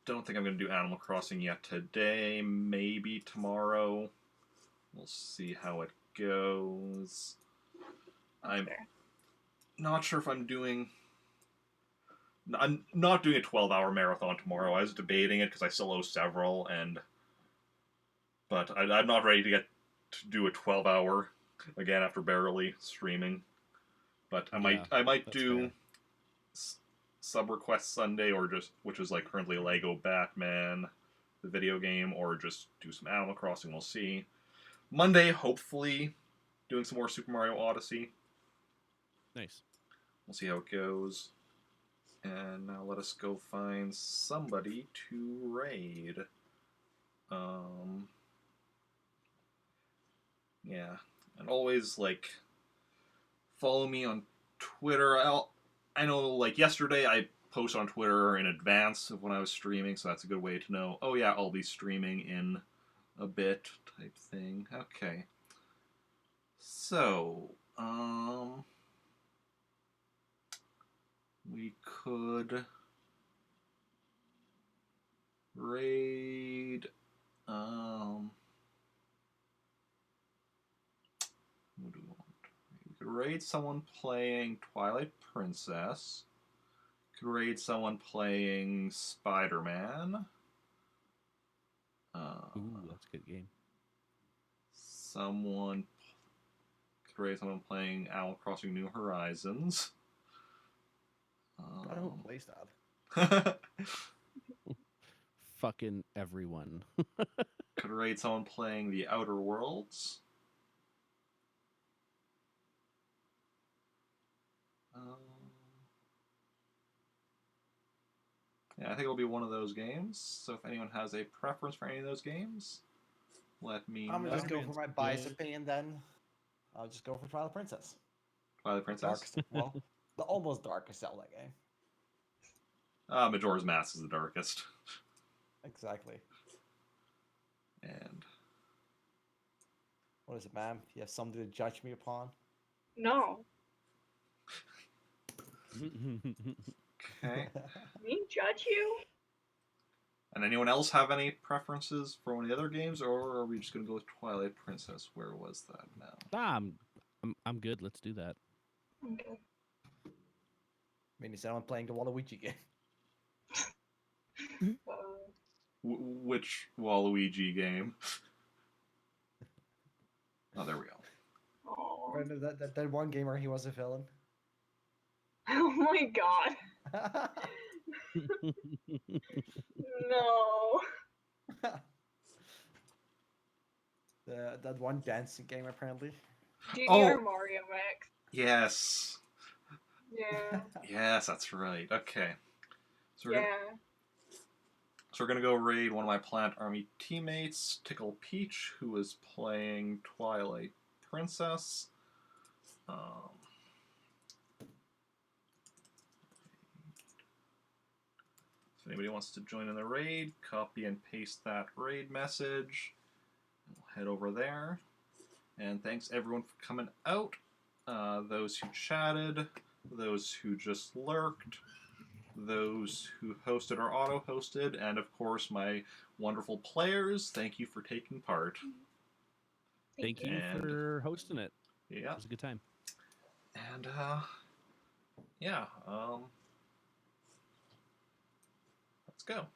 don't think I'm gonna do Animal Crossing yet today. Maybe tomorrow. We'll see how it goes. I'm not sure if I'm doing. I'm not doing a 12-hour marathon tomorrow. I was debating it because I still owe several, but I'm not ready to do a 12-hour again after barely streaming. But I might do Sub Request Sunday, which is like currently Lego Batman, the video game, or just do some Animal Crossing. We'll see. Monday, hopefully, doing some more Super Mario Odyssey. Nice. We'll see how it goes. And now let us go find somebody to raid. Yeah, and always follow me on Twitter. I know like yesterday I posted on Twitter in advance of when I was streaming, so that's a good way to know. Oh yeah, I'll be streaming in a bit type thing. Okay. So, we could raid, what do we want? We could raid someone playing Twilight Princess. Could raid someone playing Spider-Man. Ooh, that's a good game. Could raid someone playing Animal Crossing New Horizons. I don't play that. Fucking everyone. Could raid someone playing The Outer Worlds. Yeah, I think it'll be one of those games. So if anyone has a preference for any of those games, let me know. I'm gonna just go for my biased opinion then. I'll just go for Twilight Princess. Twilight Princess? Darkest, well, the almost darkest Zelda game. Majora's Mask is the darkest. Exactly. And what is it, ma'am? You have something to judge me upon? No. okay. Me judge you? And anyone else have any preferences for one of the other games, or are we just gonna go with Twilight Princess? Where was that now? I'm good. Let's do that. Okay. I mean, is anyone playing the Waluigi game? Which Waluigi game? Oh, there we go. Oh. Remember that one game where he was a villain? Oh my god. No. That one dancing game apparently. Junior Mario Mix. Yes. Yeah. Yes, that's right. Okay. So we're Yeah. gonna go raid one of my Plant Army teammates, Tickle Peach, who is playing Twilight Princess. If anybody wants to join in the raid, copy and paste that raid message. We'll head over there. And thanks everyone for coming out. Those who chatted, those who just lurked, those who hosted or auto-hosted, and of course my wonderful players. Thank you for taking part. Thank you for hosting it. Yeah. It was a good time. And yeah, let's go.